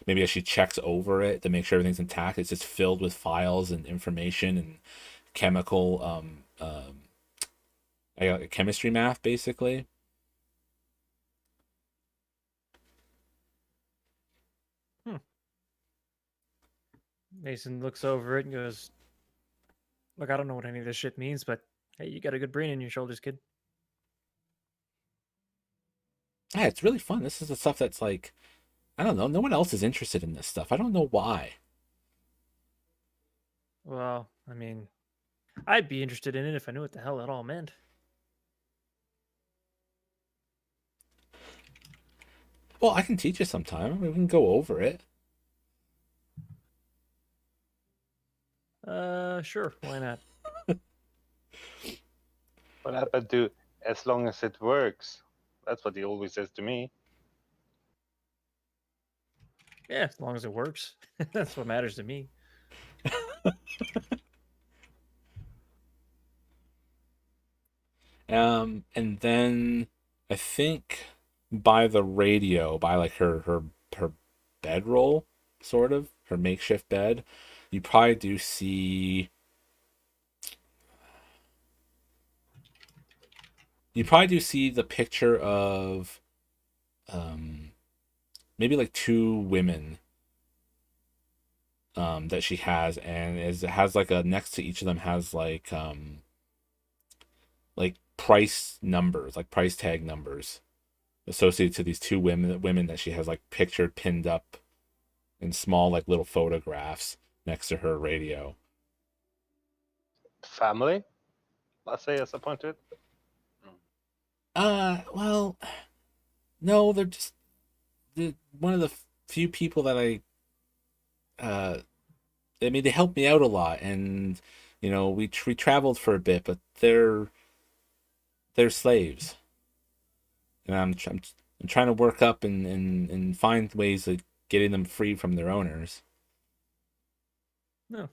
Speaker 1: maybe as she checks over it to make sure everything's intact, it's just filled with files and information and chemical chemistry math basically.
Speaker 2: Mason looks over it and goes, "Look, I don't know what any of this shit means, but hey, you got a good brain in your shoulders, kid."
Speaker 1: Yeah, it's really fun. This is the stuff that's like, I don't know, no one else is interested in this stuff. I don't know why.
Speaker 2: Well, I mean, I'd be interested in it if I knew what the hell it all meant.
Speaker 1: Well, I can teach you sometime. We can go over it.
Speaker 2: Sure, why not?
Speaker 3: What happened to as long as it works? That's what he always says to me.
Speaker 2: Yeah, as long as it works. That's what matters to me.
Speaker 1: And then I think by the radio, by like her bedroll, sort of her makeshift bed, you probably do see. You probably do see the picture of, maybe like two women, that she has, and it has like a next to each of them has like price numbers, like price tag numbers associated to these two women that she has like pictured pinned up in small like little photographs next to her radio.
Speaker 3: Family, let's say, as I pointed.
Speaker 1: Well, no, they're just one of the few people that I mean, they helped me out a lot, and we traveled for a bit, but they're slaves, and I'm trying to work up and find ways of getting them free from their owners.
Speaker 2: No.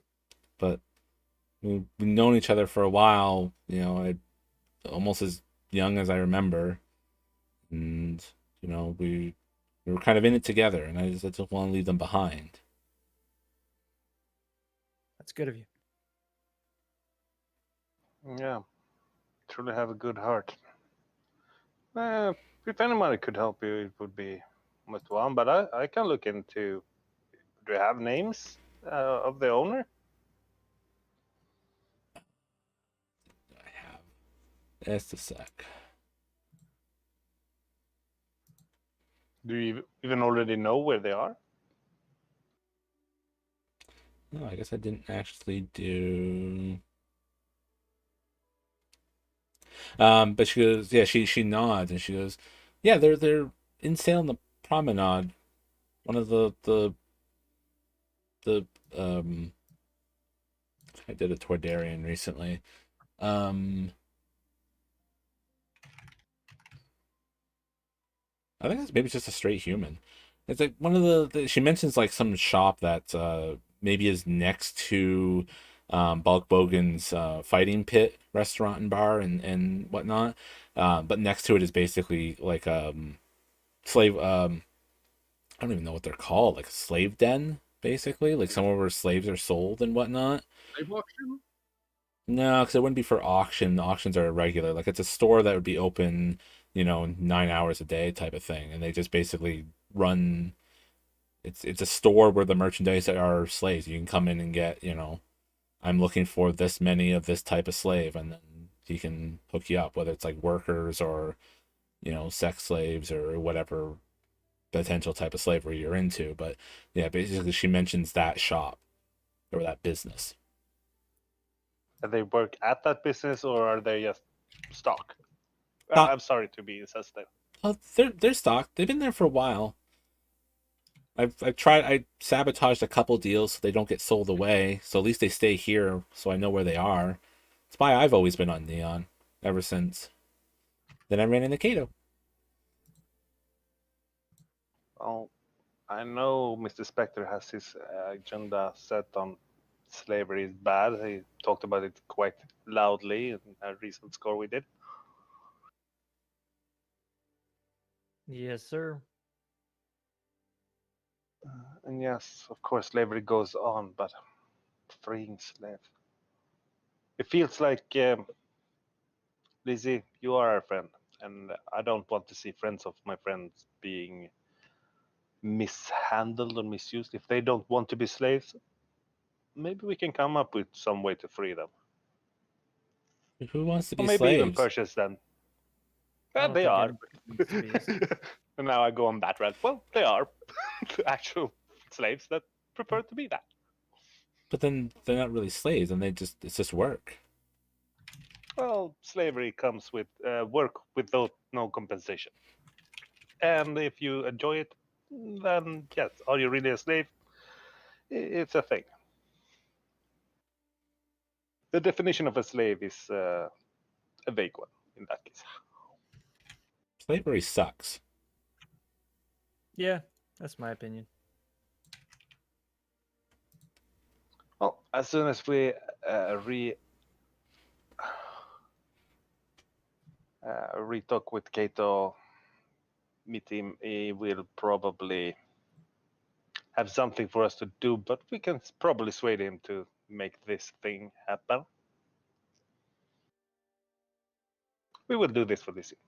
Speaker 1: But we've known each other for a while, almost as young as I remember, and we were kind of in it together, and I just don't want to leave them behind.
Speaker 2: That's good of you.
Speaker 3: Yeah, truly have a good heart. If anybody could help you, it would be with one. But I can look into. Do you have names of the owner?
Speaker 1: I have. Just a sec.
Speaker 3: Do you even already know where they are?
Speaker 1: No, I guess I didn't actually do. But she goes, yeah, she nods and she goes, yeah, they're in sail on the promenade. One of the I did a Tordarian recently. I think maybe it's just a straight human. It's like one of she mentions like some shop that maybe is next to Bulk Bogan's fighting pit restaurant and bar and whatnot. But next to it is basically like slave. I don't even know what they're called, like a slave den, basically, like somewhere where slaves are sold and whatnot.
Speaker 4: Slave auction?
Speaker 1: No, because it wouldn't be for auction. Auctions are irregular. Like it's a store that would be open, 9 hours a day type of thing, and they just basically run. It's a store where the merchandise are slaves. You can come in and get, I'm looking for this many of this type of slave, and then he can hook you up, whether it's like workers or, sex slaves or whatever potential type of slavery you're into. But yeah, basically she mentions that shop. or that business.
Speaker 3: Do they work at that business, or are they just stock?
Speaker 1: Stock.
Speaker 3: I'm sorry to be insensitive.
Speaker 1: Oh, they're stock. They've been there for a while. I sabotaged a couple deals so they don't get sold away. So at least they stay here, so I know where they are. That's why I've always been on Neon ever since. Then I ran into Kato.
Speaker 3: Well, I know Mr. Spectre has his agenda set on slavery is bad. He talked about it quite loudly in a recent score we did.
Speaker 2: Yes, sir.
Speaker 3: And yes, of course, slavery goes on, but freeing slaves. It feels like, Lizzie, you are our friend, and I don't want to see friends of my friends being mishandled or misused. If they don't want to be slaves, maybe we can come up with some way to free them.
Speaker 1: Who wants to
Speaker 3: Or
Speaker 1: be
Speaker 3: maybe even
Speaker 1: slaves?
Speaker 3: purchase them.
Speaker 2: I don't
Speaker 3: They
Speaker 2: think
Speaker 3: are.
Speaker 2: anybody needs to be a slave.
Speaker 3: And now I go on that rant. Well, they are actual slaves that prefer to be that.
Speaker 1: But then they're not really slaves, and it's just work.
Speaker 3: Well, slavery comes with work without no compensation. And if you enjoy it, then yes, are you really a slave? It's a thing. The definition of a slave is a vague one in that case.
Speaker 1: Slavery sucks.
Speaker 2: Yeah, that's my opinion.
Speaker 3: Well, as soon as we re-talk with Kato, meet him, he will probably have something for us to do, but we can probably sway him to make this thing happen. We will do this for this year.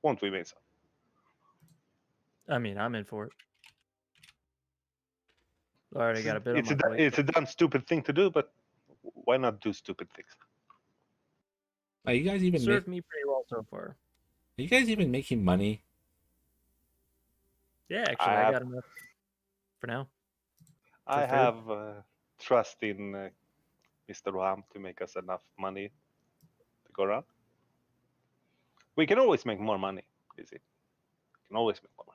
Speaker 3: Won't we, Mason?
Speaker 2: I mean, I'm in for it. I already got a bit on my plate.
Speaker 3: It's a damn stupid thing to do, but why not do stupid things?
Speaker 1: Are you guys even
Speaker 2: Served me pretty well so far.
Speaker 1: Are you guys even making money?
Speaker 2: Yeah, actually, I got enough for now.
Speaker 3: I
Speaker 2: For food.
Speaker 3: have trust in Mr. Ram to make us enough money to go around. We can always make more money, is it? We can always make more money.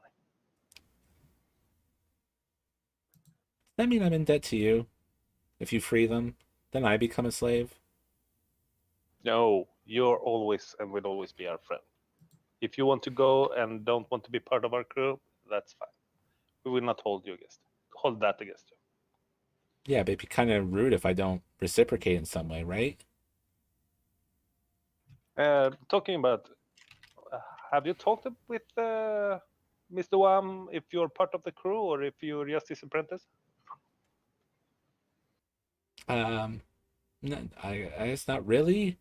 Speaker 1: Does that mean I'm in debt to you? If you free them, then I become a slave?
Speaker 3: No, you're always and will always be our friend. If you want to go and don't want to be part of our crew, that's fine. We will not hold that against you.
Speaker 1: Yeah, but it'd be kind of rude if I don't reciprocate in some way, right?
Speaker 3: Talking about, have you talked with Mr. Wham if you're part of the crew or if you're just his apprentice?
Speaker 1: No, I guess not really.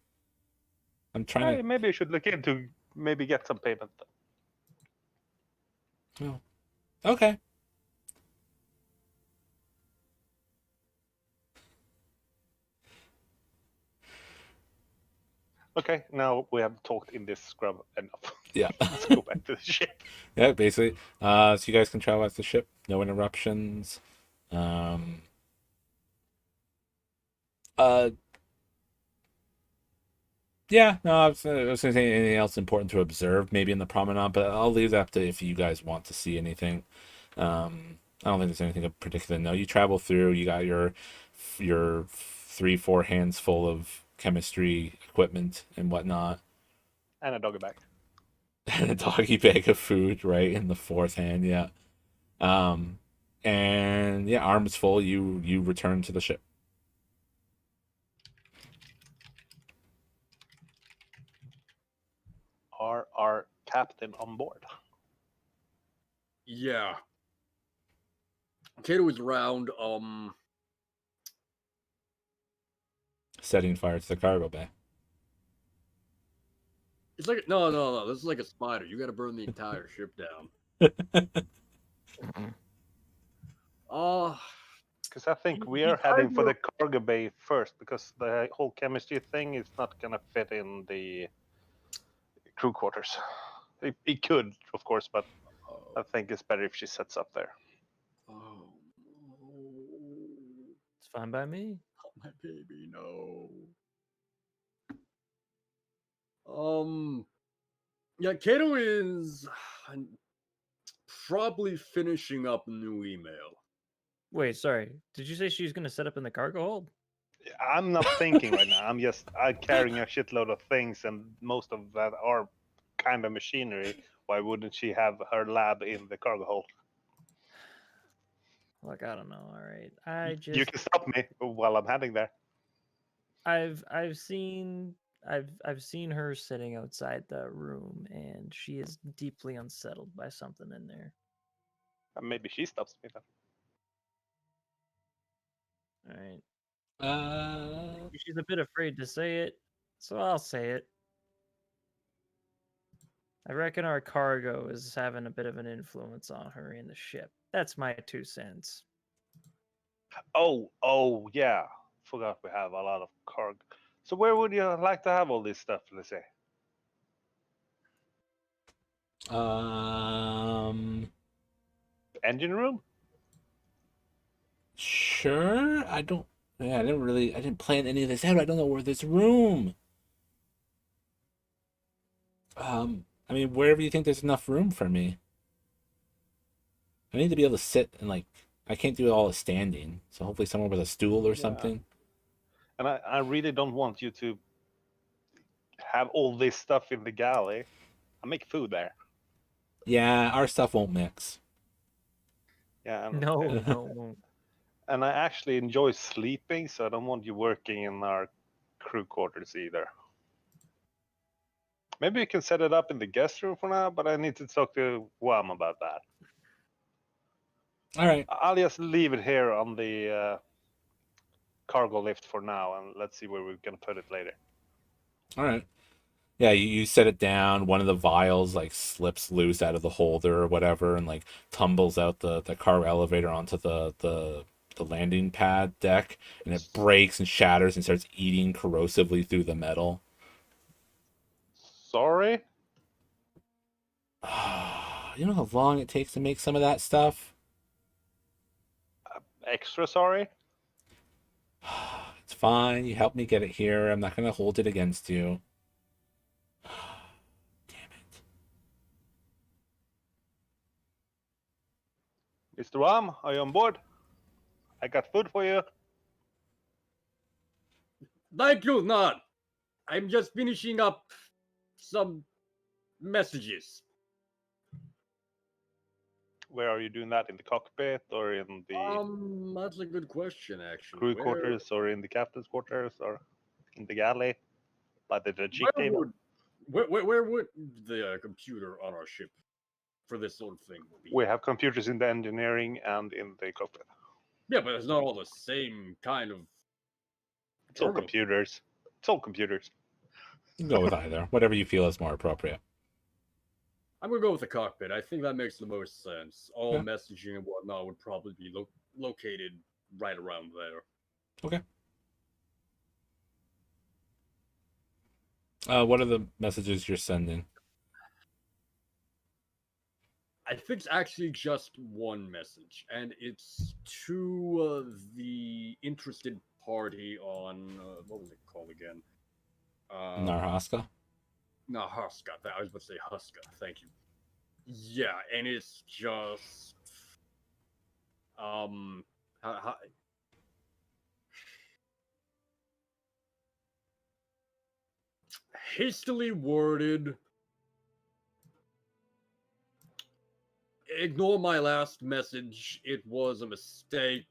Speaker 1: I'm trying to.
Speaker 3: Maybe you should look into maybe get some payment.
Speaker 1: Oh, okay.
Speaker 3: Okay, now we have talked in this scrum enough.
Speaker 1: Yeah.
Speaker 3: Let's go back to the ship.
Speaker 1: Yeah, basically. So you guys can travel as the ship, no interruptions. Yeah, no, I was gonna say anything else important to observe, maybe in the promenade, but I'll leave that up to if you guys want to see anything. I don't think there's anything of particular. No, you travel through. You got your 3-4 hands full of chemistry equipment and whatnot,
Speaker 3: And a doggy bag.
Speaker 1: and a doggy bag of food, right, in the fourth hand. Yeah. And yeah, arms full. You return to the ship.
Speaker 3: Are our captain on board?
Speaker 4: Yeah. Kato is around,
Speaker 1: Setting fire to the cargo bay.
Speaker 4: it's like, no, this is like a spider. You gotta burn the entire ship down.
Speaker 3: Because I think we are heading for the cargo bay first, because the whole chemistry thing is not gonna fit in the crew quarters. It could, of course, but I think it's better if she sets up there.
Speaker 4: Oh.
Speaker 2: fine by me.
Speaker 4: Oh, my baby, no. Yeah, Kato is probably finishing up a new email.
Speaker 2: Wait, sorry. Did you say she's gonna set up in the cargo hold?
Speaker 3: I'm not thinking right now. I'm carrying a shitload of things, and most of that are kind of machinery. Why wouldn't she have her lab in the cargo hold?
Speaker 2: Like, I don't know. All right, I
Speaker 3: You
Speaker 2: just
Speaker 3: can stop me while I'm heading there.
Speaker 2: I've seen her sitting outside the room, and she is deeply unsettled by something in there.
Speaker 3: Maybe she stops me then.
Speaker 2: All right.
Speaker 1: Uh,
Speaker 2: She's a bit afraid to say it, so I'll say it. I reckon our cargo is having a bit of an influence on her in the ship. That's my 2 cents.
Speaker 3: Oh, yeah. Forgot we have a lot of cargo. So where would you like to have all this stuff, let's say? Engine room?
Speaker 1: sure. I don't. Yeah, I didn't plan any of this out. I don't know where there's room. I mean, wherever you think there's enough room for me. I need to be able to sit and like. I can't do all the standing, so hopefully somewhere with a stool or
Speaker 3: Yeah.
Speaker 1: something.
Speaker 3: And I really don't want you to have all this stuff in the galley. I make food there.
Speaker 1: Yeah, our stuff won't mix.
Speaker 3: Yeah.
Speaker 2: No, no, it won't.
Speaker 3: And I actually enjoy sleeping, so I don't want you working in our crew quarters either. Maybe you can set it up in the guest room for now, but I need to talk to Wham about that.
Speaker 1: All right.
Speaker 3: I'll just leave it here on the cargo lift for now, and let's see where we're gonna put it later.
Speaker 1: All right. Yeah, you set it down. One of the vials like slips loose out of the holder or whatever, and like tumbles out the car elevator onto the landing pad deck, and it breaks and shatters and starts eating corrosively through the metal.
Speaker 3: Sorry?
Speaker 1: You know how long it takes to make some of that stuff?
Speaker 3: Extra sorry?
Speaker 1: It's fine. You helped me get it here. I'm not gonna hold it against you. Damn it.
Speaker 3: Mr. Wham, are you on board? I got food for you.
Speaker 4: Thank you, not. I'm just finishing up some messages.
Speaker 3: Where are you doing that? In the cockpit or in the
Speaker 4: That's a good question, actually.
Speaker 3: crew quarters or in the captain's quarters or in the galley? By the cheek table?
Speaker 4: Where would the computer on our ship for this sort of thing be?
Speaker 3: We have computers in the engineering and in the cockpit.
Speaker 4: Yeah, but it's not all the same kind of.
Speaker 3: It's all
Speaker 4: terminal.
Speaker 3: computers. It's all computers.
Speaker 1: You can go with either. Whatever you feel is more appropriate.
Speaker 4: I'm gonna go with the cockpit. I think that makes the most sense. All
Speaker 1: Yeah.
Speaker 4: messaging and whatnot would probably be located right around there.
Speaker 1: Okay. What are the messages you're sending?
Speaker 4: I think it's actually just one message, and it's to the interested party on what was it called again?
Speaker 1: Narhaska?
Speaker 4: No, Huska. I was about to say Huska. Thank you. Yeah, and it's just hastily worded. Ignore my last message. It was a mistake.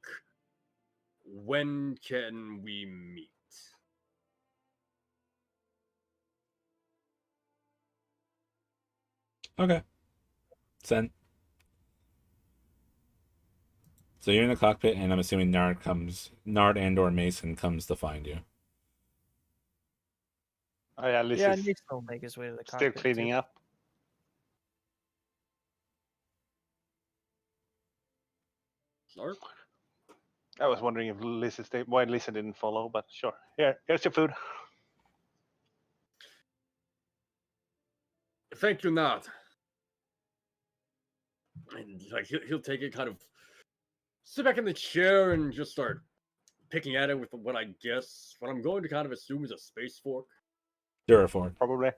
Speaker 4: When can we meet?
Speaker 1: Okay. Send. So you're in the cockpit, and I'm assuming Nard and or Mason comes to find you.
Speaker 3: Oh yeah, Liz
Speaker 2: Yeah,
Speaker 3: is
Speaker 2: Mason will make his way to the
Speaker 3: still
Speaker 2: cockpit.
Speaker 3: cleaning up.
Speaker 4: Sorry?
Speaker 3: I was wondering if Liz is why Lisa didn't follow, but sure. Here's your food.
Speaker 4: Thank you, not. And like he'll take it, kind of sit back in the chair and just start picking at it with what I'm going to kind of assume is a space fork.
Speaker 1: Durafork.
Speaker 3: Probably.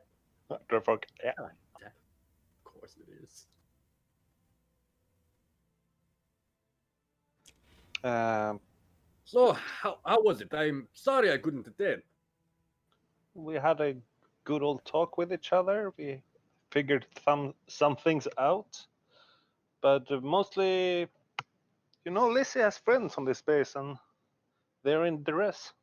Speaker 3: Durafork, yeah.
Speaker 4: Of course it is. So how was it? I'm sorry I couldn't attend.
Speaker 3: We had a good old talk with each other. We figured some things out, but mostly, Lizzie has friends on this base, and they're in duress.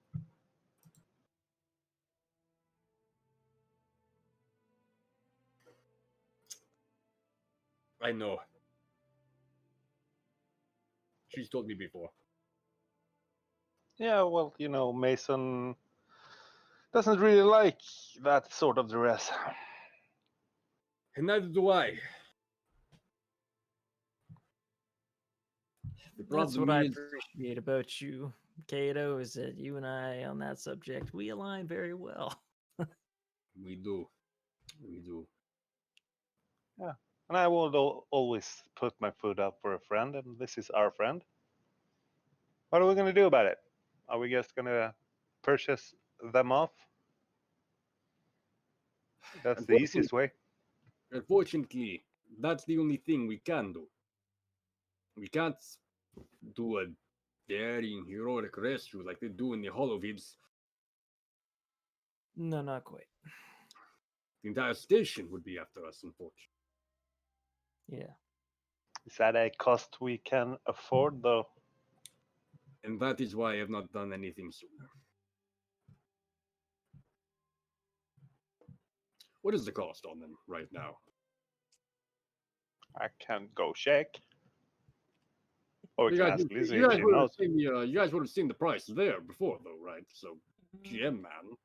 Speaker 4: I know. She's told me before.
Speaker 3: Yeah, well, Mason doesn't really like that sort of duress.
Speaker 4: And neither do I. The
Speaker 2: That's what
Speaker 4: problem
Speaker 2: I
Speaker 4: is,
Speaker 2: appreciate about you, Kato, is that you and I on that subject, we align very well.
Speaker 4: we do. We do.
Speaker 3: Yeah, and I will always put my foot up for a friend, and this is our friend. What are we going to do about it? Are we just going to purchase them off? That's the easiest way.
Speaker 4: Unfortunately, that's the only thing we can do. We can't do a daring heroic rescue like they do in the Holovids.
Speaker 2: No, not quite.
Speaker 4: The entire station would be after us, unfortunately.
Speaker 2: Yeah.
Speaker 3: Is that a cost we can afford, though?
Speaker 4: And that is why I have not done anything sooner. What is the cost on them right now?
Speaker 3: I can go check. Or we
Speaker 4: You
Speaker 3: can
Speaker 4: guys,
Speaker 3: ask Lizzie
Speaker 4: you
Speaker 3: if
Speaker 4: guys
Speaker 3: she
Speaker 4: would have
Speaker 3: knows.
Speaker 4: seen you guys would have seen the price there before, though, right? So, GM man.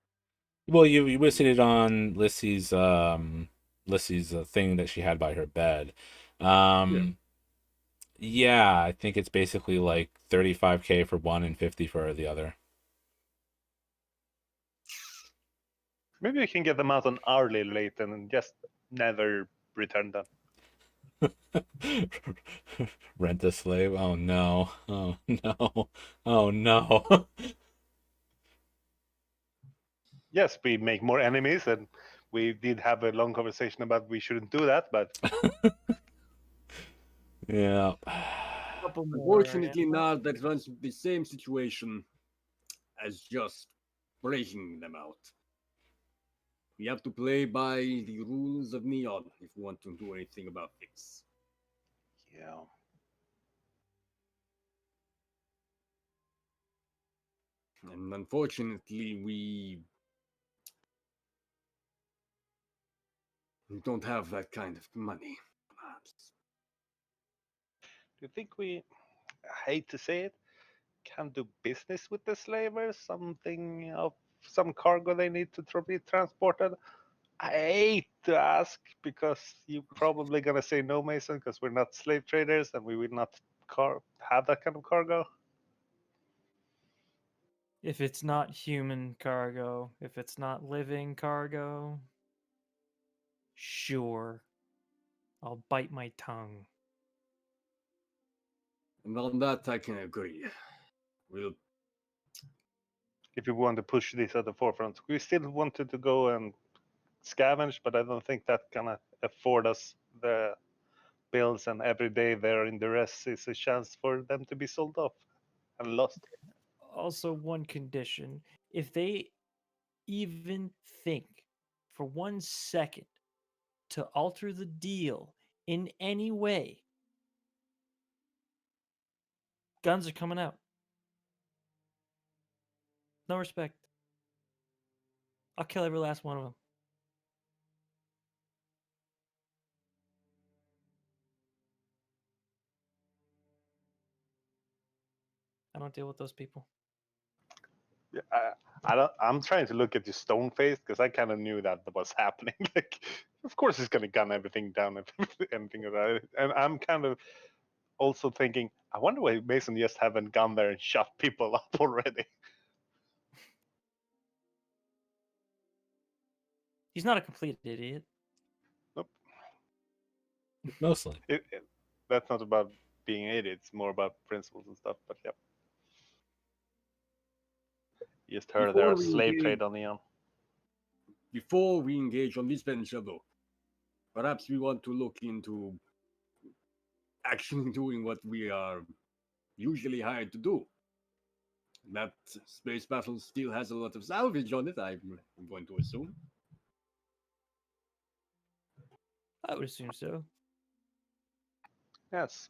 Speaker 1: Well, you listed it on Lissy's thing that she had by her bed. Yeah, I think it's basically like 35K for one and 50 for the other.
Speaker 3: Maybe we can get them out on hourly rate and just never return them.
Speaker 1: Rent a slave? Oh no. Oh no. Oh no.
Speaker 3: Yes, we make more enemies, and we did have a long conversation about we shouldn't do that, but
Speaker 1: Yeah.
Speaker 2: Couple more.
Speaker 4: Unfortunately, now that runs the same situation as just breaking them out. We have to play by the rules of Neon if we want to do anything about this.
Speaker 3: yeah.
Speaker 4: And unfortunately, we don't have that kind of money.
Speaker 3: Do you think we, I hate to say it, can do business with the slavers? Something of some cargo they need to be transported? I hate to ask because you're probably gonna say no, Mason, because we're not slave traders and we will not have that kind of cargo.
Speaker 2: If it's not human cargo, if it's not living cargo, sure, I'll bite my tongue.
Speaker 4: And on that, I can agree. We'll
Speaker 3: If we want to push this at the forefront, we still wanted to go and scavenge, but I don't think that gonna afford us the bills, and every day they're in duress is a chance for them to be sold off and lost.
Speaker 2: Also, one condition: if they even think for 1 second to alter the deal in any way, guns are coming out. No respect. I'll kill every last one of them. I don't deal with those people.
Speaker 3: Yeah, I don't. I'm trying to look at your stone face because I kind of knew that was happening. Like, of course, he's gonna gun everything down and anything about it. And I'm kind of also thinking, I wonder why Mason just haven't gone there and shot people up already.
Speaker 2: He's not a complete idiot.
Speaker 3: Nope.
Speaker 1: Mostly.
Speaker 3: That's not about being an idiot. It's more about principles and stuff. But yeah. Just heard
Speaker 4: Before
Speaker 3: there's
Speaker 4: we
Speaker 3: slave
Speaker 4: engage-
Speaker 3: trade on Neon.
Speaker 4: Before we engage on this venture, though, perhaps we want to look into actually doing what we are usually hired to do. That space battle still has a lot of salvage on it, I'm going to assume.
Speaker 2: I would assume so.
Speaker 3: Yes.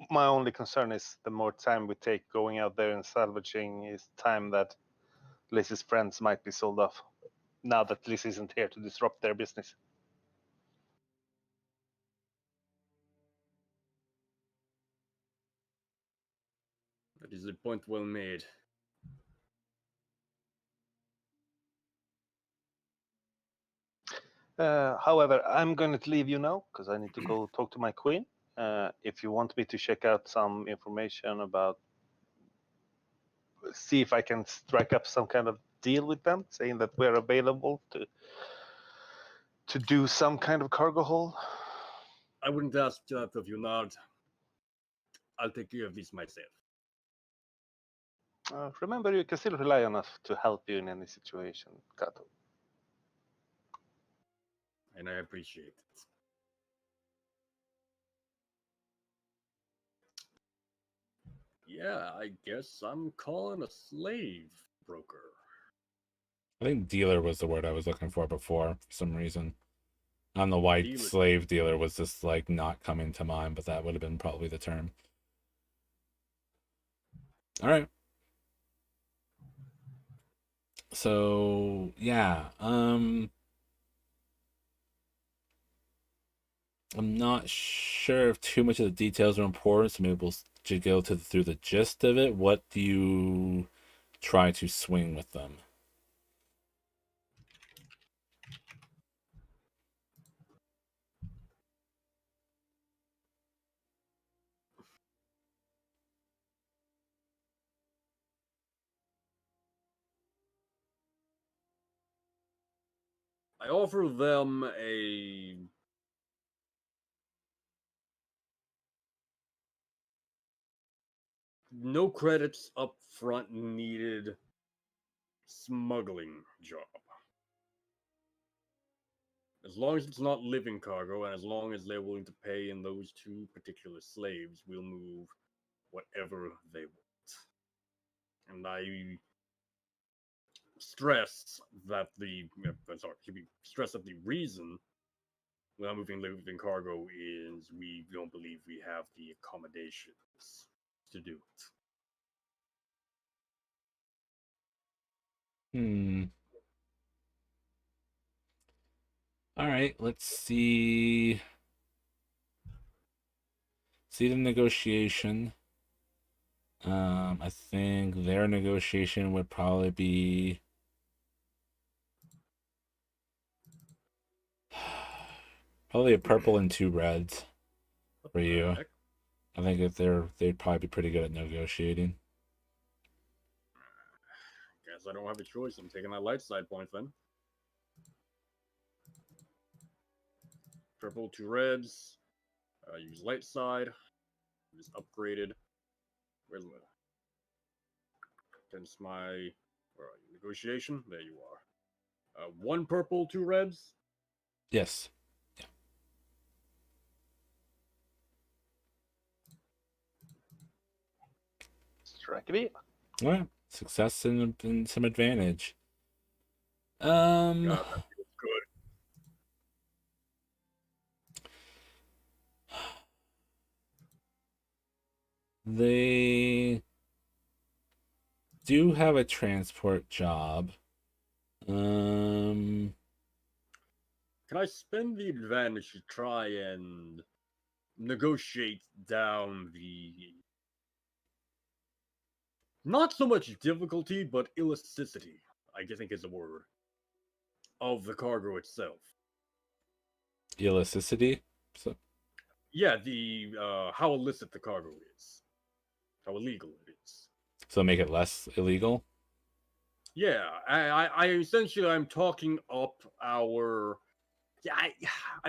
Speaker 3: My only concern is the more time we take going out there and salvaging is time that Lizzie's friends might be sold off. Now that Liz isn't here to disrupt their business.
Speaker 4: That is a point well made.
Speaker 3: However, I'm going to leave you now because I need to go talk to my queen. If you want me to check out some information about, see if I can strike up some kind of deal with them, saying that we're available to do some kind of cargo haul.
Speaker 4: I wouldn't ask that of you, Nard. I'll take care of this myself.
Speaker 3: Remember, you can still rely on us to help you in any situation, Kato.
Speaker 4: And I appreciate it. Yeah, I guess I'm calling a slave broker.
Speaker 1: I think dealer was the word I was looking for before, for some reason. On the white
Speaker 4: Dealer.
Speaker 1: slave dealer was just like not coming to mind, but that would have been probably the term. All right. So yeah, I'm not sure if too much of the details are important, so maybe we'll go through the gist of it. What do you try to swing with them?
Speaker 4: I offer them a no credits up front needed smuggling job. As long as it's not living cargo, and as long as they're willing to pay in those two particular slaves, we'll move whatever they want. And I stress that stress that the reason we're not moving living cargo is we don't believe we have the accommodations to do it.
Speaker 1: All right, let's see. See the negotiation. I think their negotiation would probably be probably a purple and 2 reds for you. I think if they'd probably be pretty good at negotiating.
Speaker 4: Guess I don't have a choice. I'm taking that light side point then. Purple, 2 reds. Use light side. Use upgraded. Where's my? Hence my. Where are you? Negotiation. There you are. 1 purple, 2 reds.
Speaker 1: Yes. Yeah.
Speaker 3: Strike a beat.
Speaker 1: All right. Success and some advantage.
Speaker 4: God, that feels good.
Speaker 1: They do have a transport job.
Speaker 4: Can I spend the advantage to try and negotiate down the not so much difficulty, but elasticity, I think is a word, of the cargo itself?
Speaker 1: Elasticity. So
Speaker 4: Yeah, the how illicit the cargo is, how illegal it is.
Speaker 1: so make it less illegal.
Speaker 4: Yeah, I essentially I'm talking up our. Yeah,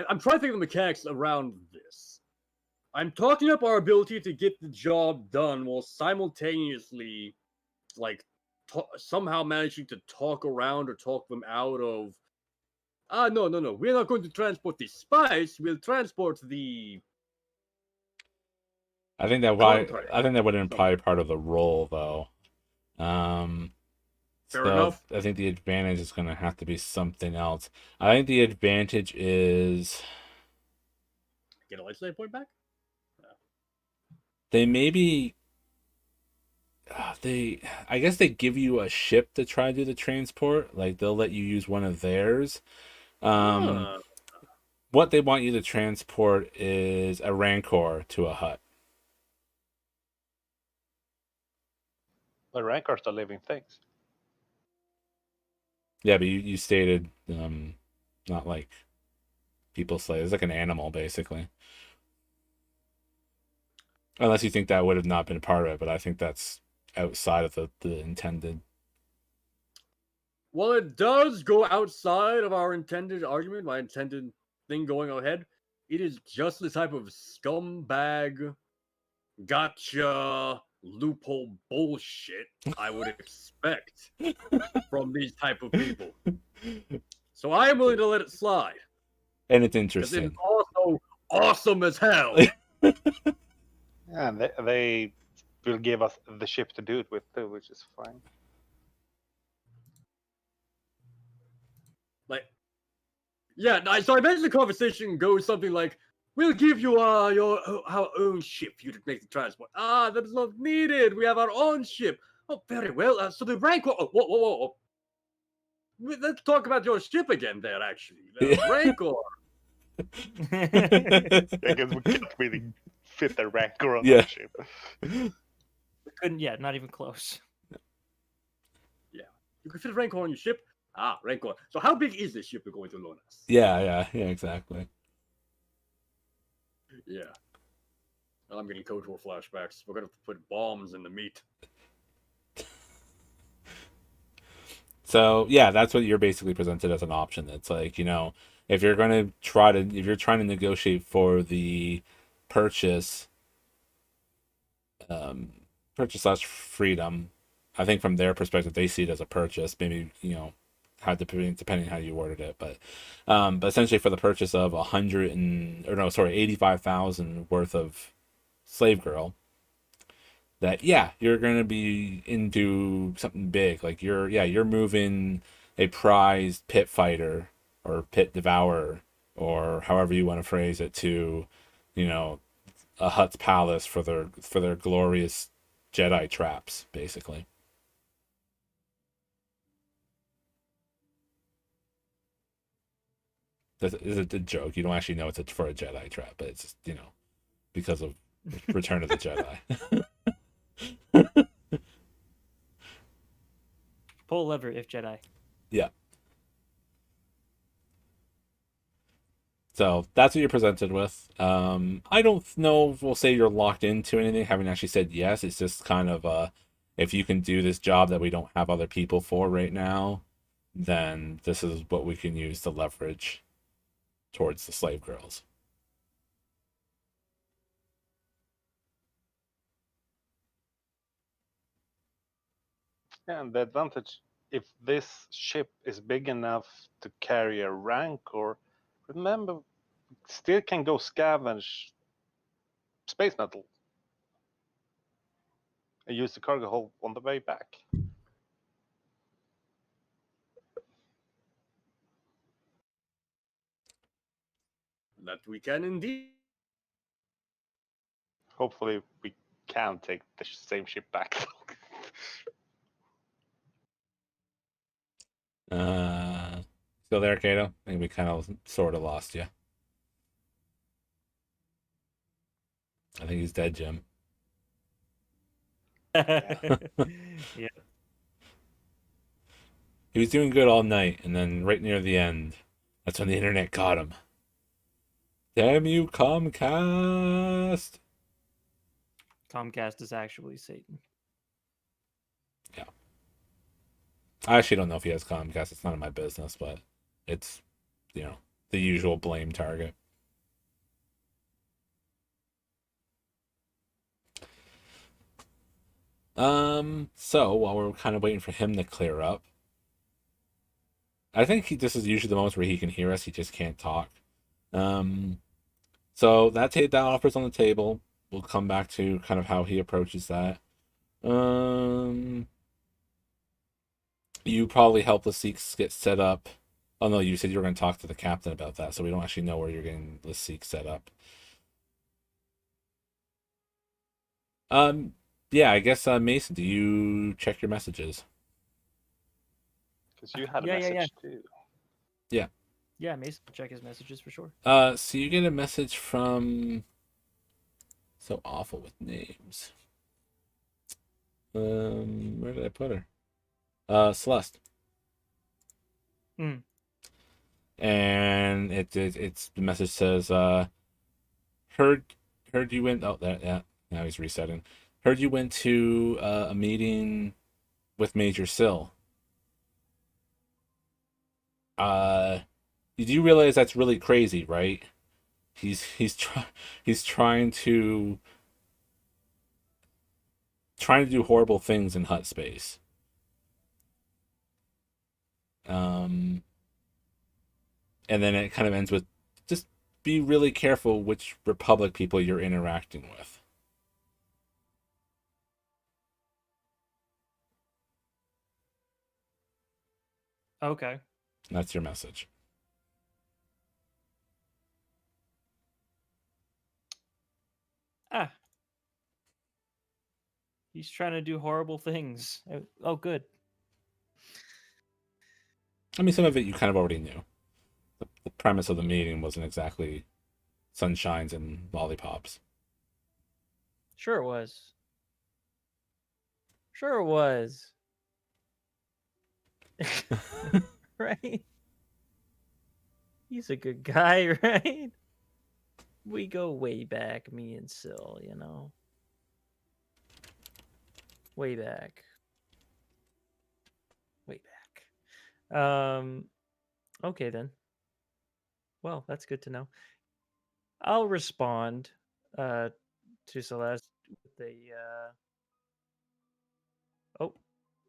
Speaker 4: I'm trying to think of the mechanics around this. I'm talking up our ability to get the job done while simultaneously, like, somehow managing to talk around or talk them out of. No, we're not going to transport the spice. We'll transport the
Speaker 1: I think that
Speaker 4: contract.
Speaker 1: I think that would imply part of the role, though.
Speaker 4: Fair
Speaker 1: So
Speaker 4: enough.
Speaker 1: I think the advantage is going to have to be something else. I think the advantage is
Speaker 4: Get a legislative point back.
Speaker 1: they maybe I guess they give you a ship to try to do the transport. Like they'll let you use one of theirs.
Speaker 4: Ah,
Speaker 1: What they want you to transport is a rancor to a hut.
Speaker 3: But rancors are living things.
Speaker 1: Yeah, but you stated not like people slay. It's like an animal basically. Unless you think that would have not been part of it, but I think that's outside of the intended.
Speaker 4: well, it does go outside of our intended argument, my intended thing going ahead. It is just the type of scumbag, gotcha, loophole bullshit I would expect from these type of people. So I am willing to let it slide.
Speaker 1: And it's
Speaker 4: Because it is
Speaker 1: interesting.
Speaker 4: also awesome as hell.
Speaker 3: And they will give us the ship to do it with too, which is fine.
Speaker 4: Like, yeah, so I imagine the conversation goes something like, we'll give you our own ship for you to make the transport. That is not needed. We have our own ship. Oh, very well. So the Rancor. Oh, whoa. Let's talk about your ship again there, actually. The Rancor.
Speaker 3: I guess we can't really fit the rancor on
Speaker 1: Yeah.
Speaker 3: that ship.
Speaker 2: Couldn't yet, not even close.
Speaker 4: Yeah. You can fit a Rancor on your ship. Rancor. So how big is this ship you're going to loan us?
Speaker 1: Yeah, exactly.
Speaker 4: Yeah. Well, I'm getting Cold War flashbacks. We're going to put bombs in the meat.
Speaker 1: So yeah, that's what you're basically presented as an option. It's like, if you're trying to negotiate for the purchase, purchase / freedom, I think from their perspective they see it as a purchase. Maybe depending how you worded it, but essentially for the purchase of 85,000 worth of slave girl. That you're gonna be into something big. Like you're moving a prized pit fighter or pit devourer or however you want to phrase it to, a Hutt's palace for their glorious Jedi traps, basically. This is a joke. You don't actually know it's for a Jedi trap, but it's just, because of Return of the Jedi.
Speaker 2: Pull lever if Jedi.
Speaker 1: Yeah. So that's what you're presented with. I don't know if we'll say you're locked into anything, having actually said yes. It's just kind of if you can do this job that we don't have other people for right now, then this is what we can use to leverage towards the slave girls.
Speaker 3: And the advantage, if this ship is big enough to carry a rancor, remember, still can go scavenge space metal and use the cargo hold on the way back.
Speaker 4: That we can indeed.
Speaker 3: Hopefully, we can take the same ship back.
Speaker 1: Still there, Kato? I think we kind of sort of lost you. I think he's dead, Jim.
Speaker 2: Yeah.
Speaker 1: He was doing good all night, and then right near the end, that's when the internet caught him. Damn you, Comcast!
Speaker 2: Comcast is actually Satan.
Speaker 1: Yeah. I actually don't know if he has Comcast. It's none of my business, but it's, the usual blame target. So while we're kind of waiting for him to clear up, I think this is usually the moment where he can hear us. He just can't talk. Um, so that offer's on the table. We'll come back to kind of how he approaches that. Um, you probably help the Sikhs get set up. Oh no, you said you were going to talk to the captain about that, so we don't actually know where you're getting the Sikhs set up. Um, yeah, I guess Mason, do you check your messages?
Speaker 3: Because you had a
Speaker 2: Yeah, yeah,
Speaker 3: message
Speaker 2: yeah.
Speaker 3: too.
Speaker 1: Yeah.
Speaker 2: Yeah, Mason will check his messages for sure.
Speaker 1: So you get a message from so awful with names. Where did I put her? Celeste.
Speaker 2: Hmm.
Speaker 1: And it's the message says, heard you went. Oh, that yeah. Now he's resetting. Heard you went to a meeting with Major Sill. Uh, you do realize that's really crazy, right? He's trying to do horrible things in hut space. Um, and then it kind of ends with just be really careful which Republic people you're interacting with.
Speaker 2: Okay.
Speaker 1: That's your message.
Speaker 2: Ah. He's trying to do horrible things. Oh, good.
Speaker 1: I mean, some of it you kind of already knew. The premise of the meeting wasn't exactly sunshines and lollipops.
Speaker 2: Sure it was. Sure it was. Right? He's a good guy, right? We go way back, me and Syl, you know. Way back. Way back. Okay then. Well, that's good to know. I'll respond to Celeste with the oh,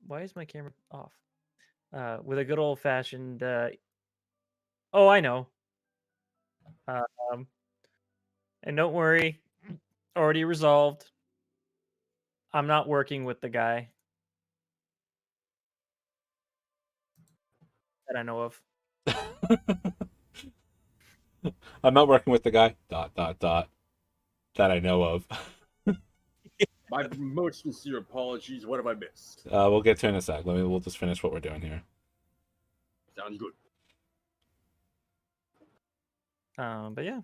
Speaker 2: why is my camera off? With a good old fashioned oh, I know. Um and don't worry, already resolved. I'm not working with the guy that I know of.
Speaker 1: I'm not working with the guy. Dot dot dot. That I know of.
Speaker 4: My most sincere apologies. What have I missed?
Speaker 1: We'll get to it in a sec. We'll just finish what we're doing here.
Speaker 4: Sounds good.
Speaker 2: But yeah.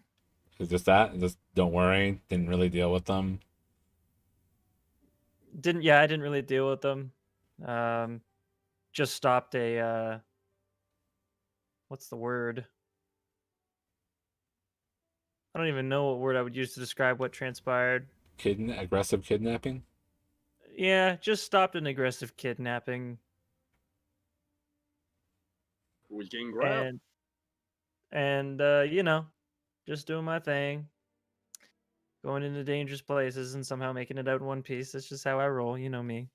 Speaker 1: It's just that. Just don't worry. Didn't really deal with them.
Speaker 2: I didn't really deal with them. Just stopped a what's the word? I don't even know what word I would use to describe what transpired.
Speaker 1: Aggressive kidnapping.
Speaker 2: Yeah, just stopped an aggressive kidnapping
Speaker 4: Who was getting grabbed?
Speaker 2: and you know, just doing my thing, going into dangerous places and somehow making it out in one piece. That's just how I roll, you know me.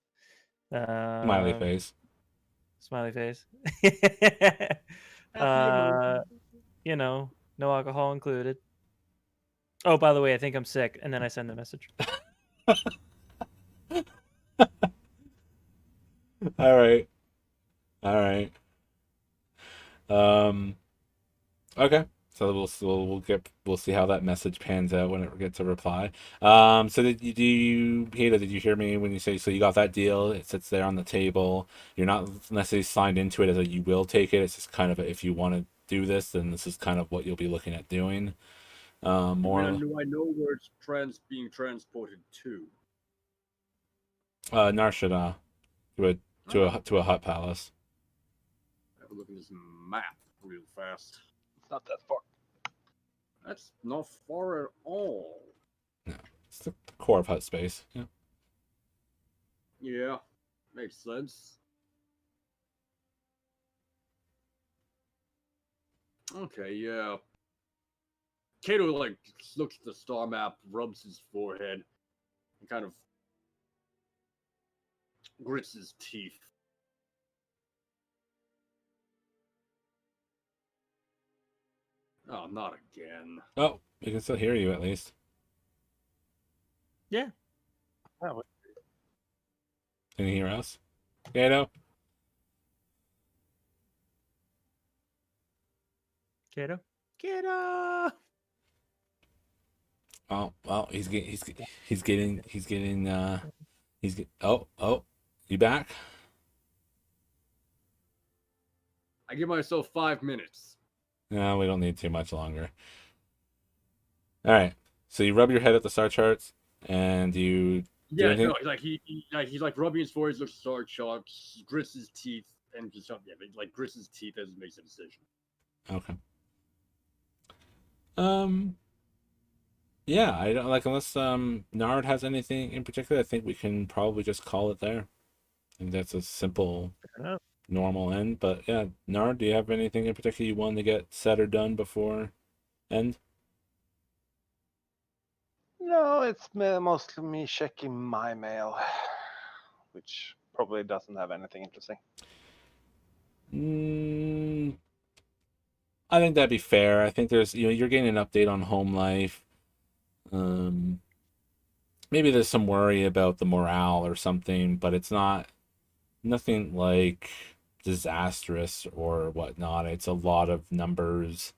Speaker 1: Smiley
Speaker 2: Um,
Speaker 1: face.
Speaker 2: Smiley face.
Speaker 4: Happy
Speaker 2: uh,
Speaker 4: emoji.
Speaker 2: you know, no alcohol included. Oh, by the way, I think I'm sick, and then I send the message.
Speaker 1: All right. All right. Okay. So we'll see how that message pans out when it gets a reply. So Heda, did you hear me when you say so you got that deal? It sits there on the table. You're not necessarily signed into it as a you will take it. It's just kind of if you want to do this, then this is kind of what you'll be looking at doing. More
Speaker 4: Do I know where it's being transported to?
Speaker 1: Narshada to a hut palace.
Speaker 4: Have a look at this map real fast.
Speaker 3: It's not that far.
Speaker 4: That's not far at all.
Speaker 1: No, it's the core of hut space. Yeah.
Speaker 4: Yeah, makes sense. Okay, yeah. Kato like looks at the star map, rubs his forehead, and kind of grits his teeth. Oh, not again.
Speaker 1: Oh, we can still hear you at least.
Speaker 2: Yeah.
Speaker 3: Oh,
Speaker 1: Can you hear us? Kato?
Speaker 2: Kato. Kato.
Speaker 1: Oh, well, oh, you back?
Speaker 4: I give myself 5 minutes.
Speaker 1: No, we don't need too much longer. All right. So you rub your head at the star charts, and you do
Speaker 4: Yeah,
Speaker 1: anything?
Speaker 4: no, he's like rubbing his forehead, looks star charts, grits his teeth, and just like grits his teeth as he makes a decision.
Speaker 1: Okay. Yeah, I don't like unless Nard has anything in particular. I think we can probably just call it there. I think that's a simple,
Speaker 2: Fair enough.
Speaker 1: normal end. But yeah, Nard, do you have anything in particular you want to get said or done before end?
Speaker 3: no, it's mostly me checking my mail, which probably doesn't have anything interesting.
Speaker 1: I think that'd be fair. I think there's you're getting an update on home life. Maybe there's some worry about the morale or something, but it's nothing like disastrous or whatnot. It's a lot of numbers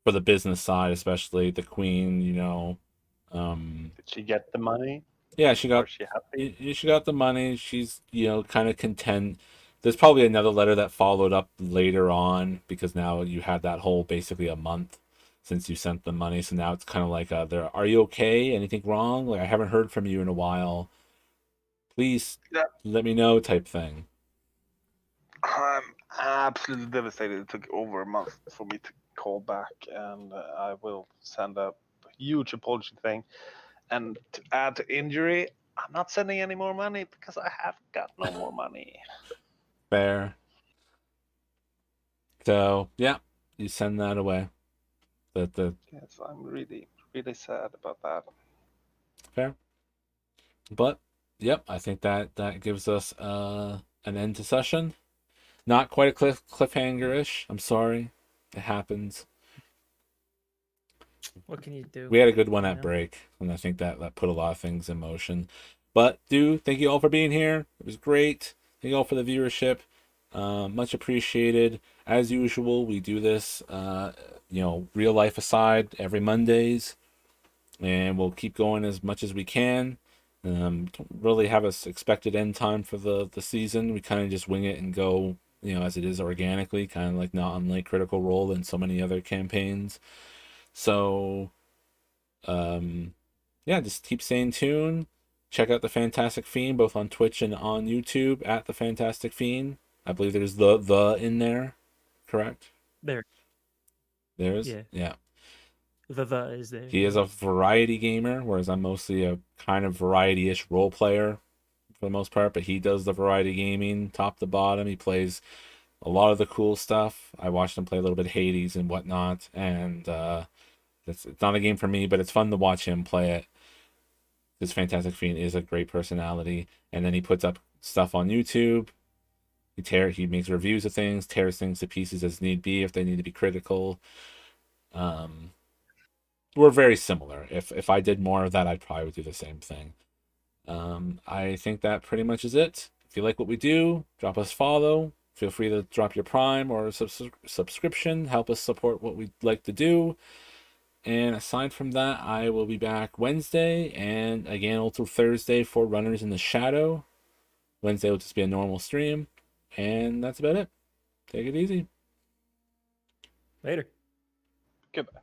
Speaker 1: for the business side, especially the queen.
Speaker 3: Did she get the money?
Speaker 1: Yeah, she got
Speaker 3: Or she happy?
Speaker 1: she got the money. She's kind of content. There's probably another letter that followed up later on because now you had that whole basically a month since you sent the money. So now it's kind of like there. Are you okay? Anything wrong? Like I haven't heard from you in a while. Please
Speaker 3: Yeah.
Speaker 1: let me know type thing.
Speaker 3: I'm absolutely devastated. It took over a month for me to call back, and I will send a huge apology thing. And to add to injury, I'm not sending any more money because I have got no more money.
Speaker 1: Fair. So yeah, you send that away. The
Speaker 3: Yes, I'm really, really sad about that.
Speaker 1: fair. But yep, I think that gives us an end to session. Not quite a cliffhanger-ish. I'm sorry. It happens.
Speaker 2: What can you do?
Speaker 1: We had a good one
Speaker 2: You
Speaker 1: at
Speaker 2: know?
Speaker 1: break, and I think that put a lot of things in motion. But thank you all for being here. It was great. Thank you all for the viewership. Much appreciated. As usual, we do this, real life aside, every Mondays, and we'll keep going as much as we can. Don't really have a expected end time for the season. We kind of just wing it and go, as it is organically, kind of like not unlike Critical Role and so many other campaigns. So, yeah, just keep staying tuned. Check out the Fantastic Fiend both on Twitch and on YouTube at the Fantastic Fiend. I believe there's the in there, correct?
Speaker 2: There.
Speaker 1: There's
Speaker 2: Yeah.
Speaker 1: yeah.
Speaker 2: The is there.
Speaker 1: He is a variety gamer, whereas I'm mostly a kind of variety-ish role player for the most part, but he does the variety gaming top to bottom. He plays a lot of the cool stuff. I watched him play a little bit of Hades and whatnot, and it's not a game for me, but it's fun to watch him play it. This Fantastic Fiend is a great personality, and then he puts up stuff on YouTube. He makes reviews of things, tears things to pieces as need be if they need to be critical. We're very similar. If I did more of that, I'd probably do the same thing. I think that pretty much is it. If you like what we do, drop us follow. Feel free to drop your Prime or subscription. Help us support what we'd like to do. And aside from that, I will be back Wednesday and again also Thursday for Runners in the Shadow. Wednesday will just be a normal stream. And that's about it. Take it easy.
Speaker 2: Later.
Speaker 3: Goodbye.